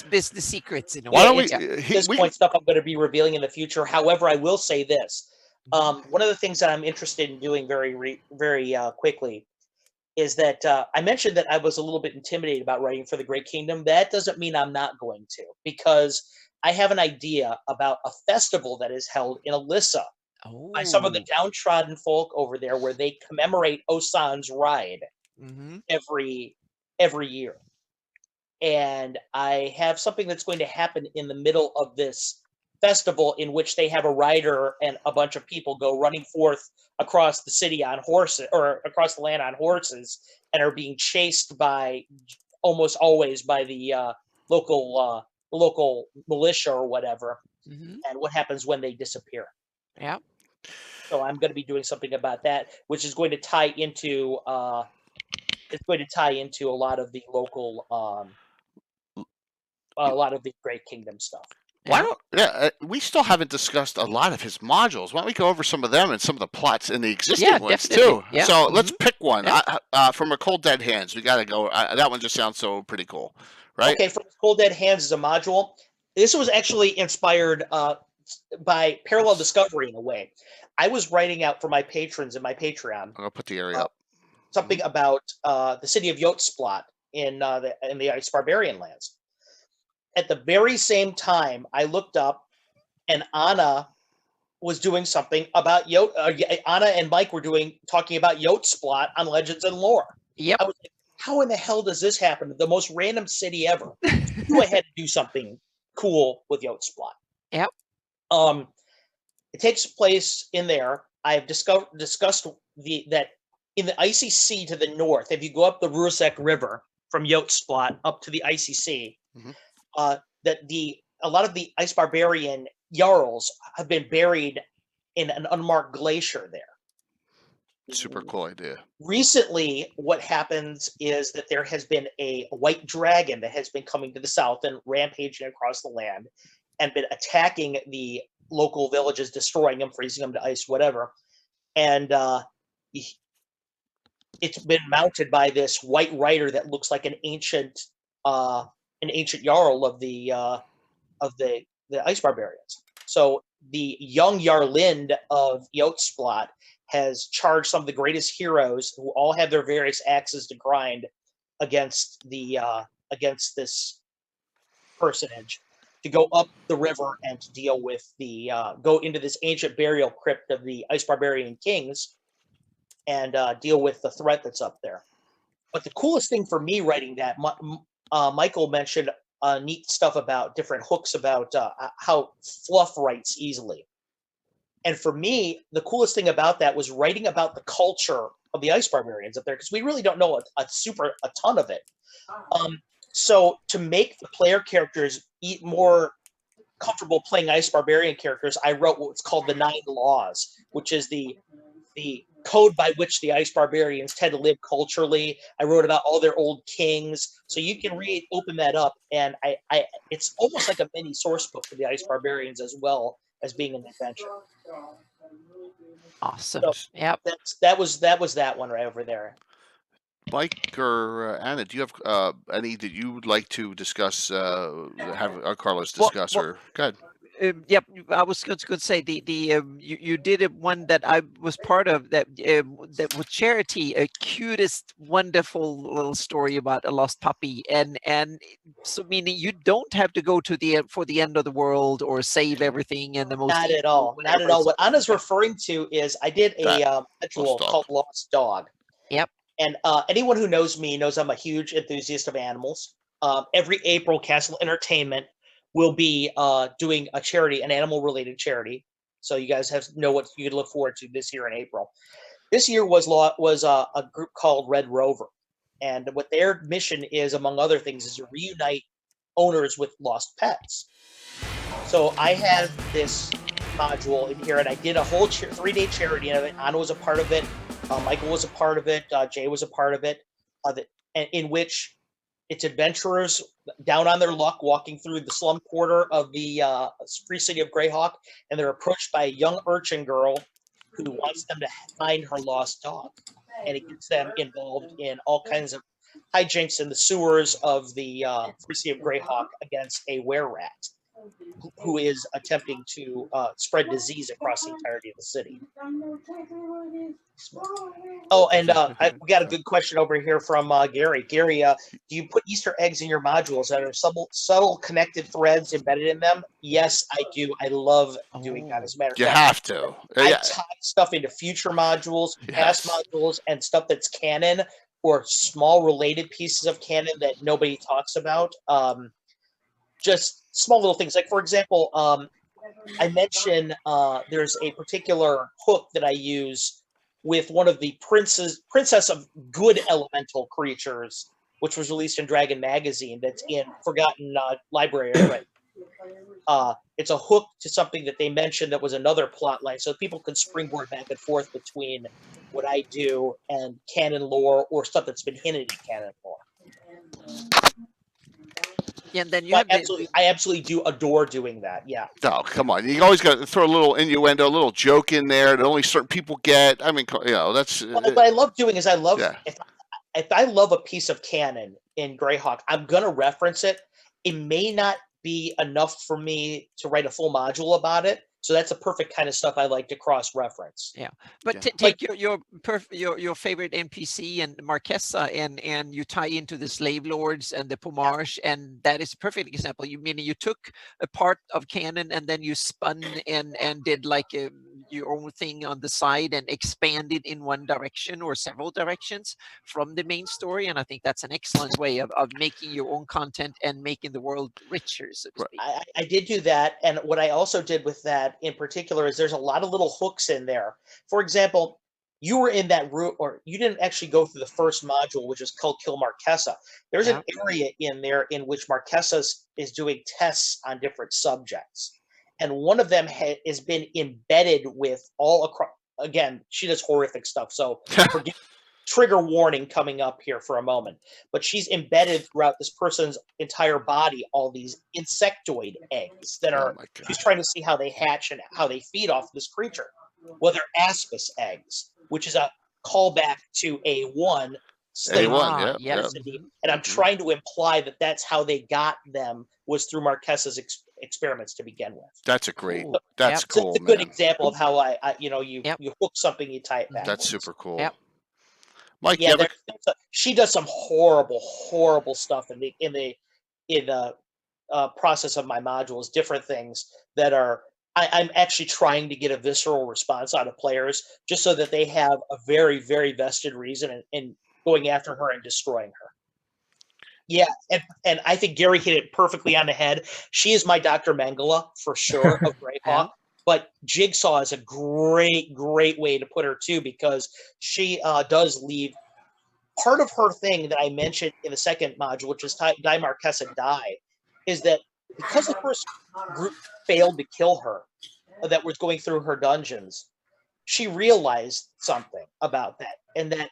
business secrets in a way. Why don't we? At this point, stuff I'm going to be revealing in the future. However, I will say this: one of the things that I'm interested in doing very quickly is that I mentioned that I was a little bit intimidated about writing for the Great Kingdom. That doesn't mean I'm not going to, because I have an idea about a festival that is held in Alyssa by some of the downtrodden folk over there, where they commemorate Osan's ride every year. And I have something that's going to happen in the middle of this festival, in which they have a rider and a bunch of people go running forth across the city on horses, or across the land on horses, and are being chased by, almost always by the local militia or whatever. And what happens when they disappear. Yeah. So I'm going to be doing something about that, which is going to tie into a lot of the local a lot of the Great Kingdom stuff. Why don't we still haven't discussed a lot of his modules? Why don't we go over some of them and some of the plots in the existing ones too? Yeah. So let's pick one from a Cold Dead Hands. We got to go. That one just sounds so pretty cool, right? Okay, from Cold Dead Hands is a module. This was actually inspired by Parallel Discovery in a way. I was writing out for my patrons in my Patreon. I'm gonna put the area up. Something about the city of Yotsplat in the Ice Barbarian lands. At the very same time, I looked up, and Anna was doing something about Anna and Mike were talking about Yotsplat on Legends and Lore. Yep. I was like, how in the hell does this happen? The most random city ever. Go ahead and do something cool with Yotsplat. Yep. It takes place in there. I have discussed that in the Icy Sea to the north, if you go up the Rusek River from Yotsplat up to the Icy Sea, that a lot of the Ice Barbarian Jarls have been buried in an unmarked glacier there. Super cool idea. Recently, what happens is that there has been a white dragon that has been coming to the south and rampaging across the land and been attacking the local villages, destroying them, freezing them to ice, whatever. And it's been mounted by this white rider that looks like an ancient jarl of the Ice Barbarians. So the young Jarlind of Yotsplat has charged some of the greatest heroes, who all have their various axes to grind, against this personage, to go up the river and to deal with go into this ancient burial crypt of the Ice Barbarian kings and deal with the threat that's up there. But the coolest thing for me writing that, Michael mentioned neat stuff about different hooks about how fluff writes easily. And for me, the coolest thing about that was writing about the culture of the Ice Barbarians up there, because we really don't know a ton of it. So to make the player characters eat more comfortable playing Ice Barbarian characters, I wrote what's called the 9 Laws, which is the code by which the Ice Barbarians tend to live culturally. I wrote about all their old kings, so you can open that up, and it's almost like a mini source book for the Ice Barbarians as well as being an adventure. Awesome. So yep. That was that one right over there. Mike or Anna, do you have any that you would like to discuss? Have Carlos discuss, or go ahead. Yep, I was going to say you did one that I was part of that with Charity, a cutest, wonderful little story about a lost puppy, and so meaning you don't have to go to for the end of the world or save everything and the most. Not at all. Not at all. What Anna's referring to is I did a module called Lost Dog. Yep. And anyone who knows me knows I'm a huge enthusiast of animals. Every April, Castle Entertainment will be doing a charity, an animal-related charity. So you guys know what you can look forward to this year in April. This year was a group called Red Rover. And what their mission is, among other things, is to reunite owners with lost pets. So I had this module in here, and I did a whole 3-day charity of it. Anna was a part of it. Michael was a part of it. Jay was a part of it. In which it's adventurers down on their luck walking through the slum quarter of the free city of Greyhawk, and they're approached by a young urchin girl who wants them to find her lost dog. And it gets them involved in all kinds of hijinks in the sewers of the free city of Greyhawk against a were-rat who is attempting to spread disease across the entirety of the city. Oh, and we got a good question over here from Gary. Gary, do you put Easter eggs in your modules that are subtle connected threads embedded in them? Yes, I do. I love doing that. As a matter of fact, you have to. I tie stuff into future modules, past modules, and stuff that's canon or small related pieces of canon that nobody talks about. Just small little things. Like, for example, I mentioned there's a particular hook that I use with one of the princess of good elemental creatures, which was released in Dragon Magazine. That's in Forgotten Library. It's a hook to something that they mentioned that was another plot line, so people can springboard back and forth between what I do and canon lore or stuff that's been hinted in canon lore. Yeah, and then you I absolutely do adore doing that. Yeah. Oh, come on! You always got to throw a little innuendo, a little joke in there that only certain people get. I mean, that's. What I love doing is if I love a piece of canon in Greyhawk, I'm gonna reference it. It may not be enough for me to write a full module about it. So that's a perfect kind of stuff I like to cross-reference. Yeah, but take your favorite NPC and Marquesa, and you tie into the slave lords and the Pomage, and that is a perfect example. You took a part of canon and then you spun and did like your own thing on the side and expanded in one direction or several directions from the main story, and I think that's an excellent way of making your own content and making the world richer, so to speak. I did do that, and what I also did with that in particular is there's a lot of little hooks in there. For example, you were in that route, or you didn't actually go through the first module, which is called Kill Marquesa. There's an area in there in which Marquesa is doing tests on different subjects. And one of them has been embedded with all across. Again, she does horrific stuff. So forgive trigger warning coming up here for a moment, but she's embedded throughout this person's entire body all these insectoid eggs that are, she's trying to see how they hatch and how they feed off this creature. Well, they're aspis eggs, which is a callback to A1. A1, yeah. And I'm trying to imply that that's how they got them, was through Marquesa's experiments to begin with. That's cool. That's cool. It's a good example of how you hook something, you tie it back. That's super cool. Yep. Mike, she does some horrible stuff in the process of my modules. Different things that are. I'm actually trying to get a visceral response out of players, just so that they have a very, very vested reason in going after her and destroying her. Yeah, and I think Gary hit it perfectly on the head. She is my Dr. Mengele for sure of Greyhawk. But Jigsaw is a great way to put her too, because she does leave part of her thing that I mentioned in the second module, which is Die Marquesa Die, is that because the first group failed to kill her that was going through her dungeons, she realized something about that, and that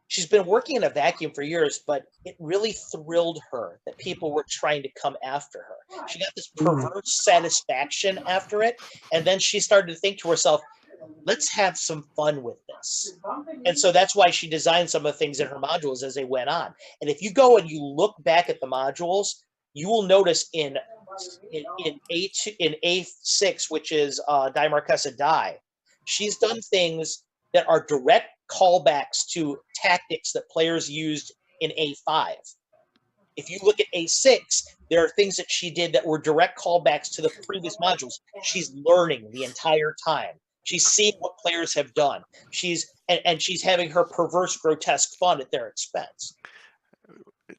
she's been working in a vacuum for years, but it really thrilled her that people were trying to come after her. She got this perverse satisfaction after it, and then she started to think to herself, let's have some fun with this. And so that's why she designed some of the things in her modules as they went on. And if you go and you look back at the modules, you will notice in A6, which is Die Marquesa Die, she's done things that are direct callbacks to tactics that players used in A5. If you look at A6, there are things that she did that were direct callbacks to the previous modules. She's learning the entire time. She's seeing what players have done. She's having her perverse, grotesque fun at their expense.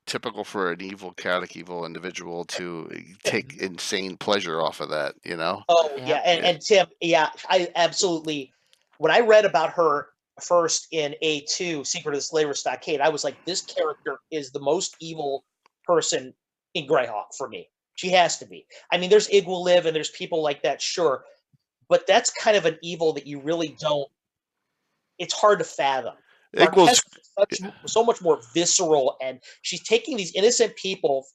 Typical for an evil, chaotic, evil individual to take insane pleasure off of that, you know? Oh, yeah. And Tim, I absolutely, when I read about her first in A2, Secret of the Slaver Stockade, I was like, this character is the most evil person in Greyhawk for me. She has to be. I mean, there's Igualiv and there's people like that, sure, but that's kind of an evil that you really don't, it's hard to fathom. Marquez is so much more visceral, and she's taking these innocent people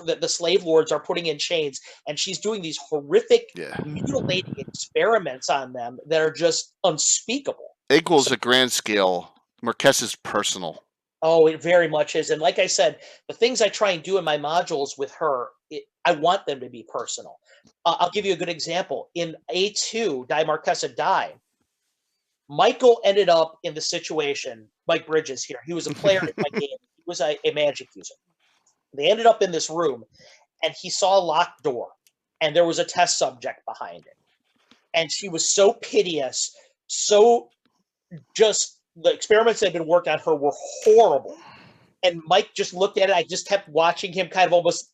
that the slave lords are putting in chains, and she's doing these horrific, mutilating experiments on them that are just unspeakable. Equals a grand scale. Marquez is personal. Oh, it very much is. And like I said, the things I try and do in my modules with her, I want them to be personal. I'll give you a good example. In A2, Die Marquesa Die, Michael ended up in the situation, Mike Bridges here. He was a player in my game. He was a magic user. They ended up in this room, and he saw a locked door, and there was a test subject behind it. And she was so piteous, so just the experiments that had been worked on her were horrible. And Mike just looked at it. I just kept watching him kind of almost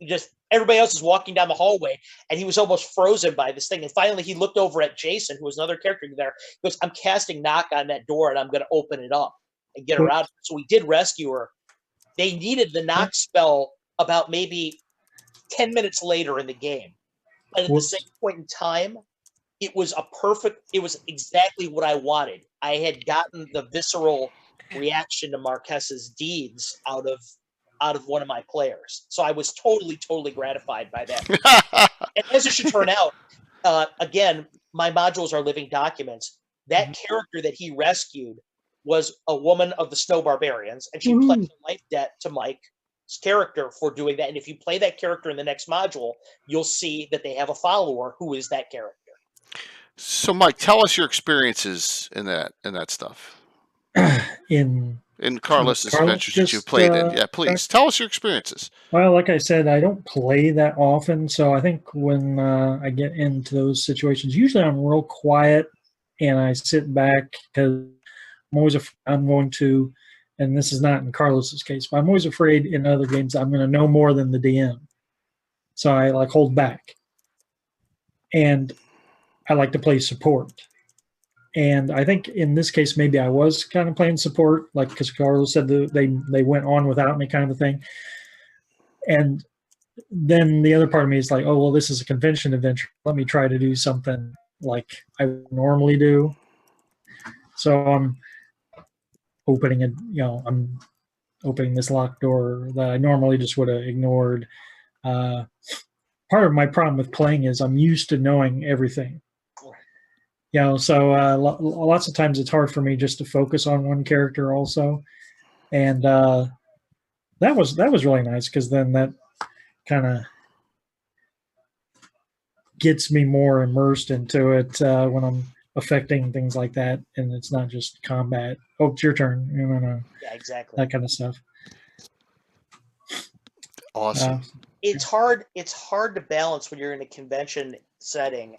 just everybody else is walking down the hallway, and he was almost frozen by this thing. And finally he looked over at Jason, who was another character there. He goes, I'm casting knock on that door, and I'm going to open it up and get her out. So we did rescue her. They needed the knock spell about maybe 10 minutes later in the game. But at the same point in time, it was exactly what I wanted. I had gotten the visceral reaction to Marquez's deeds out of one of my players. So I was totally gratified by that. And as it should turn out, again, my modules are living documents. That character that he rescued was a woman of the Snow Barbarians, and she pledged a life debt to Mike's character for doing that. And if you play that character in the next module, you'll see that they have a follower who is that character. So, Mike, tell us your experiences in that stuff. In Carlos's adventures that you played in. Yeah, please tell us your experiences. Well, like I said, I don't play that often, so I think when I get into those situations, usually I'm real quiet and I sit back because I'm always I'm going to, and this is not in Carlos's case, but I'm always afraid in other games I'm going to know more than the DM, so I like hold back, and I like to play support. And I think in this case, maybe I was kind of playing support, like because Carlos said they went on without me kind of a thing. And then the other part of me is like, oh, well, this is a convention adventure. Let me try to do something like I normally do. So I'm opening I'm opening this locked door that I normally just would have ignored. Part of my problem with playing is I'm used to knowing everything. So lots of times it's hard for me just to focus on one character also. And that was really nice because then that kind of gets me more immersed into it when I'm affecting things like that, and it's not just combat. Oh, it's your turn. Yeah, exactly. That kind of stuff. Awesome. It's hard to balance when you're in a convention setting.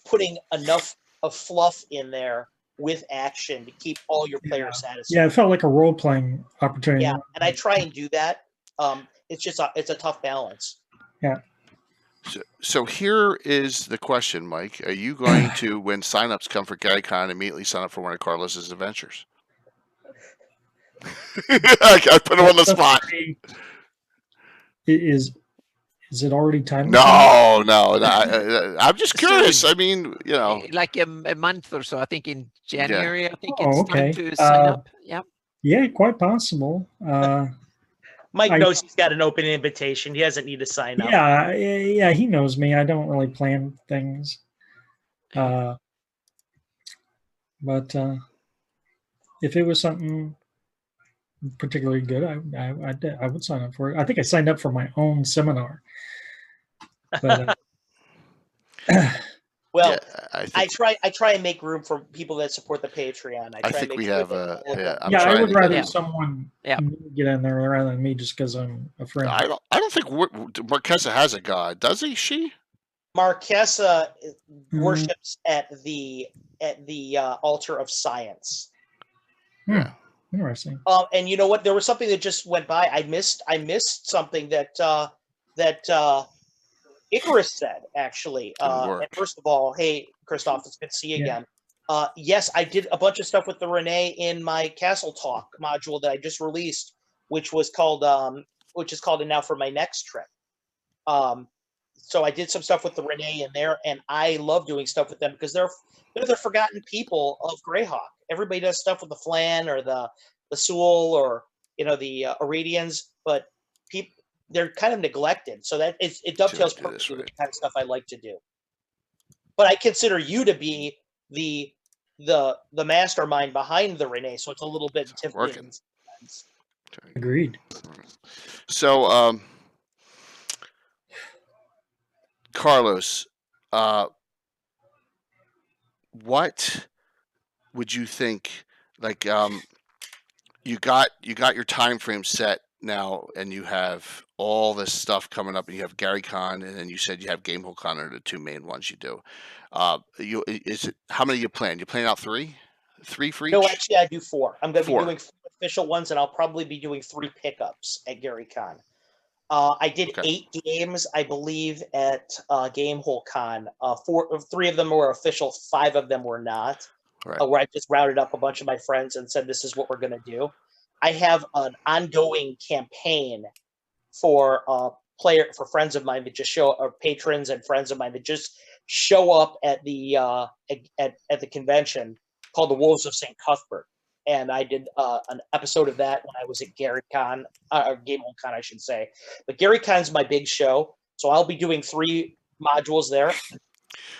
Putting enough of fluff in there with action to keep all your players satisfied. Yeah, it felt like a role-playing opportunity. Yeah, and I try and do that. It's a tough balance. Yeah. So here is the question, Mike. Are you going to, when signups come for GuyCon, immediately sign up for one of Carlos's adventures? I put him on the spot. Is Is it already time? No. I'm just curious. Soon. I mean, like a month or so. I think in January. I think Oh, it's time okay. to sign up. Yeah. Yeah, quite possible. Mike knows he's got an open invitation. He doesn't need to sign up. Yeah, he knows me. I don't really plan things. But if it was something particularly good, I would sign up for it. I think I signed up for my own seminar. But well, yeah, I try and make room for people that support the Patreon. I think we have a. I would rather someone get in there rather than me, just because I'm a friend. I don't think Marquesa has a god, does he? She Marquesa worships at the altar of science. Yeah. Interesting. And you know what? There was something that just went by. I missed something that Icarus said, actually. And first of all, hey, Christoph, it's good to see you again. Yes, I did a bunch of stuff with the Renee in my Castle Talk module that I just released, which is called And Now for My Next Trip. So I did some stuff with the Renee in there, and I love doing stuff with them because they're the forgotten people of Greyhawk. Everybody does stuff with the Flan or the Sewell or the Iradians, but they're kind of neglected. So that it dovetails perfectly with the kind of stuff I like to do. But I consider you to be the mastermind behind the Renee, so it's a little bit working. Agreed. So, Carlos, what would you think? Like, you got your time frame set now, and you have all this stuff coming up, and you have Gary Con, and then you said you have Gamehole Con are the two main ones you do. How many you plan? You plan out three for each? No, actually, I do 4. I'm going to be doing 4 official ones, and I'll probably be doing 3 pickups at Gary Con. I did 8 games, I believe, at Gamehole Con. 3 of them were official, 5 of them were not. Right. Where I just rounded up a bunch of my friends and said, "This is what we're going to do." I have an ongoing campaign for friends of mine that just or patrons and friends of mine that just show up at the at the convention called the Wolves of St. Cuthbert. And I did an episode of that when I was at Gary Con, or Gamehole Con, I should say. But Gary Con's my big show, so I'll be doing 3 modules there.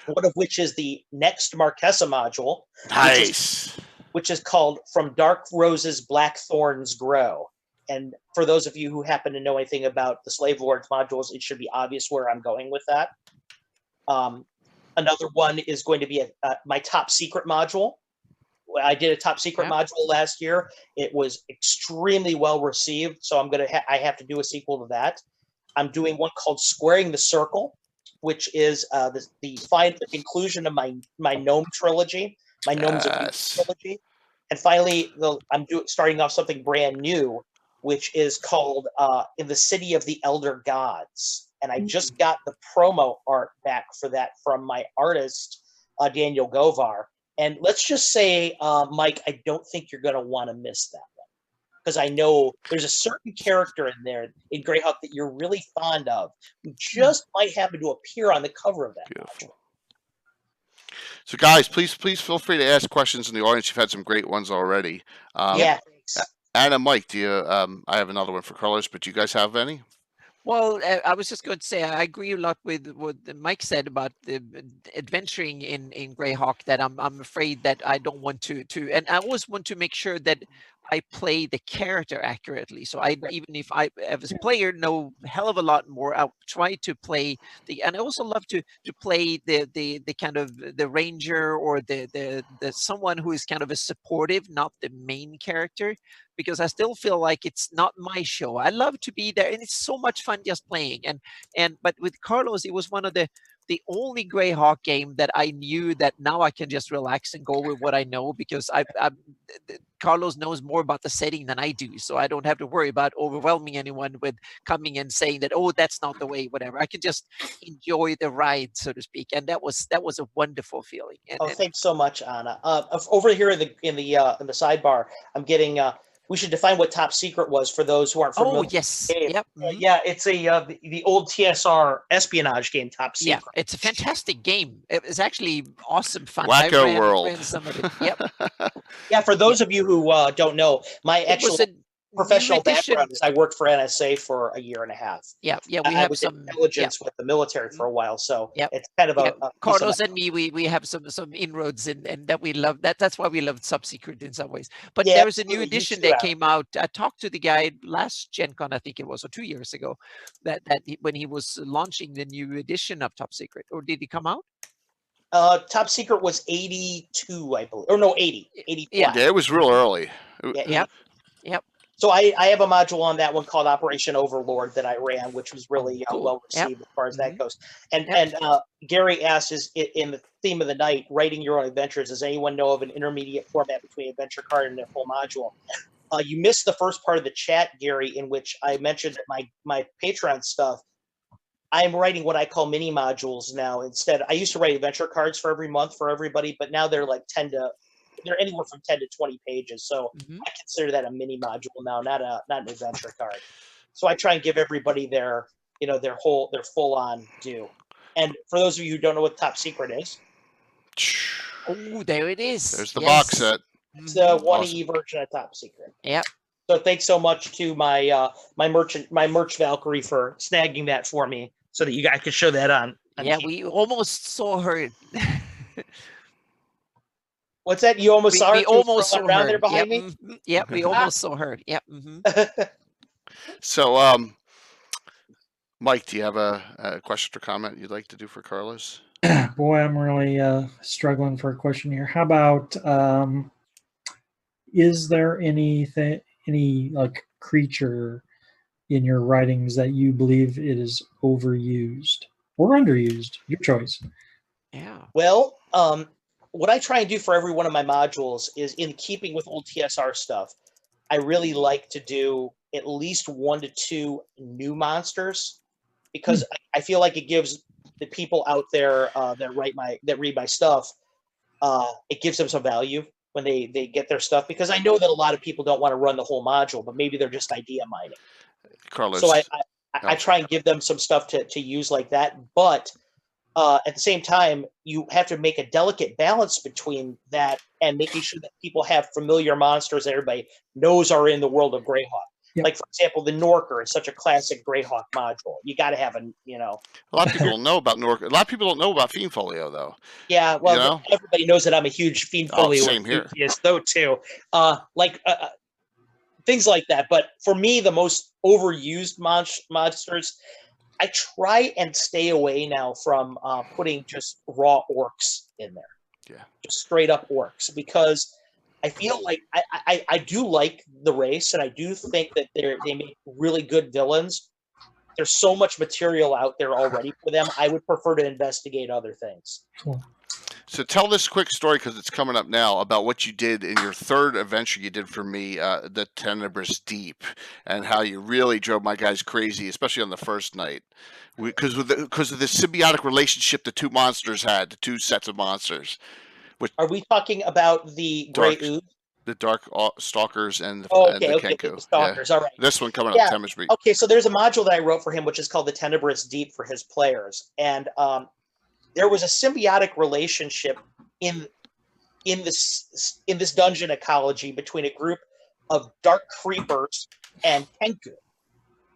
One of which is the next Marquesa module. Nice. Which is called From Dark Roses, Black Thorns Grow. And for those of you who happen to know anything about the Slave Lords modules, it should be obvious where I'm going with that. Another one is going to be my top secret module. I did a top secret module last year. It was extremely well received, so I have to do a sequel to that. I'm doing one called Squaring the Circle, which is the final conclusion of my Gnome trilogy, my Gnomes of Youth trilogy. And finally, I'm starting off something brand new, which is called In the City of the Elder Gods. And I just got the promo art back for that from my artist, Daniel Govar. And let's just say, Mike, I don't think you're going to want to miss that one. Because I know there's a certain character in there in Greyhawk that you're really fond of, who just might happen to appear on the cover of that module. So, guys, please feel free to ask questions in the audience. You've had some great ones already. Thanks. Anna, Mike, do you? I have another one for Carlos, but do you guys have any? Well, I was just going to say I agree a lot with what Mike said about the adventuring in Greyhawk. That I'm afraid that I don't want to, and I always want to make sure that I play the character accurately. So even if I, as a player, know a hell of a lot more, I'll try to play and I also love to play the kind of the ranger or the someone who is kind of a supportive, not the main character, because I still feel like it's not my show. I love to be there, and it's so much fun just playing. But with Carlos, it was one of the only Greyhawk game that I knew that now I can just relax and go with what I know, because Carlos knows more about the setting than I do, so I don't have to worry about overwhelming anyone with coming and saying that, oh, that's not the way, whatever. I can just enjoy the ride, so to speak, and that was a wonderful feeling. Thanks so much, Anna. Over here in the sidebar, I'm getting we should define what Top Secret was for those who aren't familiar. Oh, yes. Yep. Yeah, it's the old TSR espionage game, Top Secret. Yeah, it's a fantastic game. It was actually awesome fun. Wacko World. Ran some of it. Yep. Yeah, for those of you who don't know, my actual professional background is I worked for NSA for a year and a half. Yeah, we I have was some in intelligence with the military for a while, so it's kind of a Carlos and me. We have some inroads and that we love. That's why we love Top Secret in some ways. But there was a new edition that came out. I talked to the guy last Gen Con, I think it was, or 2 years ago, when he was launching the new edition of Top Secret. Or did he come out? Top Secret was 82, I believe, or no, 80. Yeah, it was real early. Yep. So I have a module on that one called Operation Overlord that I ran, which was really well received as far as that goes. And Gary asks, is in the theme of the night, writing your own adventures, does anyone know of an intermediate format between adventure card and a full module? You missed the first part of the chat, Gary, in which I mentioned my Patreon stuff. I'm writing what I call mini modules now. Instead, I used to write adventure cards for every month for everybody, but now they're like they're anywhere from 10 to 20 pages. So I consider that a mini module now, not an adventure card. So I try and give everybody their full on due. And for those of you who don't know what Top Secret is, oh, there it is. There's the box set. It's the 1E version of Top Secret. Yep. So thanks so much to my merch Valkyrie for snagging that for me, so that you guys could show that on we almost saw her. What's that? You almost saw her? We almost saw around her. there behind me? Yep, we almost saw her. Yep. So, Mike, do you have a question or comment you'd like to do for Carlos? Boy, I'm really struggling for a question here. How about, is there any like creature in your writings that you believe it is overused or underused? Your choice. Yeah. Well, what I try and do for every one of my modules is, in keeping with old TSR stuff, I really like to do at least 1 to 2 new monsters, because I feel like it gives the people out there that read my stuff, it gives them some value when they get their stuff, because I know that a lot of people don't want to run the whole module, but maybe they're just idea mining. Carlos. So I try and give them some stuff to use like that, but at the same time, you have to make a delicate balance between that and making sure that people have familiar monsters that everybody knows are in the world of Greyhawk. Yep. Like, for example, the Norker is such a classic Greyhawk module. You got to have a lot of people don't know about Norker. A lot of people don't know about Fiendfolio, though. Yeah, well, everybody knows that I'm a huge Fiendfolio enthusiast, though, too. Things like that. But for me, the most overused monsters, I try and stay away now from putting just raw orcs in there. Yeah. Just straight up orcs, because I feel like I do like the race, and I do think that they make really good villains. There's so much material out there already for them. I would prefer to investigate other things. Cool. So tell this quick story, because it's coming up now, about what you did in your third adventure you did for me, the Tenebrous Deep, and how you really drove my guys crazy, especially on the first night, because of the symbiotic relationship the two monsters had, the two sets of monsters. Are we talking about the Grey Ooze? The Dark Stalkers and the Kenku. The Stalkers, all right. This one coming up, Tenebrous Deep. Okay, so there's a module that I wrote for him, which is called the Tenebrous Deep for his players, and there was a symbiotic relationship in this dungeon ecology between a group of dark creepers and Kenku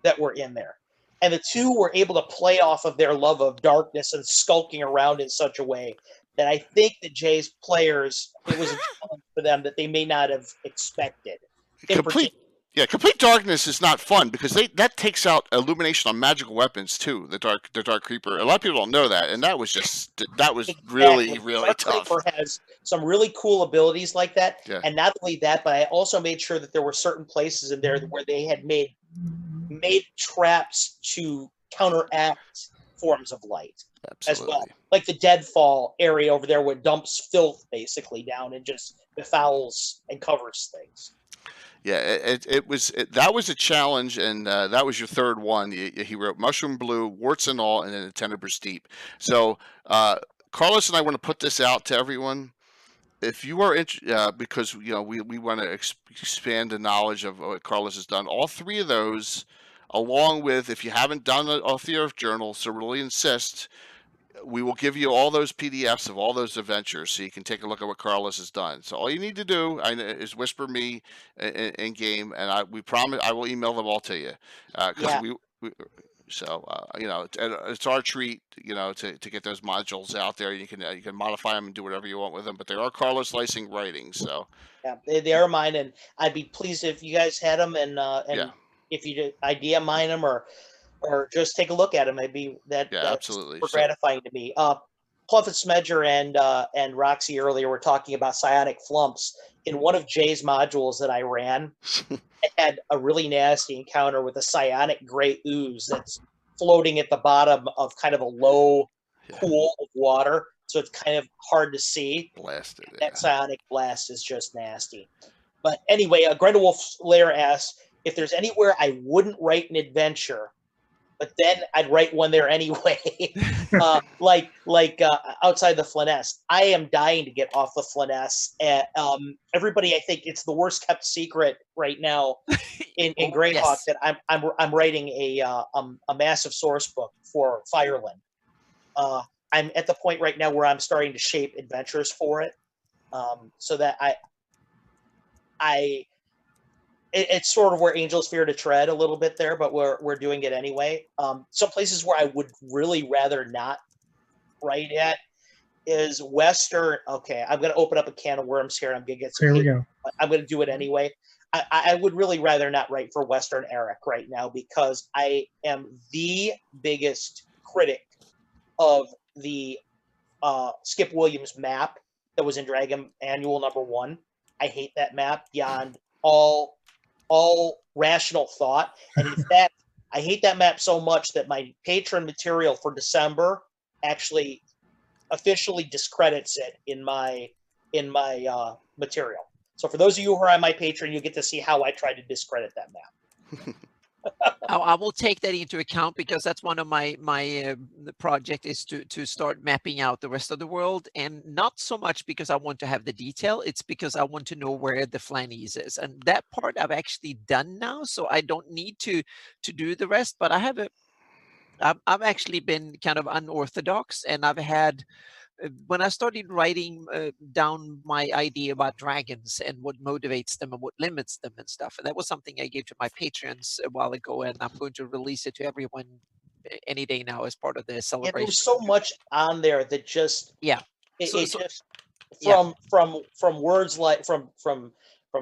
that were in there. And the two were able to play off of their love of darkness and skulking around in such a way that I think that Jay's players, it was a challenge for them that they may not have expected. Complete darkness is not fun, because that takes out illumination on magical weapons too. The dark creeper. A lot of people don't know that, and that was really Dark tough. Creeper has some really cool abilities like that, yeah. And not only that, but I also made sure that there were certain places in there where they had made traps to counteract forms of light. Absolutely. As well, like the Deadfall area over there, where it dumps filth basically down and just befouls and covers things. Yeah, that was a challenge, and that was your third one. He wrote Mushroom Blue, Warts and All, and then the Tenebrous Deep. So Carlos and I want to put this out to everyone. if you are because we want to expand the knowledge of what Carlos has done, all three of those, along with, if you haven't done an Off the Earth journal, so really insist, we will give you all those PDFs of all those adventures so you can take a look at what Carlos has done. So all you need to do is whisper me in game, and we promise I will email them all to you. Because it's our treat, to get those modules out there. You can modify them and do whatever you want with them, but they are Carlos Lising writings. So yeah, they are mine, and I'd be pleased if you guys had them, and if you did idea mine them or just take a look at them. That's absolutely super gratifying to me. Pluffett Smedger and Roxy earlier were talking about psionic flumps. In one of Jay's modules that I ran, I had a really nasty encounter with a psionic gray ooze that's floating at the bottom of kind of a low pool of water, so it's kind of hard to see. Blasted. That psionic blast is just nasty. But anyway, Greta Wolf Lair asks if there's anywhere I wouldn't write an adventure, but then I'd write one there anyway. like outside the Flyness. I am dying to get off the Flyness. Everybody, I think it's the worst kept secret right now in Greyhawk that I'm writing a massive source book for Fireland. I'm at the point right now where I'm starting to shape adventures for it, so that it's sort of where angels fear to tread a little bit there, but we're doing it anyway. Some places where I would really rather not write at is Western. Okay, I'm going to open up a can of worms here, and I'm going to get some. Here we go. But I'm going to do it anyway. I would really rather not write for Western Eric right now, because I am the biggest critic of the Skip Williams map that was in Dragon Annual #1. I hate that map beyond all rational thought, and in fact, I hate that map so much that my patron material for December actually officially discredits it in my material. So for those of you who are on my Patreon, you get to see how I try to discredit that map. I will take that into account, because that's one of my project is to start mapping out the rest of the world, and not so much because I want to have the detail, it's because I want to know where the Flanies is, and that part I've actually done now, so I don't need to do the rest. But I've actually been kind of unorthodox, and I've had, when I started writing down my idea about dragons and what motivates them and what limits them and stuff, and that was something I gave to my patrons a while ago, and I'm going to release it to everyone any day now as part of the celebration. Yeah, there's so much on there that just from words like from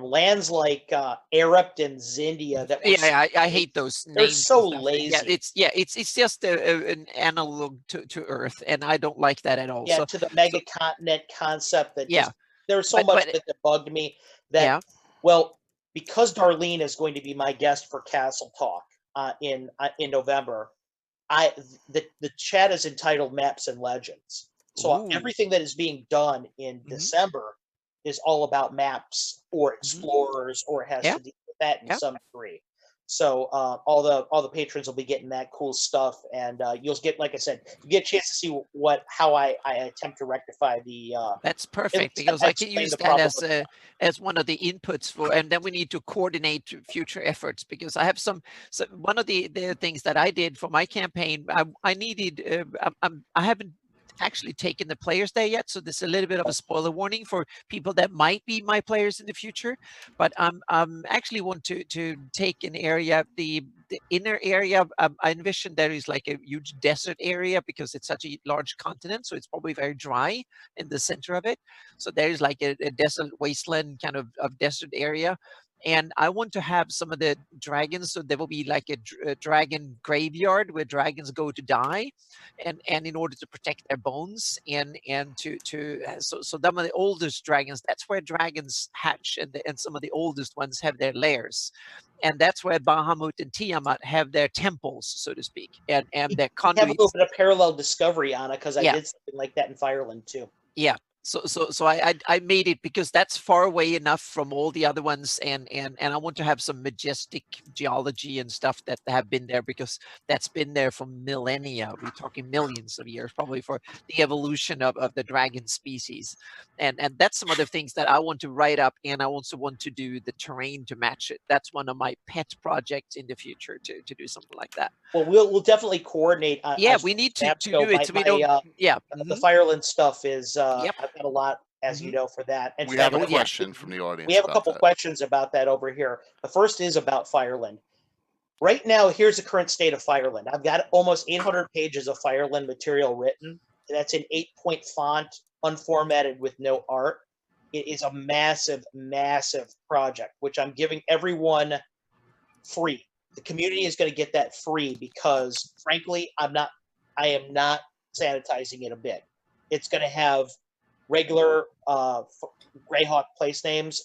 lands like Erupt and Zindia that I hate those names. They're so lazy. It's just an analog to Earth, and I don't like that at all. Yeah, to the mega continent concept that there's so much that bugged me that well, because Darlene is going to be my guest for Castle Talk in November, the chat is entitled Maps and Legends. So everything that is being done in December is all about maps or explorers, or has to do with that in some degree. So all the patrons will be getting that cool stuff, and you'll get, like I said, you get a chance to see how I attempt to rectify the. That's perfect, because I can use that as one of the inputs for, and then we need to coordinate future efforts, because I have so one of the things that I did for my campaign, I needed I haven't actually taken the players there yet, so there's a little bit of a spoiler warning for people that might be my players in the future. But I'm actually want to take an area, the inner area. I envision there is like a huge desert area, because it's such a large continent, so it's probably very dry in the center of it. So there is like a desert wasteland kind of desert area. And I want to have some of the dragons, so there will be like a dragon graveyard where dragons go to die, and in order to protect their bones, and so some of the oldest dragons, that's where dragons hatch, and some of the oldest ones have their lairs, and that's where Bahamut and Tiamat have their temples, so to speak, and their conduits. Have a little bit of parallel discovery on it, because I did something like that in Fireland too. Yeah. So I made it because that's far away enough from all the other ones, and I want to have some majestic geology and stuff that have been there, because that's been there for millennia. We're talking millions of years, probably, for the evolution of the dragon species, and that's some other things that I want to write up, and I also want to do the terrain to match it. That's one of my pet projects in the future, to do something like that. Well, we'll definitely coordinate. Yeah, we need to do it. So we don't. Yeah, the Fireland stuff is. Yep. I've got a lot, as you know, for that. In We fact, have a question from the audience. We have a couple questions about that over here. The first is about Fireland. Right now, here's the current state of Fireland. I've got almost 800 pages of Fireland material written. That's in 8-point font, unformatted, with no art. It is a massive, massive project, which I'm giving everyone free. The community is going to get that free because, frankly, I am not sanitizing it a bit. It's going to have regular Greyhawk place names.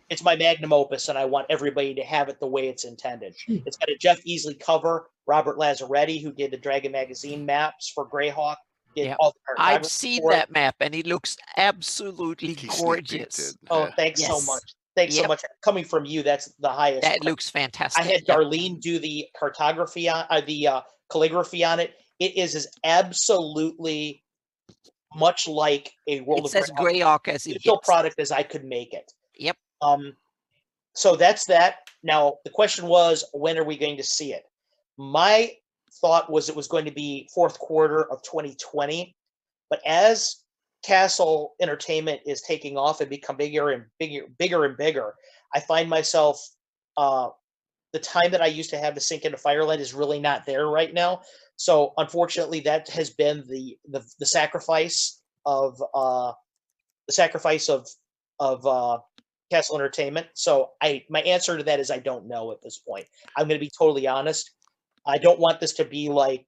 It's my magnum opus, and I want everybody to have it the way it's intended. It's got a Jeff Easley cover. Robert Lazzaretti, who did the Dragon Magazine maps for Greyhawk, did all the cartography. I've seen that map, and it looks absolutely gorgeous. Oh, thanks so much. Thanks so much. Coming from you, that's the highest. That looks fantastic. I had Darlene do the cartography on the calligraphy on it. It is as absolutely much like a World of Greyhawk as it digital product as I could make it. Yep. So that's that. Now the question was, when are we going to see it? My thought was it was going to be fourth quarter of 2020, but as Castle Entertainment is taking off and become bigger and bigger, I find myself the time that I used to have to sink into Fireland is really not there right now. So unfortunately, that has been the sacrifice of Castle Entertainment. So my answer to that is I don't know at this point. I'm going to be totally honest. I don't want this to be like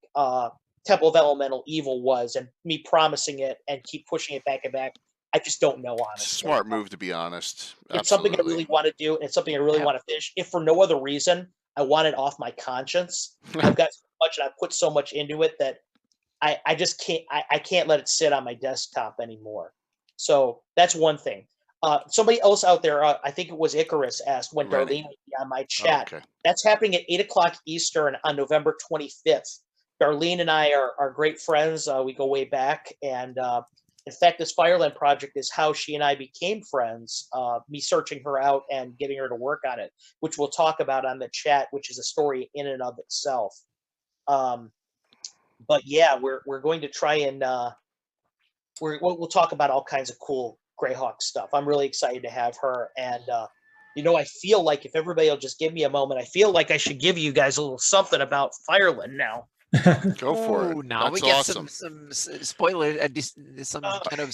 Temple of Elemental Evil was, and me promising it and keep pushing it back and back. I just don't know, honestly. Smart move, to be honest. It's something I really want to do, and it's something I really want to finish. If for no other reason, I want it off my conscience. I've got so much, and I've put so much into it that I just can't. I can't let it sit on my desktop anymore. So that's one thing. Somebody else out there, I think it was Icarus, asked when Darlene would be on my chat. Okay. That's happening at 8:00 Eastern on November 25th. Darlene and I are great friends. We go way back. And in fact, this Fireland project is how she and I became friends, me searching her out and getting her to work on it, which we'll talk about on the chat, which is a story in and of itself. But yeah, we're going to try and we'll talk about all kinds of cool Greyhawk stuff. I'm really excited to have her. And, I feel like if everybody will just give me a moment, I feel like I should give you guys a little something about Fireland now. Go for it. Now we get some spoiler, some kind of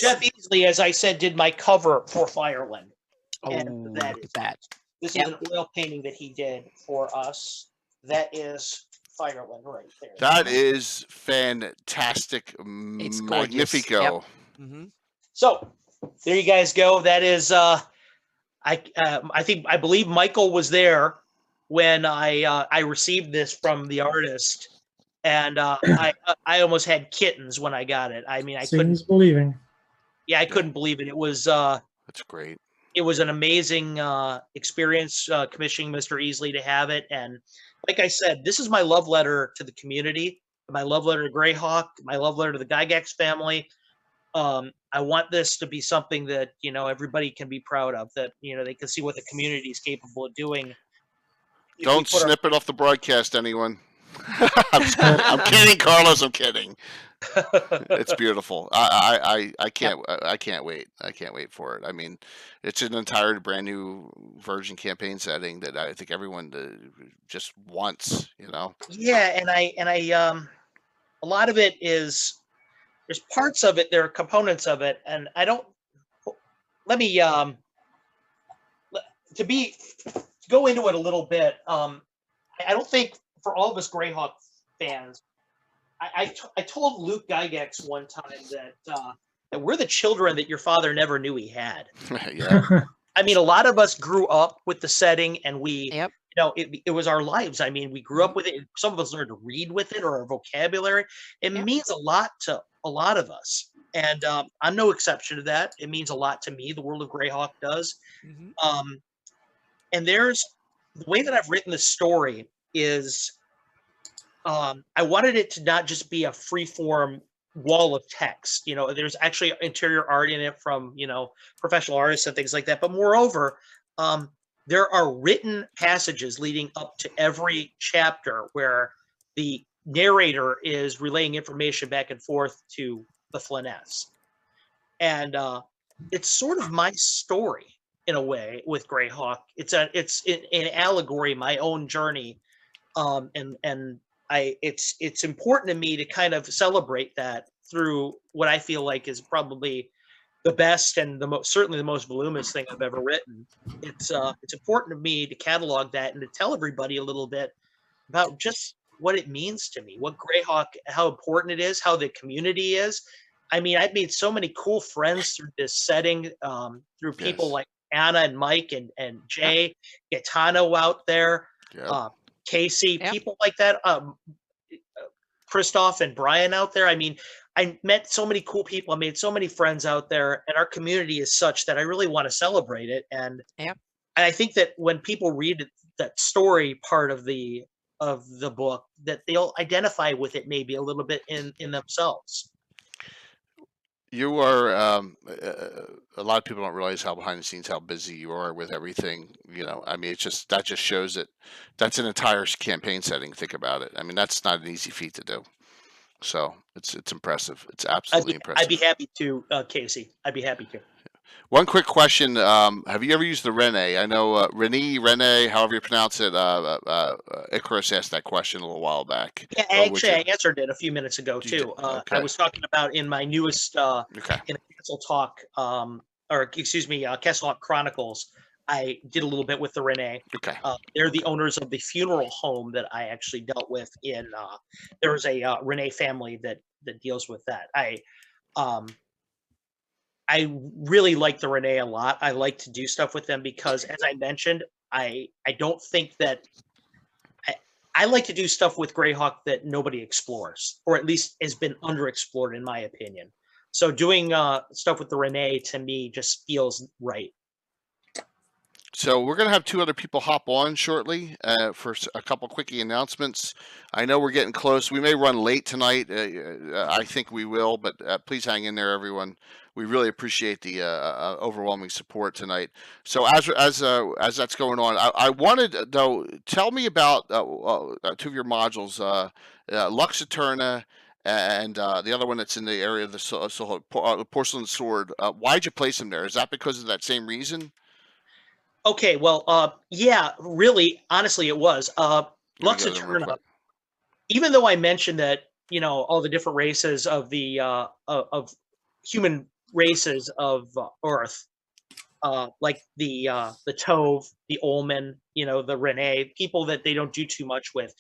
Jeff Easley, as I said, did my cover for Fireland. And that. This is an oil painting that he did for us. That is Fireland right there. That is fantastic. It's Magnifico. Yep. Mm-hmm. So there you guys go. That is I believe Michael was there when I received this from the artist, and I almost had kittens when I got it. I mean, I couldn't believing. Yeah, I couldn't believe it. It was that's great. It was an amazing experience commissioning Mr. Easley to have it. And like I said, this is my love letter to the community, my love letter to Greyhawk, my love letter to the Gygax family. I want this to be something that, everybody can be proud of, that, they can see what the community is capable of doing. Don't snip it off the broadcast, anyone. I'm kidding, Carlos. I'm kidding. It's beautiful. I can't wait. I can't wait for it. I mean, it's an entire brand new version campaign setting that I think everyone just wants. Yeah, and I a lot of it is. There's parts of it, there are components of it, and I don't. Let me to go into it a little bit. I don't think for all of us Greyhawk fans, I told Luke Gygax one time that we're the children that your father never knew he had. Yeah. I mean, a lot of us grew up with the setting, and we. Yep. It was our lives. I mean, we grew up with it. Some of us learned to read with it, or our vocabulary. It means a lot to a lot of us. And I'm no exception to that. It means a lot to me. The world of Greyhawk does. And there's the way that I've written the story is I wanted it to not just be a free-form wall of text. There's actually interior art in it from, professional artists and things like that. But moreover, there are written passages leading up to every chapter where the narrator is relaying information back and forth to the Flyness. And it's sort of my story in a way with Greyhawk. It's an allegory, my own journey. It's important to me to kind of celebrate that through what I feel like is probably the best and certainly the most voluminous thing I've ever written. It's important to me to catalog that and to tell everybody a little bit about just what it means to me, what Greyhawk, how important it is, how the community is. I mean, I've made so many cool friends through this setting, through people like Anna and Mike and Jay, Gaetano out there, Casey, people like that, Christoph and Brian out there. I mean, I met so many cool people. I made so many friends out there, and our community is such that I really want to celebrate it. And I think that when people read that story part of the book, that they'll identify with it maybe a little bit in themselves. You are a lot of people don't realize how behind the scenes, how busy you are with everything. I mean, that just shows that that's an entire campaign setting. Think about it. I mean, that's not an easy feat to do. So it's impressive. It's absolutely impressive. I'd be happy to, Casey. I'd be happy to. One quick question: have you ever used the Rene? I know Rene, however you pronounce it. Icarus asked that question a little while back. Yeah, actually, I answered it a few minutes ago too. I was talking about in my newest in a Castle Talk, Castle Talk Chronicles. I did a little bit with the Rene. They're the owners of the funeral home that I actually dealt with in. There was a Rene family that deals with that. I really like the Rene a lot. I like to do stuff with them because, as I mentioned, I don't think that I like to do stuff with Greyhawk that nobody explores, or at least has been underexplored, in my opinion. So doing stuff with the Rene to me just feels right. So we're going to have two other people hop on shortly for a couple quickie announcements. I know we're getting close. We may run late tonight. I think we will, but please hang in there, everyone. We really appreciate the overwhelming support tonight. So as that's going on, I wanted, though, tell me about two of your modules, Lux Eterna and the other one that's in the area of the Porcelain Sword. Why'd you place them there? Is that because of that same reason? Okay, well, yeah, really, honestly, it was. Lux Eterna, even though I mentioned that, all the different races of the of human races of Earth, like the Tove, the Ullman, the Rene, people that they don't do too much with.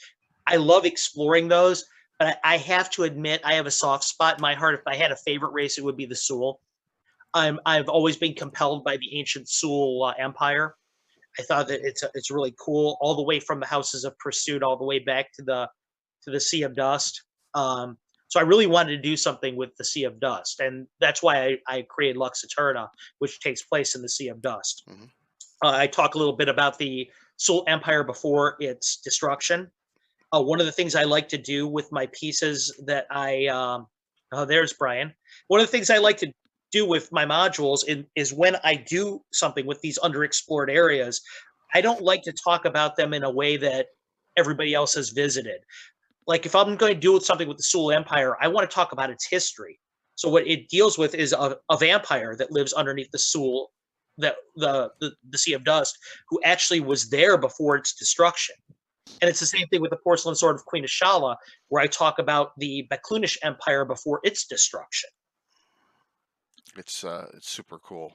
I love exploring those, but I have to admit I have a soft spot in my heart. If I had a favorite race, it would be the Sul. I've always been compelled by the ancient Sul Empire. I thought that it's really cool, all the way from the Houses of Pursuit all the way back to the Sea of Dust. So I really wanted to do something with the Sea of Dust, and that's why I created Lux Eterna, which takes place in the Sea of Dust. Mm-hmm. I talk a little bit about the Sul Empire before its destruction. One of the things I like to do with my pieces that there's Brian. One of the things I like to do with my modules is when I do something with these underexplored areas, I don't like to talk about them in a way that everybody else has visited. Like if I'm going to do something with the Sul Empire, I want to talk about its history. So what it deals with is a vampire that lives underneath the Sul, the Sea of Dust, who actually was there before its destruction. And it's the same thing with the Porcelain Sword of Queen Ashala, where I talk about the Baklunish Empire before its destruction. It's super cool.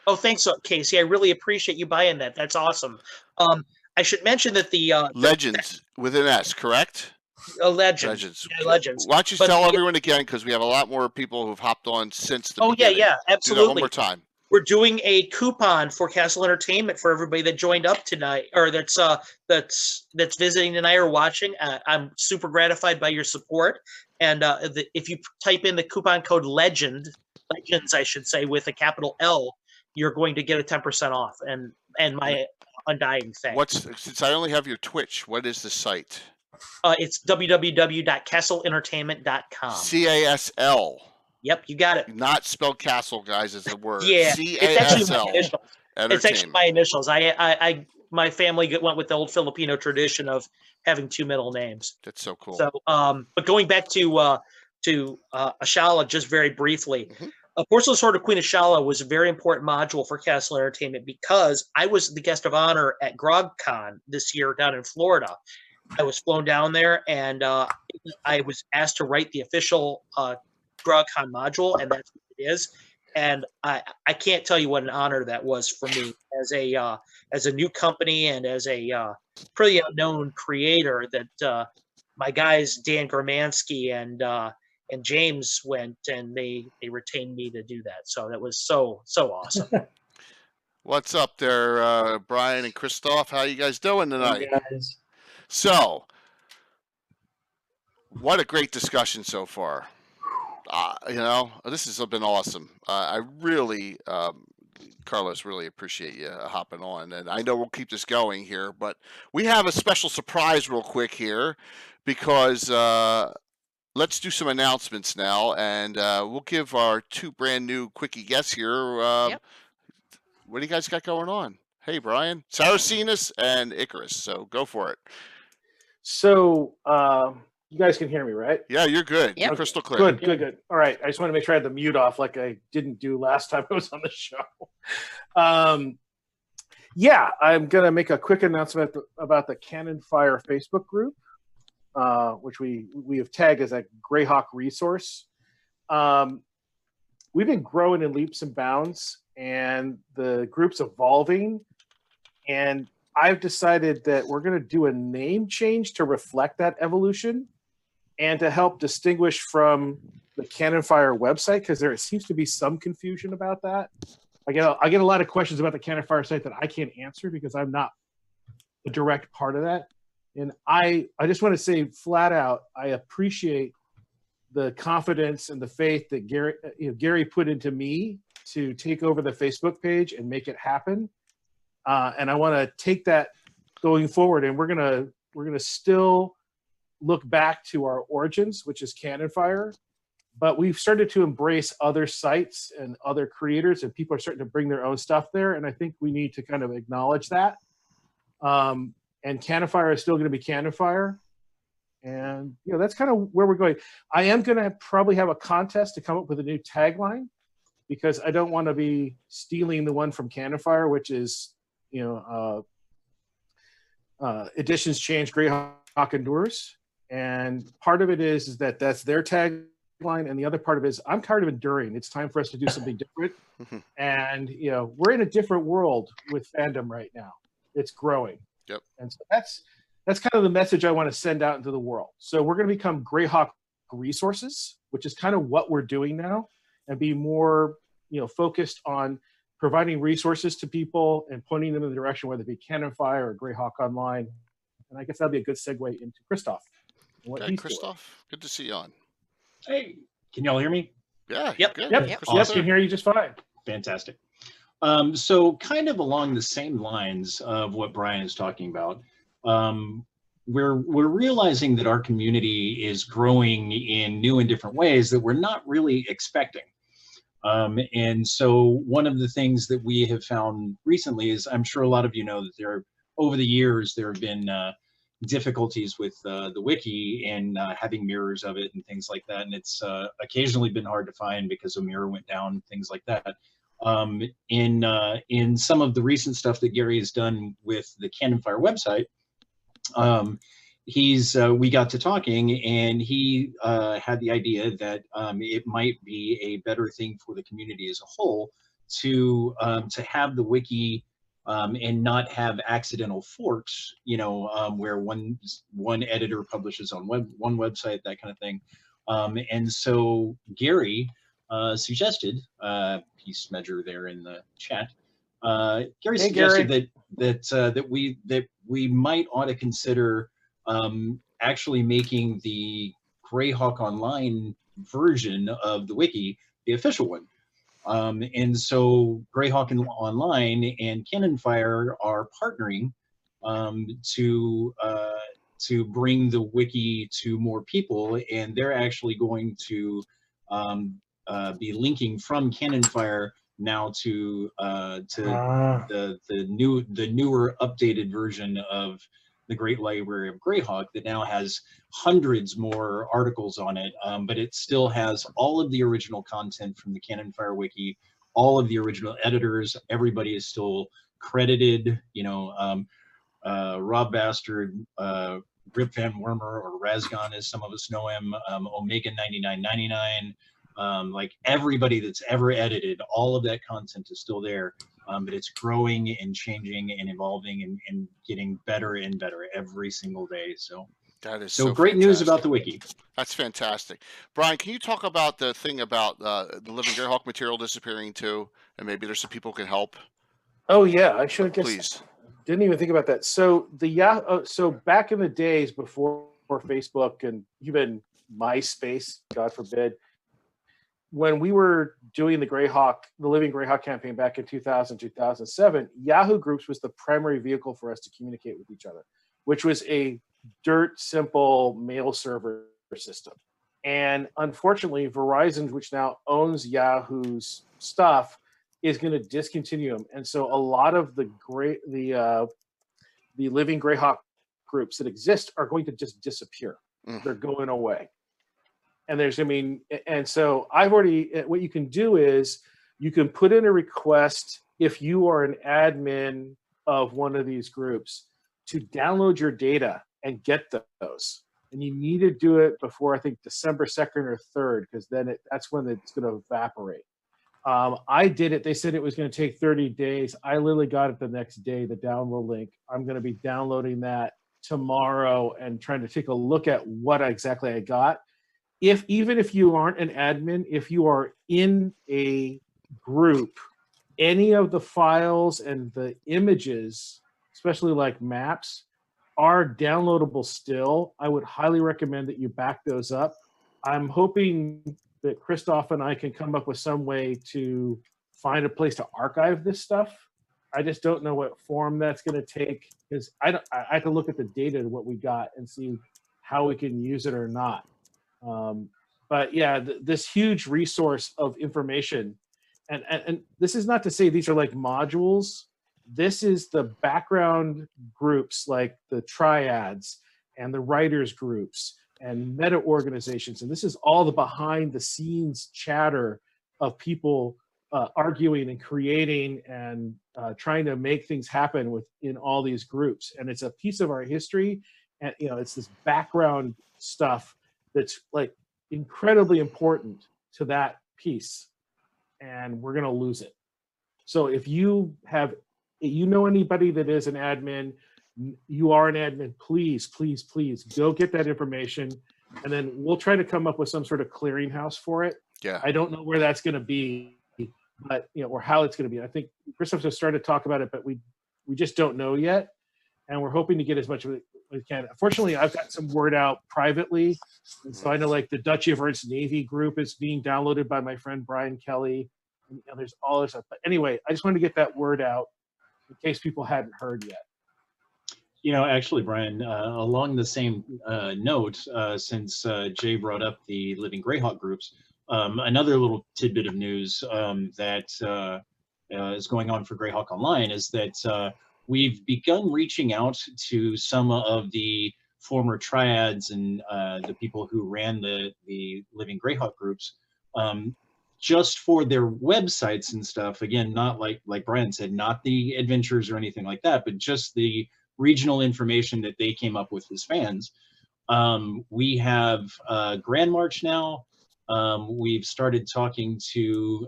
Oh, thanks, Casey. I really appreciate you buying that. That's awesome. I should mention that the Legends with an S, correct? Legends. Yeah, Legends. Why don't you tell everyone again, because we have a lot more people who've hopped on since the beginning. Yeah, absolutely. Do that one more time. We're doing a coupon for Castle Entertainment for everybody that joined up tonight, or that's visiting tonight or watching. I'm super gratified by your support. And if you type in the coupon code legends, I should say, with a capital L, you're going to get a 10% off. And my undying thanks. Since I only have your Twitch, what is the site? It's www.castlentertainment.com. CASL. Yep, you got it. Not spelled castle, guys, as a word. Yeah, it's actually my initials. My family went with the old Filipino tradition of having two middle names. That's so cool. So, but going back to Ashala, just very briefly, Porcelain Sword of Queen Ashala was a very important module for Castle Entertainment because I was the guest of honor at GrogCon this year down in Florida. I was flown down there, and I was asked to write the official GrogCon module, and that's what it is. And I can't tell you what an honor that was for me as a new company and as a pretty unknown creator. That my guys Dan Gramansky and James went, and they retained me to do that. So that was so awesome. What's up there, Brian and Christoph? How you guys doing tonight? Hey guys. So, what a great discussion so far. This has been awesome. I really, Carlos, really appreciate you hopping on. And I know we'll keep this going here, but we have a special surprise real quick here because let's do some announcements now. And we'll give our two brand new quickie guests here. What do you guys got going on? Hey, Brian. Saracenus and Icarus. So go for it. So, you guys can hear me, right? Yeah, you're good. Yep. You're crystal clear. Good. All right. I just want to make sure I had the mute off like I didn't do last time I was on the show. Yeah, I'm going to make a quick announcement about the Cannon Fire Facebook group, which we have tagged as a Greyhawk resource. We've been growing in leaps and bounds, and the group's evolving, and I've decided that we're going to do a name change to reflect that evolution and to help distinguish from the Cannon Fire website, because there seems to be some confusion about that. I get a lot of questions about the Cannon Fire site that I can't answer because I'm not a direct part of that. And I just want to say flat out, I appreciate the confidence and the faith that Gary put into me to take over the Facebook page and make it happen. And I want to take that going forward, and we're gonna still look back to our origins, which is Cannon Fire, but we've started to embrace other sites and other creators, and people are starting to bring their own stuff there, and I think we need to kind of acknowledge that. And Cannon Fire is still going to be Cannon Fire, and that's kind of where we're going. I am going to probably have a contest to come up with a new tagline, because I don't want to be stealing the one from Cannon Fire, which is editions change, Greyhawk endures. And part of it is that that's their tagline, and the other part of it is I'm tired of enduring. It's time for us to do something different. And we're in a different world with fandom right now. It's growing. Yep. And so that's kind of the message I want to send out into the world. So we're going to become Greyhawk resources, which is kind of what we're doing now, and be more focused on providing resources to people and pointing them in the direction, whether it be Cannon Fire or Greyhawk Online. And I guess that'd be a good segue into Christoph. Hey, Christoph, good to see you on. Hey, can y'all hear me? Yeah. Yep. Good. Yep. Yes, can hear you just fine. Fantastic. So kind of along the same lines of what Brian is talking about, we're realizing that our community is growing in new and different ways that we're not really expecting. And so one of the things that we have found recently is, I'm sure a lot of you know that over the years, there have been difficulties with the wiki and having mirrors of it and things like that. And it's occasionally been hard to find because a mirror went down, things like that. In some of the recent stuff that Gary has done with the Cannon Fire website, we got to talking, and he had the idea that it might be a better thing for the community as a whole to have the wiki and not have accidental forks, where one editor publishes on one website, that kind of thing. And so Gary suggested, peace measure there in the chat. Gary Hey, suggested that we might ought to consider actually making the Greyhawk Online version of the wiki the official one. And so Greyhawk Online and Cannon Fire are partnering to bring the wiki to more people, and they're actually going to be linking from Cannon Fire now to the newer updated version of the Great Library of Greyhawk that now has hundreds more articles on it, but it still has all of the original content from the Cannon Fire wiki, all of the original editors. Everybody is still credited, you know, Rob Bastard, Rip Van Wormer, or Razgon as some of us know him, Omega 9999, like everybody that's ever edited, all of that content is still there, but it's growing and changing and evolving and getting better and better every single day. So that is so great fantastic news about the wiki. That's fantastic. Brian, can you talk about the thing about the Living Greyhawk material disappearing too, and maybe there's some people who can help? Oh yeah, I should have Please. Didn't even think about that. So so back in the days before Facebook and even MySpace, God forbid, when we were doing the Living Greyhawk campaign back in 2000, 2007, Yahoo Groups was the primary vehicle for us to communicate with each other, which was a dirt simple mail server system. And unfortunately, Verizon, which now owns Yahoo's stuff, is going to discontinue them. And so a lot of the Living Greyhawk groups that exist are going to just disappear. They're going away. And and so what you can do is you can put in a request if you are an admin of one of these groups to download your data and get those. And you need to do it before, I think, December 2nd or 3rd, because then that's when it's going to evaporate. I did it. They said it was going to take 30 days. I literally got it the next day, the download link. I'm going to be downloading that tomorrow and trying to take a look at what exactly I got. Even if you aren't an admin, if you are in a group, any of the files and the images, especially like maps, are downloadable still. I would highly recommend that you back those up. I'm hoping that Christoph and I can come up with some way to find a place to archive this stuff. I just don't know what form that's going to take, because I can look at the data of what we got and see how we can use it or not. But yeah, this huge resource of information, and this is not to say these are like modules. This is the background groups like the triads and the writers groups and meta organizations. And this is all the behind the scenes chatter of people arguing and creating and trying to make things happen within all these groups. And it's a piece of our history. And, you know, it's this background stuff that's like incredibly important to that piece. And we're going to lose it. So if you know anybody that is an admin, you are an admin, please, please, please go get that information, and then we'll try to come up with some sort of clearinghouse for it. Yeah. I don't know where that's going to be, but or how it's going to be. I think Christoph has started to talk about it, but we just don't know yet, and we're hoping to get as much of it as we can. Unfortunately, I've got some word out privately, and so I know like the Duchy of Ernst Navy group is being downloaded by my friend Brian Kelly, and there's all this stuff. But anyway, I just wanted to get that word out in case people hadn't heard yet. You know, actually, Brian, along the same note, since Jay brought up the Living Greyhawk groups, another little tidbit of news that is going on for Greyhawk Online is that we've begun reaching out to some of the former triads and the people who ran the Living Greyhawk groups, just for their websites and stuff. Again, not like Brian said, not the adventures or anything like that, but just the regional information that they came up with as fans. We have Grand March now. We've started talking to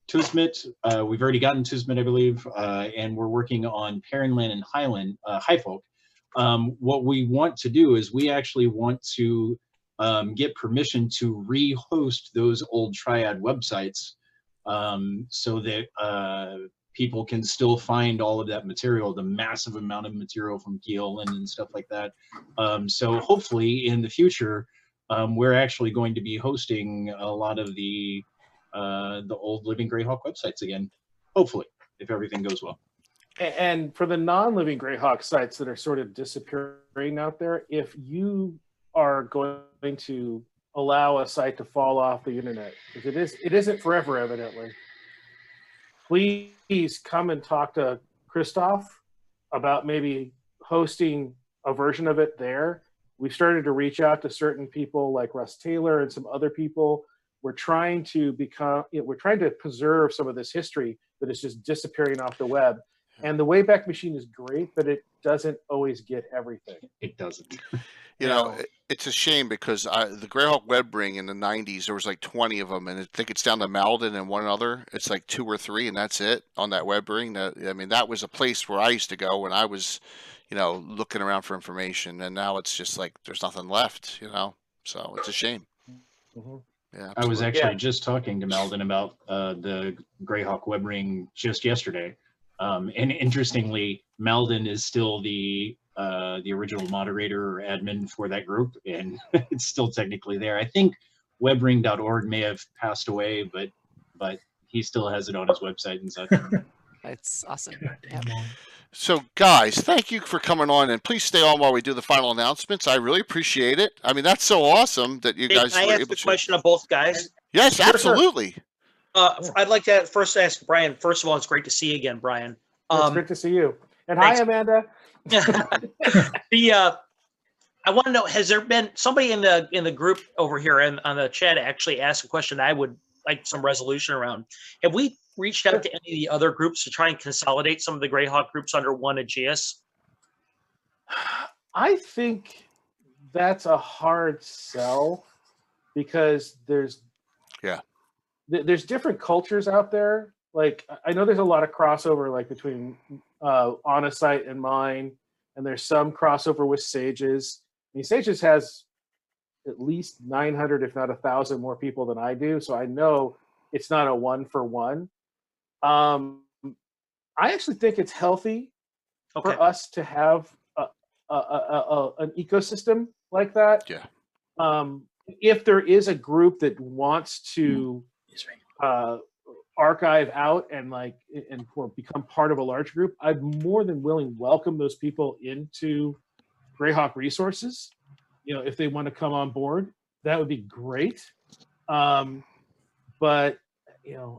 Tusmit. We've already gotten Tusmit, I believe, and we're working on Perrinland and Highland, Highfolk. What we want to do is we actually want to get permission to re-host those old Triad websites so that people can still find all of that material, the massive amount of material from Keelan and stuff like that. So hopefully in the future, we're actually going to be hosting a lot of the old Living Greyhawk websites again, hopefully, if everything goes well. And for the non-Living Greyhawk sites that are sort of disappearing out there, if you are going to allow a site to fall off the internet, because it isn't forever, evidently, please come and talk to Christoph about maybe hosting a version of it there. We've started to reach out to certain people like Russ Taylor and some other people. We're trying to preserve some of this history that is just disappearing off the web. And the Wayback Machine is great, but it doesn't always get everything. It doesn't. You know, it's a shame because the Greyhawk web ring in the 90s, there was like 20 of them, and I think it's down to Malden and one other. It's like 2 or 3, and that's it on that web ring. That was a place where I used to go when I was, looking around for information, and now it's just like there's nothing left, So it's a shame. Mm-hmm. Yeah, I was actually just talking to Malden about the Greyhawk web ring just yesterday. And interestingly, Malden is still the original moderator or admin for that group, and it's still technically there. I think webring.org may have passed away, but he still has it on his website and such. That's awesome. So, guys, thank you for coming on, and please stay on while we do the final announcements. I really appreciate it. I mean, that's so awesome that you guys were able to. Can I ask a question of both guys? Yes, absolutely. I'd like to first ask Brian. First of all, it's great to see you again, Brian. It's great to see you. And thanks. Hi, Amanda. I want to know: has there been somebody in the group over here and on the chat actually asked a question I would like some resolution around? Have we reached out to any of the other groups to try and consolidate some of the Greyhawk groups under one Aegeus? I think that's a hard sell because there's different cultures out there. Like, I know there's a lot of crossover, like between On a Site and mine, and there's some crossover with Sages. I mean, Sages has at least 900, if not 1,000 more people than I do, so I know it's not a one-for-one. I actually think it's healthy for us to have an ecosystem like that. Yeah. If there is a group that wants to archive out and become part of a large group, I'd more than willing welcome those people into Greyhawk Resources. If they want to come on board, that would be great. But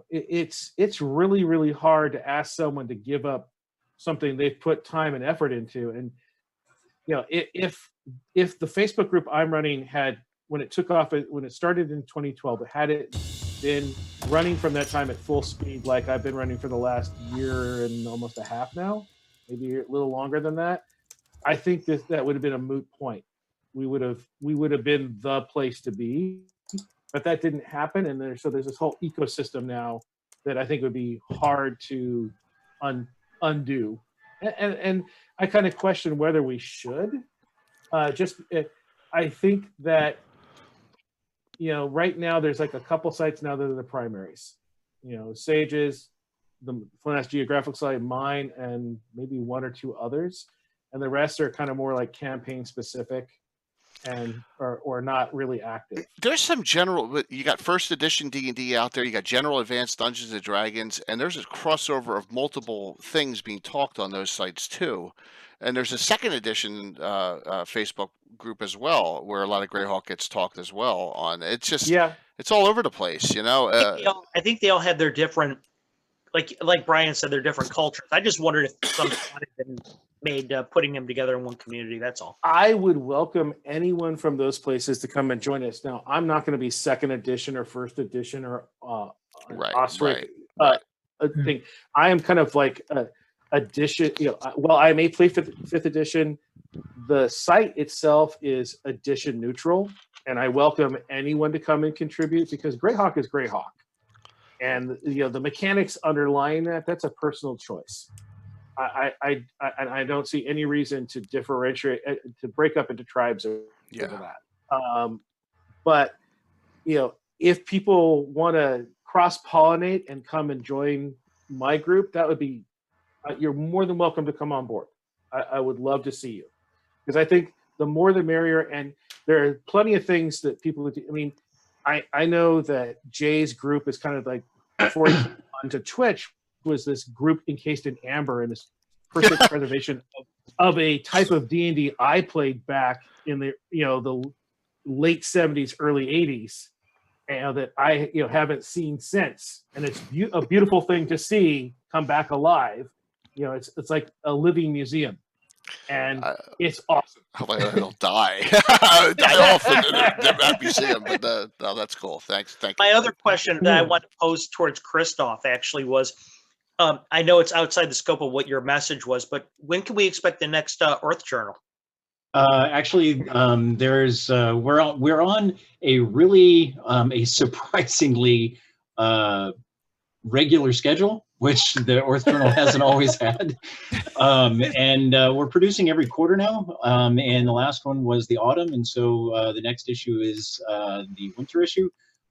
it's really, really hard to ask someone to give up something they've put time and effort into. And if the Facebook group I'm running had, when it took off, when it started in 2012, had it been running from that time at full speed, like I've been running for the last year and almost a half now, maybe a little longer than that, I think that would have been a moot point. We would have been the place to be, but that didn't happen. And there's this whole ecosystem now that I think would be hard to undo. And I kind of question whether we should. I think that, right now there's like a couple sites now that are the primaries. Sages, the Flanass Geographic site, mine, and maybe 1 or 2 others. And the rest are kind of more like campaign specific and or not really active. There's some general, you got first edition D&D out there, you got general advanced Dungeons and Dragons, and there's a crossover of multiple things being talked on those sites too. And there's a second edition Facebook group as well, where a lot of Greyhawk gets talked as well on. It's just, it's all over the place, I think they all have their different, like Brian said, their different cultures. I just wondered if some thought had been made putting them together in one community. That's all. I would welcome anyone from those places to come and join us. Now, I'm not going to be second edition or first edition or thing. I am kind of like edition. Well, I may play fifth edition. The site itself is edition neutral, and I welcome anyone to come and contribute because Greyhawk is Greyhawk, and the mechanics underlying that's a personal choice. I don't see any reason to differentiate, to break up into tribes over that. But if people want to cross-pollinate and come and join my group, that would be you're more than welcome to come on board. I would love to see you, because I think the more the merrier, and there are plenty of things that people would do. I mean, I know that Jay's group is kind of like, before he came onto Twitch, was this group encased in amber and this perfect preservation of a type of D&D I played back in the the late 70s, early 80s, and that I haven't seen since. And it's a beautiful thing to see come back alive. It's like a living museum, and it's awesome. It'll die. Die off in that museum, but no, that's cool. Thank you. My other question that I want to pose towards Christoph actually was, I know it's outside the scope of what your message was, but when can we expect the next Earth Journal? Actually, there's we're on a really a surprisingly regular schedule, which the Earth Journal hasn't always had, and we're producing every quarter now. And the last one was the autumn, and so the next issue is the winter issue.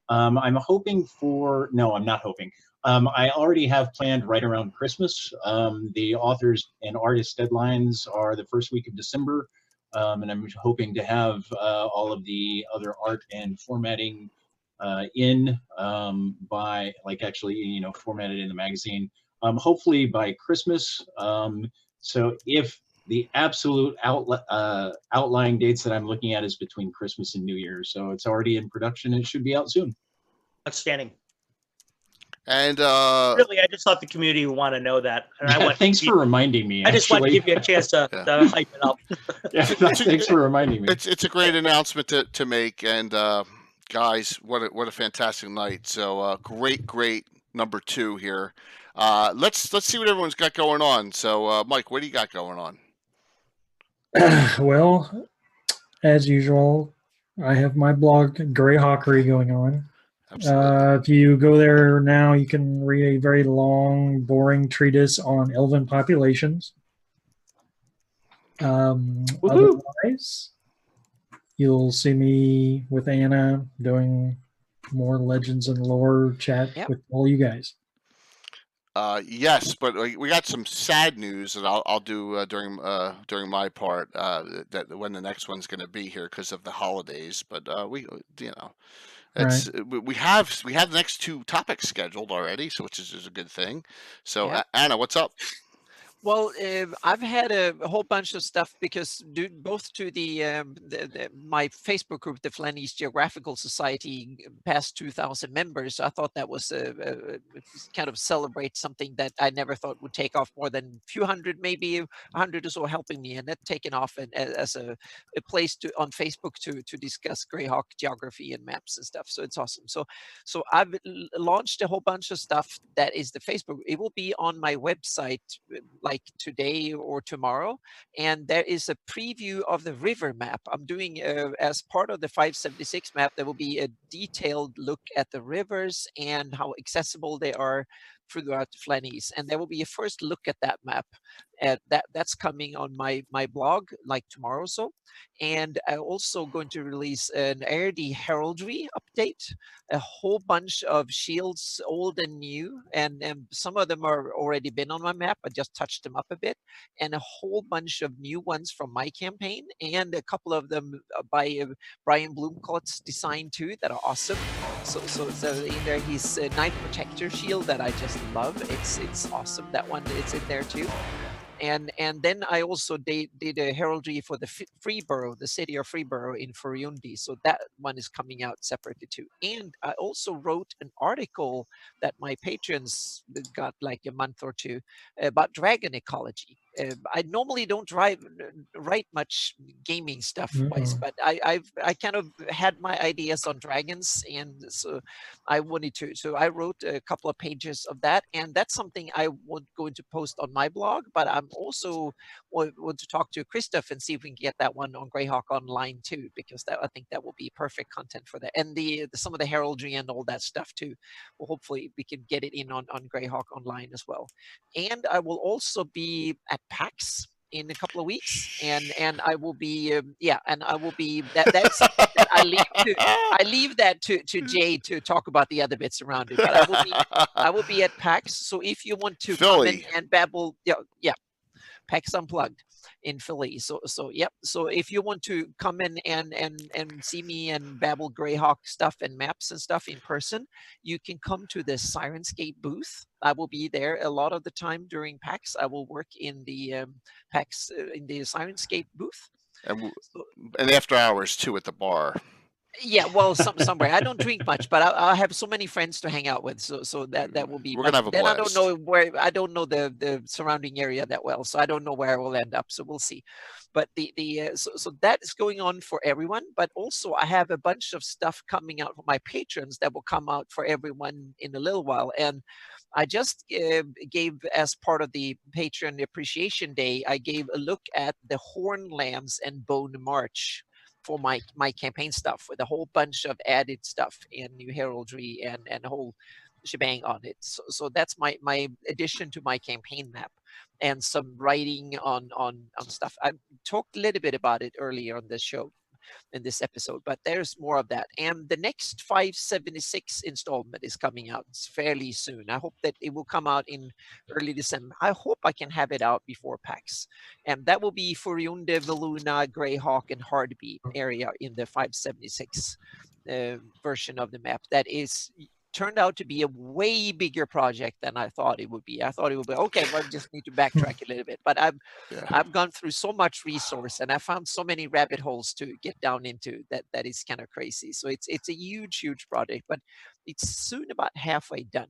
I'm hoping for I'm not hoping. I already have planned right around Christmas. The authors and artists deadlines are the first week of December. And I'm hoping to have all of the other art and formatting in by, like, actually, formatted in the magazine, hopefully by Christmas. So if the absolute outlying dates that I'm looking at is between Christmas and New Year, so it's already in production and it should be out soon. Outstanding. And really, I just thought the community would want to know that. And I thanks for reminding me. I just want to give you a chance to hype it up. Thanks for reminding me. It's a great announcement to make, and guys, what a fantastic night. So great number 2 here. Let's see what everyone's got going on. So Mike, what do you got going on? Well, as usual, I have my blog Greyhawkery going on. If you go there now, you can read a very long, boring treatise on elven populations. Otherwise, you'll see me with Anna doing more Legends and Lore chat with all you guys. Yes, but we got some sad news that I'll do during my part, that when the next one's going to be here because of the holidays. But it's right. we have the next 2 topics scheduled already, so which is a good thing. So Anna, what's up? Well, I've had a whole bunch of stuff because both to my Facebook group, the Flanese Geographical Society, past 2,000 members. I thought that was kind of celebrate something that I never thought would take off more than a few hundred, maybe 100 or so helping me, and that taken off as a place on Facebook to discuss Greyhawk geography and maps and stuff. So it's awesome. So I've launched a whole bunch of stuff that is the Facebook. It will be on my website like today or tomorrow, and there is a preview of the river map I'm doing as part of the 576 map. There will be a detailed look at the rivers and how accessible they are throughout Flanese, and there will be a first look at that map. That's coming on my blog like tomorrow or so. And I'm also going to release an ARD heraldry update, a whole bunch of shields, old and new, and some of them are already been on my map. I just touched them up a bit, and a whole bunch of new ones from my campaign, and a couple of them by Brian Blomcott's design too that are awesome. So in there, his Knight Protector shield that I just love. It's awesome. That one, it's in there too. And then I also did a heraldry for the Freeborough, the city of Freeborough in Furundi. So that one is coming out separately too. And I also wrote an article that my patrons got like a month or two about dragon ecology. I normally don't write much gaming stuff wise, but I kind of had my ideas on dragons, and so I wanted to. So I wrote a couple of pages of that, and that's something I want going to post on my blog. But I'm also want to talk to Christoph and see if we can get that one on Greyhawk Online too, because I think that will be perfect content for that, and some of the heraldry and all that stuff too. Well, hopefully we can get it in on Greyhawk Online as well. And I will also be at PAX in a couple of weeks, and I will be and I will be that's something that I leave that to Jay to talk about the other bits around it. But I will be at PAX. So if you want to come in and babble, PAX Unplugged in Philly. So yep. So if you want to come in and see me and babble Greyhawk stuff and maps and stuff in person, you can come to the Sirenscape booth. I will be there a lot of the time during PAX. I will work in the PAX in the Sirenscape booth. And after hours too at the bar. Yeah, well, somewhere. I don't drink much, but I have so many friends to hang out with, so that will be. We're gonna have a blast. I don't know where. I don't know the surrounding area that well, so I don't know where I will end up. So we'll see. But so that is going on for everyone. But also, I have a bunch of stuff coming out for my patrons that will come out for everyone in a little while. And I just gave, as part of the Patreon Appreciation Day, I gave a look at the Horn Lambs and Bone March for my campaign stuff, with a whole bunch of added stuff and new heraldry and a whole shebang on it. So that's my addition to my campaign map, and some writing on stuff. I talked a little bit about it earlier on the show in this episode, but there's more of that. And the next 576 installment is coming out fairly soon. I hope that it will come out in early December. I hope I can have it out before PAX. And that will be Furiunde, Veluna, Greyhawk, and Hardby area in the 576 version of the map. That is turned out to be a way bigger project than I thought it would be. I thought it would be okay, well, I just need to backtrack a little bit. But I've gone through so much resource, and I found so many rabbit holes to get down into that is kind of crazy. So it's a huge project, but it's soon about halfway done.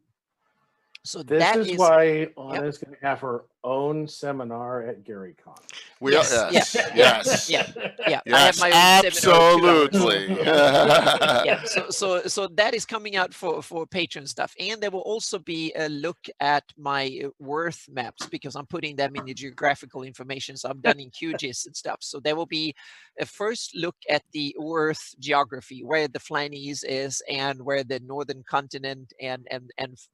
So this is why Anna is going to have her own seminar at GaryCon. Yes. Yeah. Yes, I have my own absolutely. Yeah. So that is coming out for Patreon stuff, and there will also be a look at my Worth maps, because I'm putting them in the geographical information. So I'm done in QGIS and stuff. So there will be a first look at the Worth geography, where the Flanies is, and where the northern continent and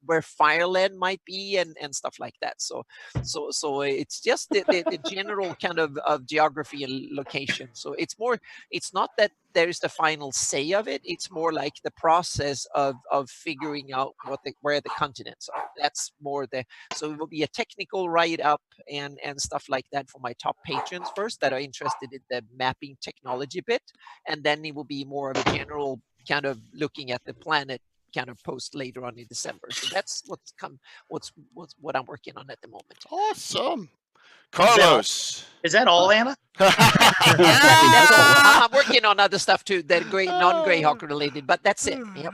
where Fireland might be, and stuff like that. So it's just the general kind of geography and location. So it's not that there's the final say of it. It's more like the process of figuring out where the continents are. That's more so it will be a technical write-up and stuff like that for my top patrons first that are interested in the mapping technology bit, and then it will be more of a general kind of looking at the planet kind of post later on in December. So that's what I'm working on at the moment. Awesome. Carlos. Is that all, Anna? That's all. I'm working on other stuff too that non-Greyhawk related, but that's it. Yep.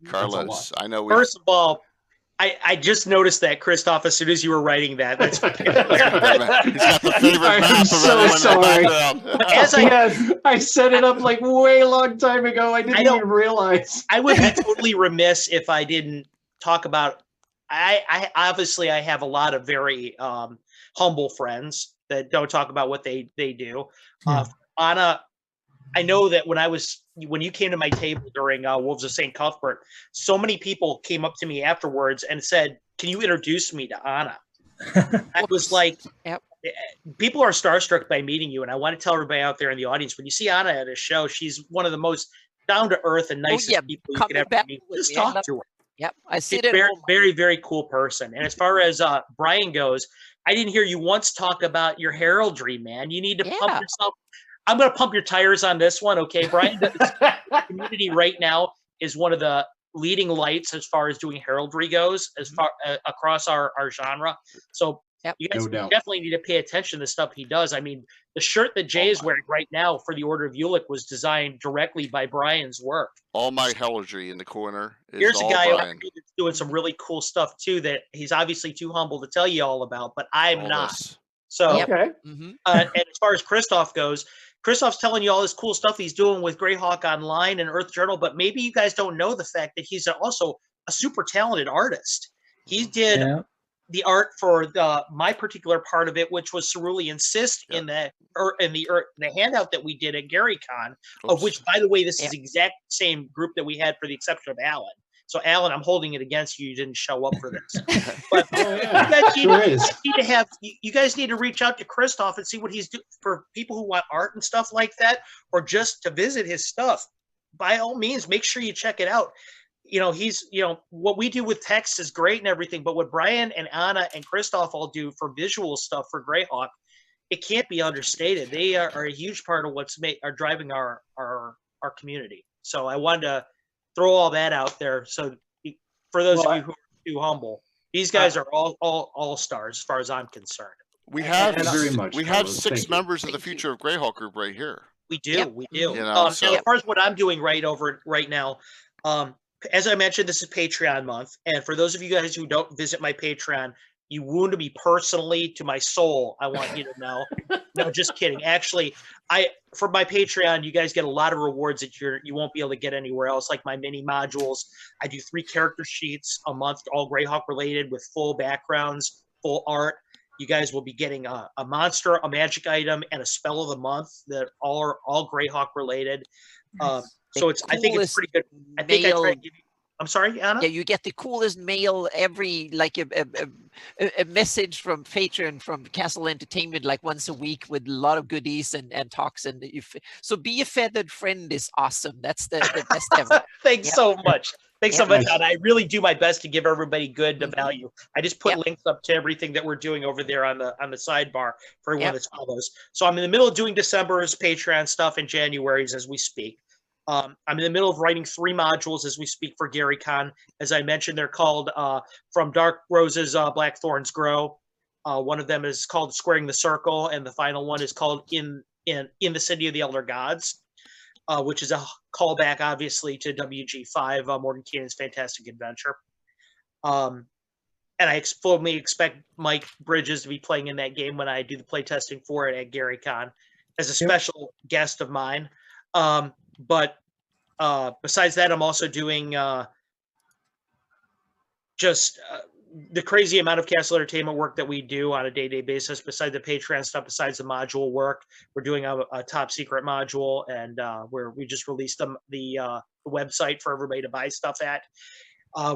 Carlos, I know. First of all, I just noticed that, Christoph, as soon as you were writing that. That's fucking hilarious. He's got the favorite map of so sorry. As I set it up like way long time ago. I didn't even realize. I would be totally remiss if I didn't talk about. I obviously I have a lot of very humble friends that don't talk about what they do. Anna, I know that when you came to my table during Wolves of St. Cuthbert, so many people came up to me afterwards and said, "Can you introduce me to Anna?" I was like, people are starstruck by meeting you, and I want to tell everybody out there in the audience, when you see Anna at a show, she's one of the most down to earth and nicest people you could ever meet. Just talk to her. Yep, I see it. Very, very cool person. And as far as Brian goes, I didn't hear you once talk about your heraldry, man. You need to pump yourself. I'm going to pump your tires on this one, okay, Brian? The community right now is one of the leading lights as far as doing heraldry goes, as far across our genre. So you guys definitely need to pay attention to the stuff he does. I mean, the shirt that Jay is wearing right now for the Order of Ulick was designed directly by Brian's work. All my heraldry in the corner is Here's all a guy Brian. that's doing some really cool stuff too that he's obviously too humble to tell you all about, but I'm not. So, okay. And as far as Christoph goes, Christoph's telling you all this cool stuff he's doing with Greyhawk Online and Earth Journal, but maybe you guys don't know the fact that he's also a super talented artist. He did the art for my particular part of it, which was Cerulean Cyst in the handout that we did at GaryCon, of which, by the way, this is the exact same group that we had for the exception of Alan. So, Alan, I'm holding it against you. You didn't show up for this. But you guys need to reach out to Christoph and see what he's doing for people who want art and stuff like that, or just to visit his stuff. By all means, make sure you check it out. What we do with text is great and everything, but what Brian and Anna and Christoph all do for visual stuff for Greyhawk, it can't be understated. They are a huge part of what's driving our community. So I wanted to throw all that out there. So for those of you who are too humble, these guys are all stars as far as I'm concerned. We have very much. We have 6 members of the Future of Greyhawk group right here. We do. We do. Now, as far as what I'm doing right now, as I mentioned, this is Patreon month, and for those of you guys who don't visit my Patreon, you wound me personally to my soul. I want you to know. No, just kidding. Actually, for my Patreon, you guys get a lot of rewards that you won't be able to get anywhere else, like my mini modules. I do 3 character sheets a month, all Greyhawk related, with full backgrounds, full art. You guys will be getting a monster, a magic item, and a spell of the month that are all Greyhawk related. So I think it's pretty good. I think I tried to give you. I'm sorry, Anna? Yeah, you get the coolest mail every, like a message from Patreon from Castle Entertainment like once a week with a lot of goodies and talks. And so Be a Feathered Friend is awesome. That's the best ever. Thanks so much. Thanks so much, Anna. I really do my best to give everybody good value. I just put links up to everything that we're doing over there on the sidebar for everyone that follows. So I'm in the middle of doing December's Patreon stuff and January's as we speak. I'm in the middle of writing 3 modules as we speak for Gary Con. As I mentioned, they're called From Dark Roses, Black Thorns Grow. One of them is called Squaring the Circle, and the final one is called In the City of the Elder Gods, which is a callback, obviously, to WG5, Morgan Keenan's Fantastic Adventure. And I fully expect Mike Bridges to be playing in that game when I do the playtesting for it at Gary Con as a special guest of mine. But besides that, I'm also doing the crazy amount of Castle Entertainment work that we do on a day-to-day basis. Besides the Patreon stuff, besides the module work, we're doing a top secret module, and where we just released the website for everybody to buy stuff at.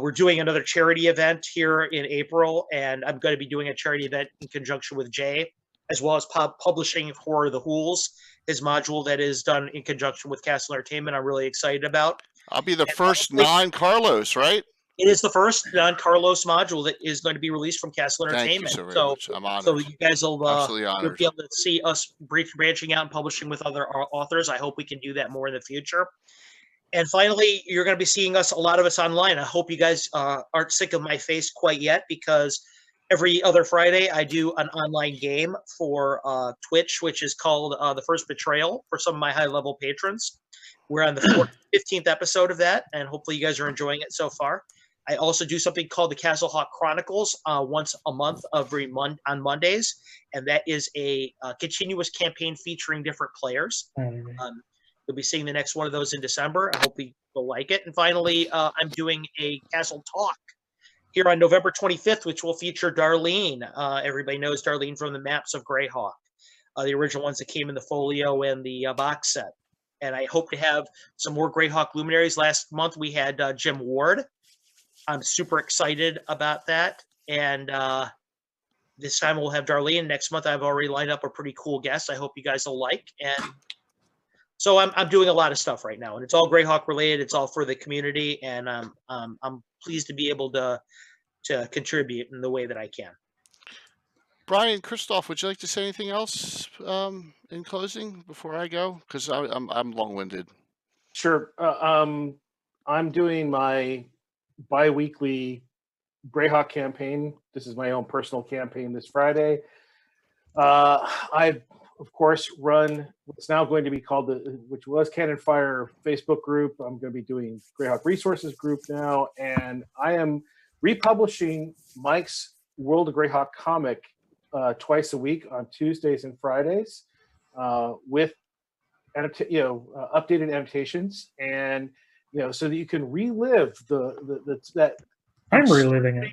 We're doing another charity event here in April, and I'm going to be doing a charity event in conjunction with Jay, as well as publishing for the Hools, his module that is done in conjunction with Castle Entertainment. I'm really excited about. I'll be the first non-Carlos, right? It is the first non-Carlos module that is going to be released from Castle Entertainment. Thank you so very much. I'm honored. So you guys will Absolutely be able to see us branching out and publishing with other authors. I hope we can do that more in the future. And finally, you're going to be seeing a lot of us online. I hope you guys aren't sick of my face quite yet, because every other Friday, I do an online game for Twitch, which is called The First Betrayal for some of my high-level patrons. We're on the 15th episode of that, and hopefully you guys are enjoying it so far. I also do something called the Castle Hawk Chronicles once a month on Mondays, and that is a continuous campaign featuring different players. You'll be seeing the next one of those in December. I hope you'll like it. And finally, I'm doing a Castle Talk here on November 25th, which will feature Darlene. Everybody knows Darlene from the Maps of Greyhawk, the original ones that came in the folio and the box set. And I hope to have some more Greyhawk luminaries. Last month we had Jim Ward. I'm super excited about that. And this time we'll have Darlene. Next month I've already lined up a pretty cool guest I hope you guys will like. And so I'm doing a lot of stuff right now, and it's all Greyhawk related. It's all for the community, and I'm pleased to be able to contribute in the way that I can. Brian, Christoph, would you like to say anything else in closing before I go? Because I'm long-winded. Sure. I'm doing my bi-weekly Greyhawk campaign. This is my own personal campaign this Friday. I, of course, run what's now going to be called which was Cannon Fire Facebook group. I'm going to be doing Greyhawk Resources group now, and I am republishing Mike's World of Greyhawk comic twice a week on Tuesdays and Fridays with updated annotations, and so that you can relive that. I'm reliving it.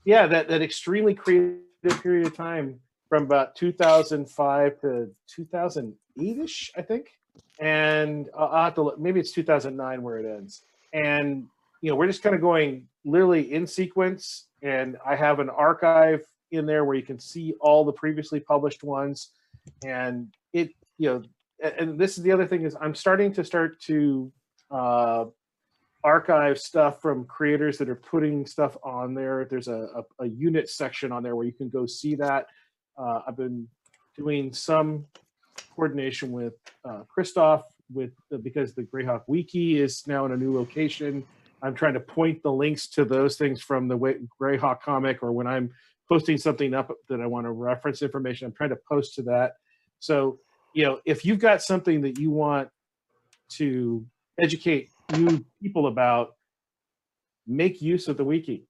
Yeah, that extremely creative period of time from about 2005 to 2008-ish, I think. And I'll have to look, maybe it's 2009 where it ends. And we're just kind of going literally in sequence, and I have an archive in there where you can see all the previously published ones, and it, and this is the other thing is I'm starting to archive stuff from creators that are putting stuff on there. There's a unit section on there where you can go see that. I've been doing some coordination with Christoph because the Greyhawk wiki is now in a new location. I'm trying to point the links to those things from the Greyhawk comic, or when I'm posting something up that I want to reference information, I'm trying to post to that. So, if you've got something that you want to educate new people about, make use of the wiki.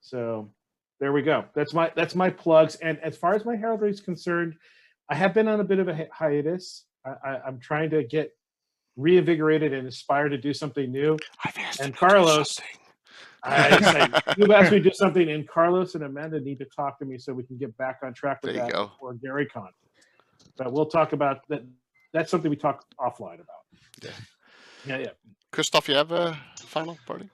So there we go. That's my plugs. And as far as my heraldry is concerned, I have been on a bit of a hiatus. I'm trying to get reinvigorated and inspired to do something new. And Carlos, you've asked me to do something, and Carlos and Amanda need to talk to me so we can get back on track with that before GaryCon. But we'll talk about that. That's something we talk offline about. Yeah. Christoph, you have a final party?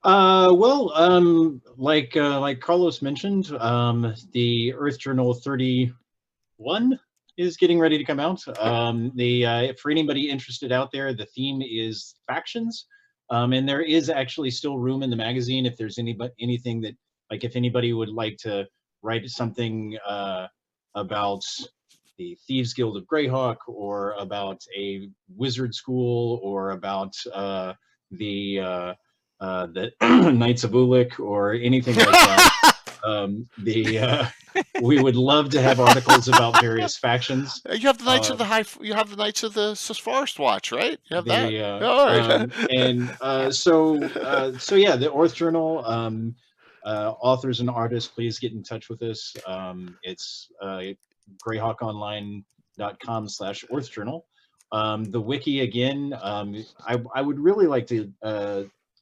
Well, like Carlos mentioned, the Earth Journal 31 is getting ready to come out. For anybody interested out there, the theme is factions, and there is actually still room in the magazine if there's anything that, like, if anybody would like to write something about the Thieves Guild of Greyhawk, or about a wizard school, or about the Knights of Ulick, or anything like that. We would love to have articles about various factions. You have the Knights of you have the Knights of the Forest Watch, right? You have that. All right. So yeah, the Earth Journal. Authors and artists, please get in touch with us. It's greyhawkonline.com/Earth Journal. The wiki again. I would really like to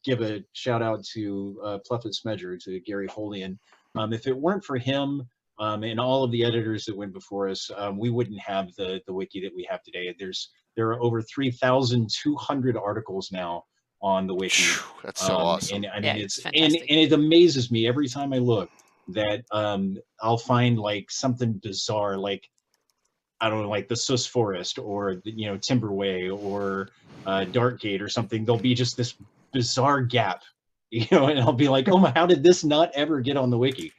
give a shout out to Pluffett Smedger, to Gary Holian. If it weren't for him and all of the editors that went before us, we wouldn't have the wiki that we have today. There are over 3,200 articles now on the wiki. That's so awesome. And I mean, and it amazes me every time I look that I'll find like something bizarre, like, I don't know, like the Sus Forest, or Timberway, or Darkgate or something. There'll be just this bizarre gap, and I'll be like, oh my, how did this not ever get on the wiki?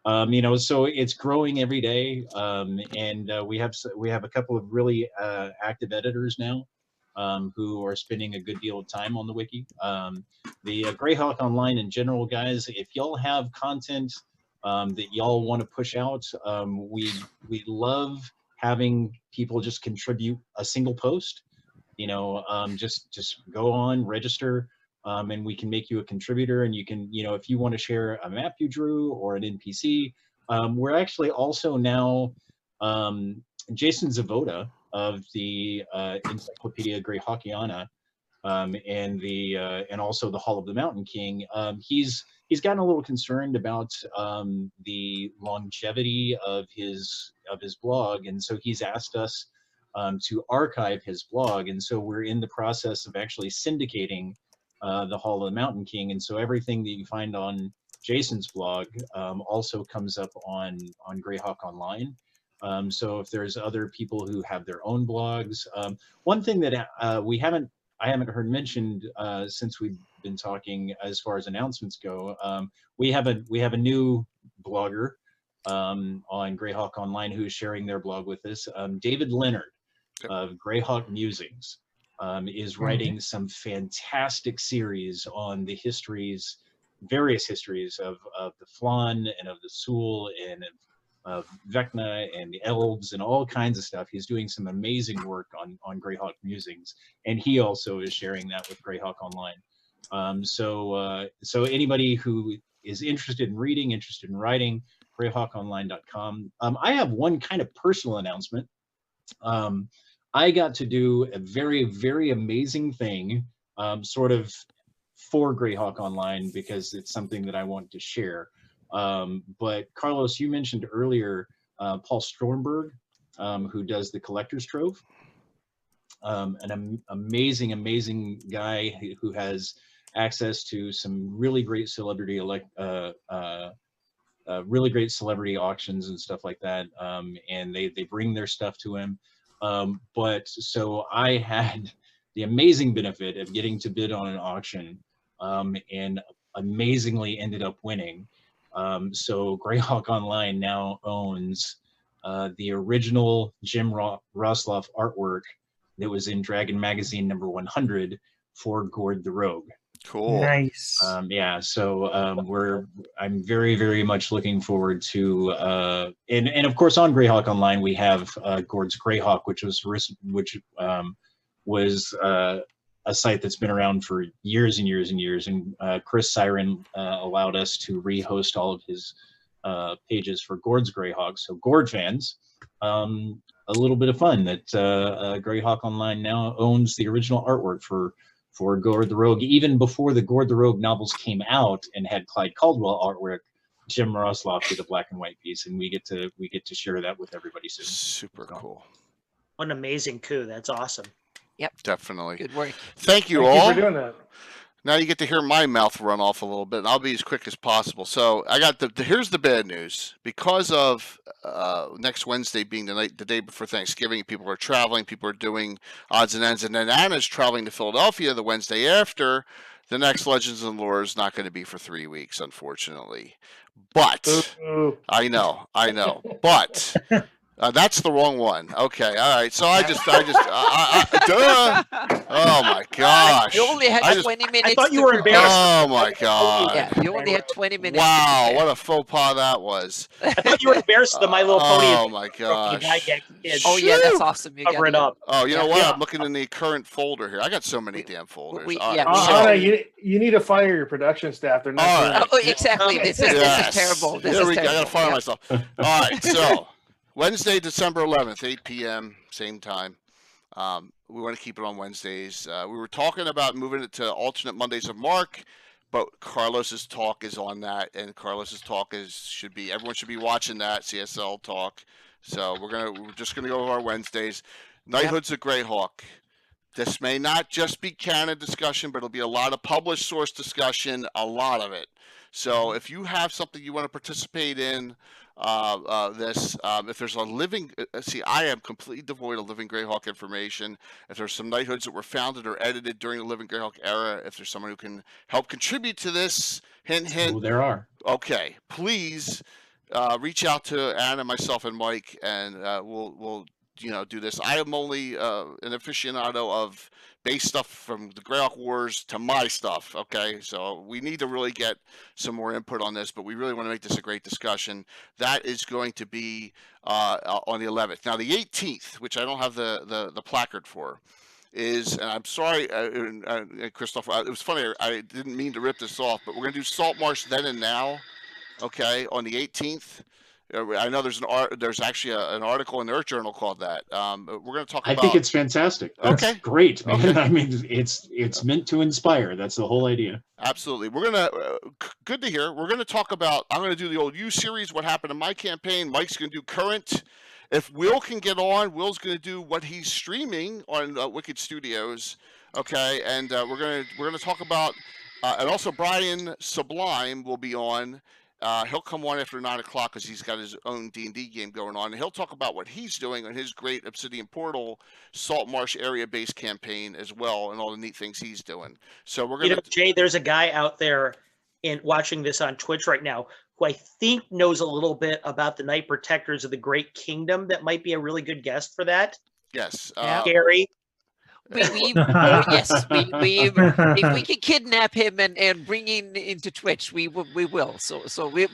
So it's growing every day, and we have a couple of really active editors now who are spending a good deal of time on the wiki. The Greyhawk Online in general, guys, if y'all have content that y'all want to push out, we love having people just contribute a single post. Just go on, register, and we can make you a contributor. And you can, if you want to share a map you drew or an NPC, we're actually also now Jason Zavoda of the Encyclopedia Greyhawkiana, and also the Hall of the Mountain King. He's gotten a little concerned about the longevity of his blog, and so he's asked us to archive his blog, and so we're in the process of actually syndicating the Hall of the Mountain King, and so everything that you find on Jason's blog also comes up on Greyhawk Online. So if there's other people who have their own blogs, one thing that I haven't heard mentioned since we've been talking as far as announcements go, we have a new blogger on Greyhawk Online who's sharing their blog with us. David Leonard of Greyhawk Musings is writing some fantastic series on the various histories of the Flan and of the Sul and of Vecna and the elves and all kinds of stuff. He's doing some amazing work on Greyhawk Musings, and he also is sharing that with Greyhawk Online. So anybody who is interested in reading, interested in writing, greyhawkonline.com. I have one kind of personal announcement. I got to do a very, very amazing thing, sort of for Greyhawk Online, because it's something that I want to share. But Carlos, you mentioned earlier Paul Stromberg, who does the Collector's Trove, an amazing guy who has access to some really great celebrity really great celebrity auctions and stuff like that, and they bring their stuff to him. But so I had the amazing benefit of getting to bid on an auction, and amazingly ended up winning. So Greyhawk Online now owns the original Jim Rosloff artwork that was in Dragon Magazine number 100 for Gord the Rogue. Cool. Nice. Yeah, so I'm very, very much looking forward to and of course on Greyhawk Online we have Gord's Greyhawk, which was a site that's been around for years and years and years, and Chris Siren allowed us to rehost all of his pages for Gord's Greyhawk. So Gord fans, a little bit of fun that Greyhawk Online now owns the original artwork for Gord the Rogue. Even before the Gord the Rogue novels came out and had Clyde Caldwell artwork, Jim Rosloff did a black and white piece, and we get to share that with everybody soon. Super cool. What an amazing coup. That's awesome. Yep. Definitely. Good work. Thank you Thank all. you for doing that. Now you get to hear my mouth run off a little bit, and I'll be as quick as possible. So I got here's the bad news. Because of next Wednesday being the day before Thanksgiving, people are traveling, people are doing odds and ends, and then Anna's traveling to Philadelphia the Wednesday after. The next Legends and Lore is not going to be for 3 weeks, unfortunately. But I know, but. That's the wrong one. Okay, all right. So I just, duh. Oh my gosh. You only had 20 minutes. I thought you were embarrassed. Oh my god. Yeah, you only had 20 minutes. Wow, what a faux pas that was. I thought you were embarrassed of the My Little Pony. Oh my gosh. Oh yeah, that's awesome. You Cover it up. Oh, you know what? I'm looking in the current folder here. I got so many damn folders. Anna, you need to fire your production staff. They're not doing it. Oh, exactly. This is terrible. This is terrible. I gotta fire myself. All right, so Wednesday, December 11th, 8 p.m., same time. We want to keep it on Wednesdays. We were talking about moving it to alternate Mondays of Mark, but Carlos's talk is on that, and Carlos's talk everyone should be watching that CSL talk. So we're just gonna go over our Wednesdays. Knighthood's a Greyhawk. This may not just be canon discussion, but it'll be a lot of published source discussion, a lot of it. So if you have something you want to participate in, if there's a living, I am completely devoid of Living Greyhawk information. If there's some Knighthoods that were founded or edited during the Living Greyhawk era, if there's someone who can help contribute to this, hint, hint. Oh, there are. Okay, please reach out to Anna, myself, and Mike, and we'll do this. I am only an aficionado of base stuff from the Greyhawk Wars to my stuff, okay? So we need to really get some more input on this, but we really want to make this a great discussion. That is going to be on the 11th. Now, the 18th, which I don't have the placard for, is, and I'm sorry, Christopher, it was funny, I didn't mean to rip this off, but we're going to do Saltmarsh Then and Now, okay, on the 18th. I know there's actually an article in the Earth Journal called that. We're going to talk about. I think it's fantastic. That's great, man. Okay. I mean, it's meant to inspire. That's the whole idea. Absolutely. We're going to, good to hear. We're going to talk about, I'm going to do the old U series, what happened in my campaign. Mike's going to do current. If Will can get on, Will's going to do what he's streaming on Wicked Studios. Okay. And we're going to talk about, and also Brian Sublime will be on. He'll come on after 9 o'clock because he's got his own D&D game going on. And he'll talk about what he's doing on his great Obsidian Portal Saltmarsh area-based campaign as well, and all the neat things he's doing. So we're going to... Jay, there's a guy out there watching this on Twitch right now who I think knows a little bit about the Knight Protectors of the Great Kingdom. That might be a really good guest for that. Yes. Gary. If we can kidnap him and bring him into Twitch, we will. So we have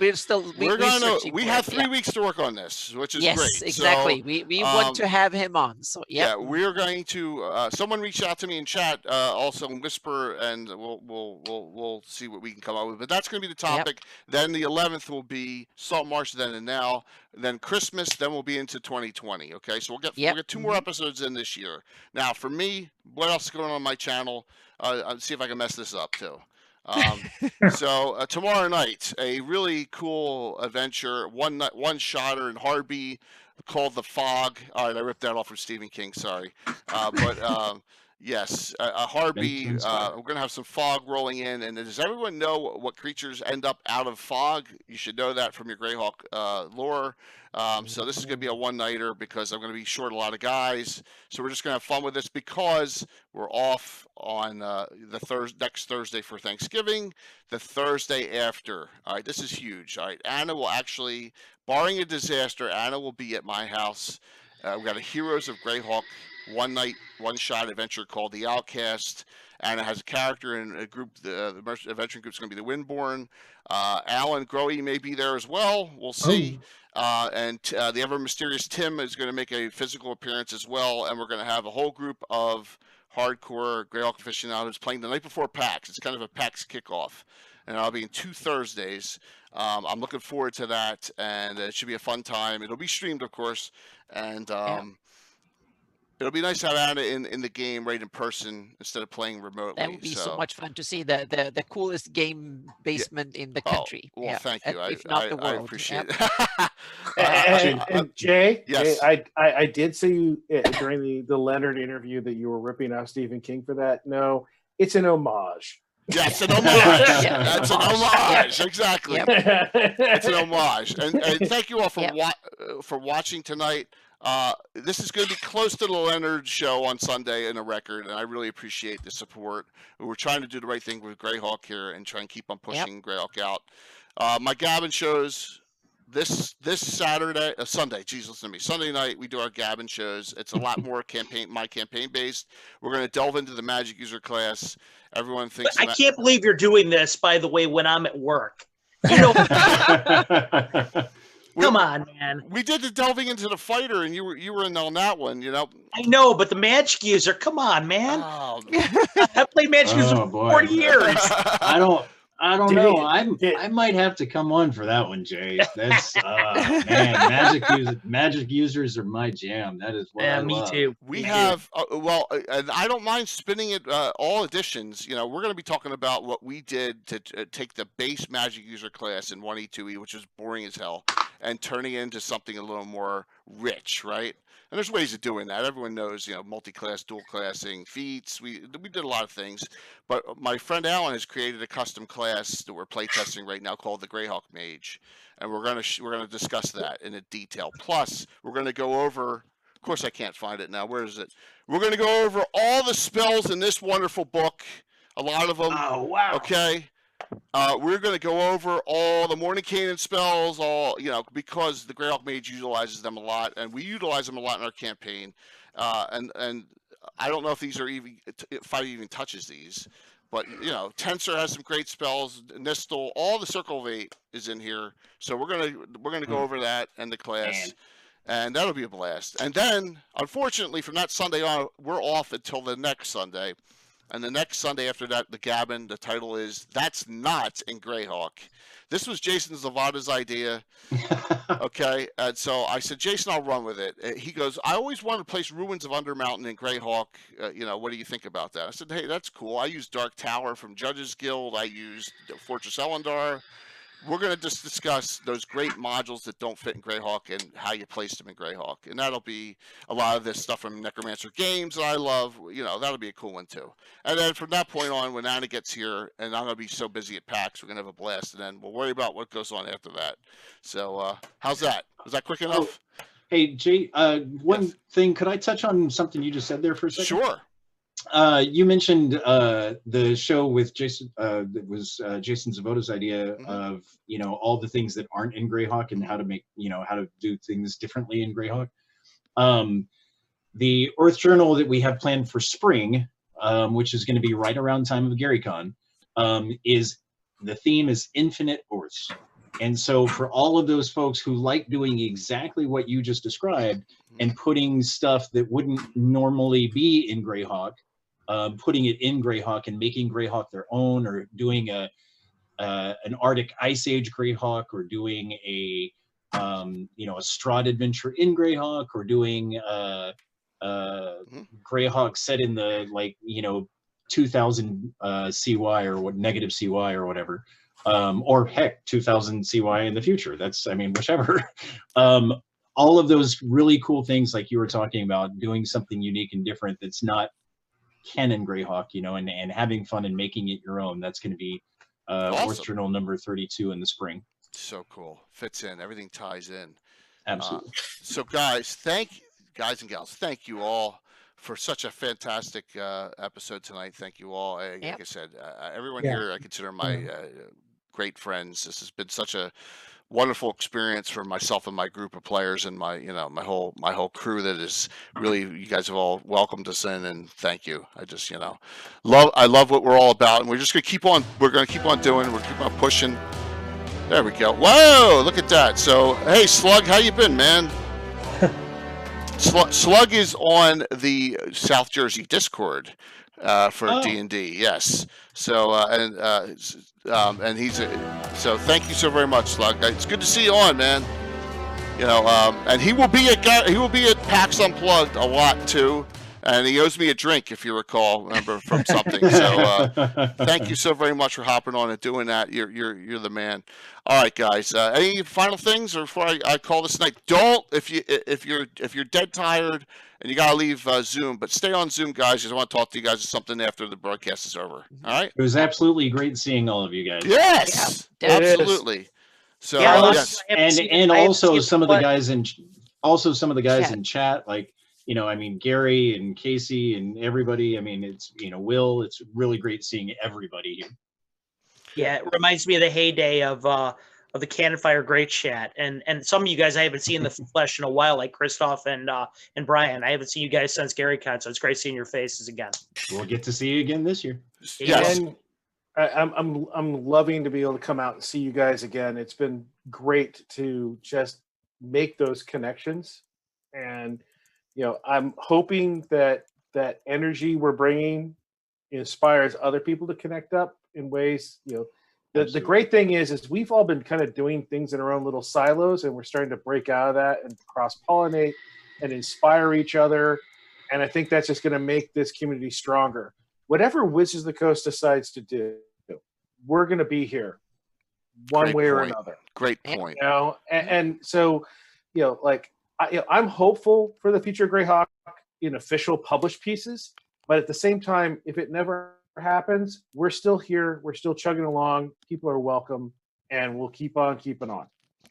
3 weeks to work on this, which is great. Yes, exactly. So, we want to have him on. So yeah, we're going to. Someone reached out to me in chat, also in Whisper, and we'll see what we can come up with. But that's going to be the topic. Then the 11th will be Saltmarsh Then and Now. Then Christmas. Then we'll be into 2020. Okay, so we'll get 2 more episodes in this year. Now, for me, what else is going on my channel? I'll see if I can mess this up too. So tomorrow night, a really cool adventure, one-shotter in Harby called The Fog. All right, I ripped that off from Stephen King. Sorry, but Yes, a Harby. We're going to have some fog rolling in. And does everyone know what creatures end up out of fog? You should know that from your Greyhawk lore. So this is going to be a one-nighter because I'm going to be short a lot of guys. So we're just going to have fun with this because we're off on the next Thursday for Thanksgiving, the Thursday after. All right, this is huge. All right, Anna will actually, barring a disaster, Anna will be at my house. We've got a Heroes of Greyhawk one-night, one-shot adventure called The Outcast. Anna has a character in a group. The adventure group is going to be the Windborn. Alan Grohe may be there as well. We'll see. And the ever mysterious Tim is going to make a physical appearance as well. And we're going to have a whole group of hardcore Greyhawk aficionados playing the night before PAX. It's kind of a PAX kickoff. And I'll be in 2 Thursdays. I'm looking forward to that, and it should be a fun time. It'll be streamed, of course, and it'll be nice to have Anna in the game right in person instead of playing remotely. That would be so much fun to see the coolest game basement in the country. Well, thank you. If not the world. I appreciate it. And Jay, yes. I did see during the Leonard interview that you were ripping off Stephen King for that. No, it's an homage. Yes, an homage. That's an homage. Exactly. It's an homage. And thank you all for watching tonight. This is going to be close to the Leonard show on Sunday in a record, and I really appreciate the support. We're trying to do the right thing with Greyhawk here and try and keep on pushing Greyhawk out. My Gabbin shows this Sunday. Jesus, listen to me. Sunday night we do our Gabbin shows. It's a lot more my campaign based. We're going to delve into the Magic user class. Everyone thinks. I can't believe you're doing this. By the way, when I'm at work, you know. Come on, man. We did the delving into the fighter, and you were in on that one, you know. I know, but the Magic user, come on, man. I've played Magic user for 40 years. I don't know. I might have to come on for that one, Jay. That's man, Magic users are my jam. That is what I love. Me too. We have and I don't mind spinning it all editions. You know, we're going to be talking about what we did to take the base Magic user class in 1E2E, which was boring as hell, and turning it into something a little more rich, right? And there's ways of doing that. Everyone knows, you know, multi-class, dual classing, feats. We did a lot of things. But my friend Alan has created a custom class that we're playtesting right now called the Greyhawk Mage, and we're gonna discuss that in detail. Plus, we're gonna go over. Of course, I can't find it now. Where is it? We're gonna go over all the spells in this wonderful book. A lot of them. Oh wow. Okay. We're going to go over all the Mordenkainen spells, because the Greyhawk Mage utilizes them a lot, and we utilize them a lot in our campaign. And I don't know if these are if I even touches these, but you know, Tensor has some great spells. Nistel, all the Circle of 8 is in here, so we're gonna go over that and the class. And that'll be a blast. And then, unfortunately, from that Sunday on, we're off until the next Sunday. And the next Sunday after that, the Gabbin, the title is That's Not in Greyhawk. This was Jason Zavada's idea. Okay. And so I said, Jason, I'll run with it. He goes, I always wanted to place Ruins of Undermountain in Greyhawk. What do you think about that? I said, hey, that's cool. I used Dark Tower from Judges Guild. I used Fortress Elendar. We're going to just discuss those great modules that don't fit in Greyhawk and how you place them in Greyhawk. And that'll be a lot of this stuff from Necromancer Games that I love. You know, that'll be a cool one too. And then from that point on, when Anna gets here, and I'm going to be so busy at PAX, we're going to have a blast. And then we'll worry about what goes on after that. So how's that? Was that quick enough? Hey, Jay, one thing, could I touch on something you just said there for a second? Sure. You mentioned the show with Jason. That was Jason Zavoda's idea of all the things that aren't in Greyhawk and how to make how to do things differently in Greyhawk. The Earth Journal that we have planned for spring, which is going to be right around time of GaryCon, is the theme is Infinite Earths. And so for all of those folks who like doing exactly what you just described and putting stuff that wouldn't normally be in Greyhawk, putting it in Greyhawk and making Greyhawk their own, or doing an Arctic Ice Age Greyhawk, or doing a Strahd adventure in Greyhawk, or doing Greyhawk set in the 2000 CY or what negative CY or whatever. Or heck, 2000 CY in the future. Whichever. All of those really cool things like you were talking about, doing something unique and different that's not Ken and Greyhawk, and having fun and making it your own. That's going to be Awesome. Horse Journal number 32 in the spring. So cool. Fits in. Everything ties in. Absolutely. So guys and gals, thank you all for such a fantastic episode tonight. Thank you all. Like I said, everyone here I consider my great friends. This has been such a wonderful experience for myself and my group of players and my my whole crew that is really, you guys have all welcomed us in, and thank you. I just love what we're all about, and we're just gonna keep on doing, we're keep on pushing. There we go. Whoa, look at that. So hey, Slug, how you been, man? Slug is on the South Jersey Discord for D&D. Yes. So and he's so thank you so very much, Slug. It's good to see you on, man. And he will be at PAX Unplugged a lot too. And he owes me a drink, if you remember from something. So thank you so very much for hopping on and doing that. You're the man. All right, guys. Any final things, or before I call this night? Don't, if you're dead tired and you gotta leave Zoom, but stay on Zoom, guys, because I want to talk to you guys or something after the broadcast is over. All right. It was absolutely great seeing all of you guys. Yes, absolutely. So yes, and also some of the guys in chat, like. Gary and Casey and everybody. It's Will. It's really great seeing everybody here. Yeah, it reminds me of the heyday of the Cannon Fire Great Chat, and some of you guys I haven't seen in the flesh in a while, like Christoph and Brian. I haven't seen you guys since GaryCon, so it's great seeing your faces again. We'll get to see you again this year. Yes. And I'm loving to be able to come out and see you guys again. It's been great to just make those connections, and I'm hoping that energy we're bringing inspires other people to connect up in ways. The great thing is we've all been kind of doing things in our own little silos, and we're starting to break out of that and cross-pollinate and inspire each other. And I think that's just going to make this community stronger. Whatever Wizards of the Coast decides to do, we're going to be here one way or another. Great point. And so, I'm hopeful for the future of Greyhawk in official published pieces, but at the same time, if it never happens, we're still here. We're still chugging along. People are welcome, and we'll keep on keeping on.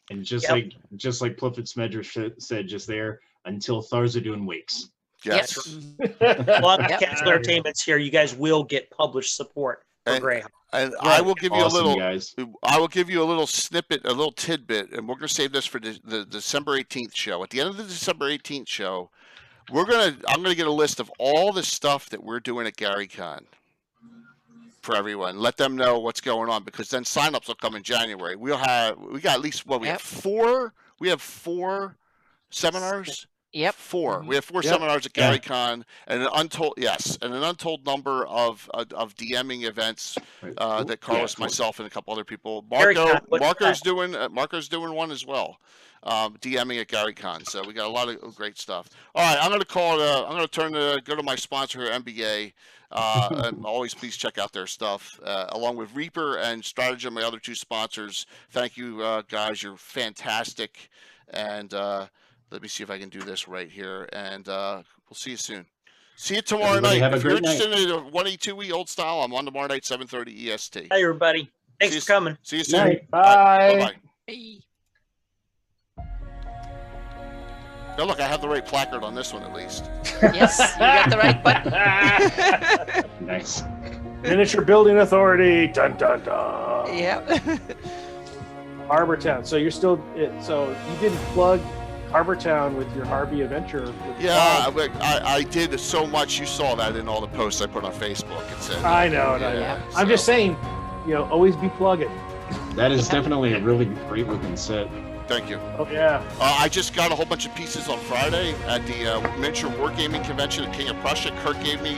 And just like Pliffett Smedger said just there, until Tharzadoon wakes. Yes. A lot of Castle Entertainment's here. You guys will get published support for Greyhawk. And I will give you guys. I will give you a little snippet, a little tidbit, and we're going to save this for the December 18th show. At the end of the December 18th show, I'm going to get a list of all the stuff that we're doing at GaryCon for everyone. Let them know what's going on, because then signups will come in January. We got at least have four. We have 4 seminars. Yep. 4. We have 4 seminars at GaryCon, and an untold number of DMing events that Carlos, myself, and a couple other people. Marco's doing one as well. DMing at GaryCon. So we got a lot of great stuff. All right, I'm going to go to my sponsor here, MBA. And always please check out their stuff, along with Reaper and Stratagem, my other 2 sponsors. Thank you, guys. You're fantastic. And let me see if I can do this right here, and we'll see you soon. See you tomorrow night. If you're interested in a 1E2E old style, I'm on tomorrow night, 7:30 EST. Hi, everybody. Thanks for coming. See you soon. Bye. Bye. Hey. Now look, I have the right placard on this one at least. Yes, you got the right button. Nice. Miniature Building Authority. Dun dun dun. Yep. Harbor Town. So you're still. So you didn't plug Harbor Town with your Harvey adventure. Yeah, I did so much. You saw that in all the posts I put on Facebook. It said. I know. I'm just saying, always be plugging. That is definitely a really great looking set. Thank you. Oh yeah. I just got a whole bunch of pieces on Friday at the Miniature Wargaming Convention at King of Prussia. Kirk gave me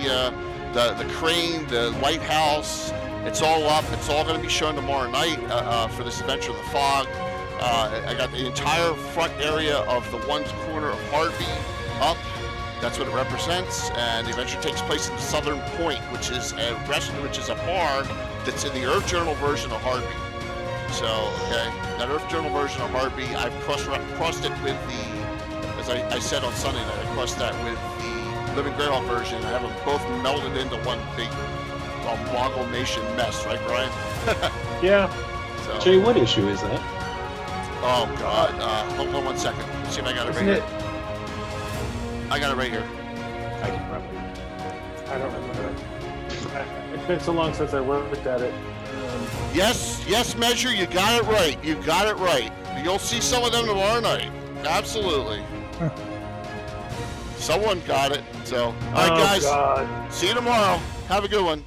the crane, the lighthouse. It's all up. It's all going to be shown tomorrow night for this Adventure of the Fog. I got the entire front area of the one corner of Harvey up. That's what it represents. And the adventure takes place in the Southern Point, which is a restaurant, which is a bar that's in the Earth Journal version of Harvey. So, that Earth Journal version of Harvey, I've crossed it with the, as I said on Sunday night, I crossed that with the Living Greyhawk version. I have them both melded into one big amalgamation mess, right, Brian? Yeah. So, Jay, what issue is that? oh God, hold on 1 second. Let's see if I got it right here. I got it right here. I can probably. I don't remember. It's been so long since I looked at it. Yes, Measure, you got it right. You got it right. You'll see some of them tomorrow night. Absolutely. Someone got it. So, all right, guys. God. See you tomorrow. Have a good one.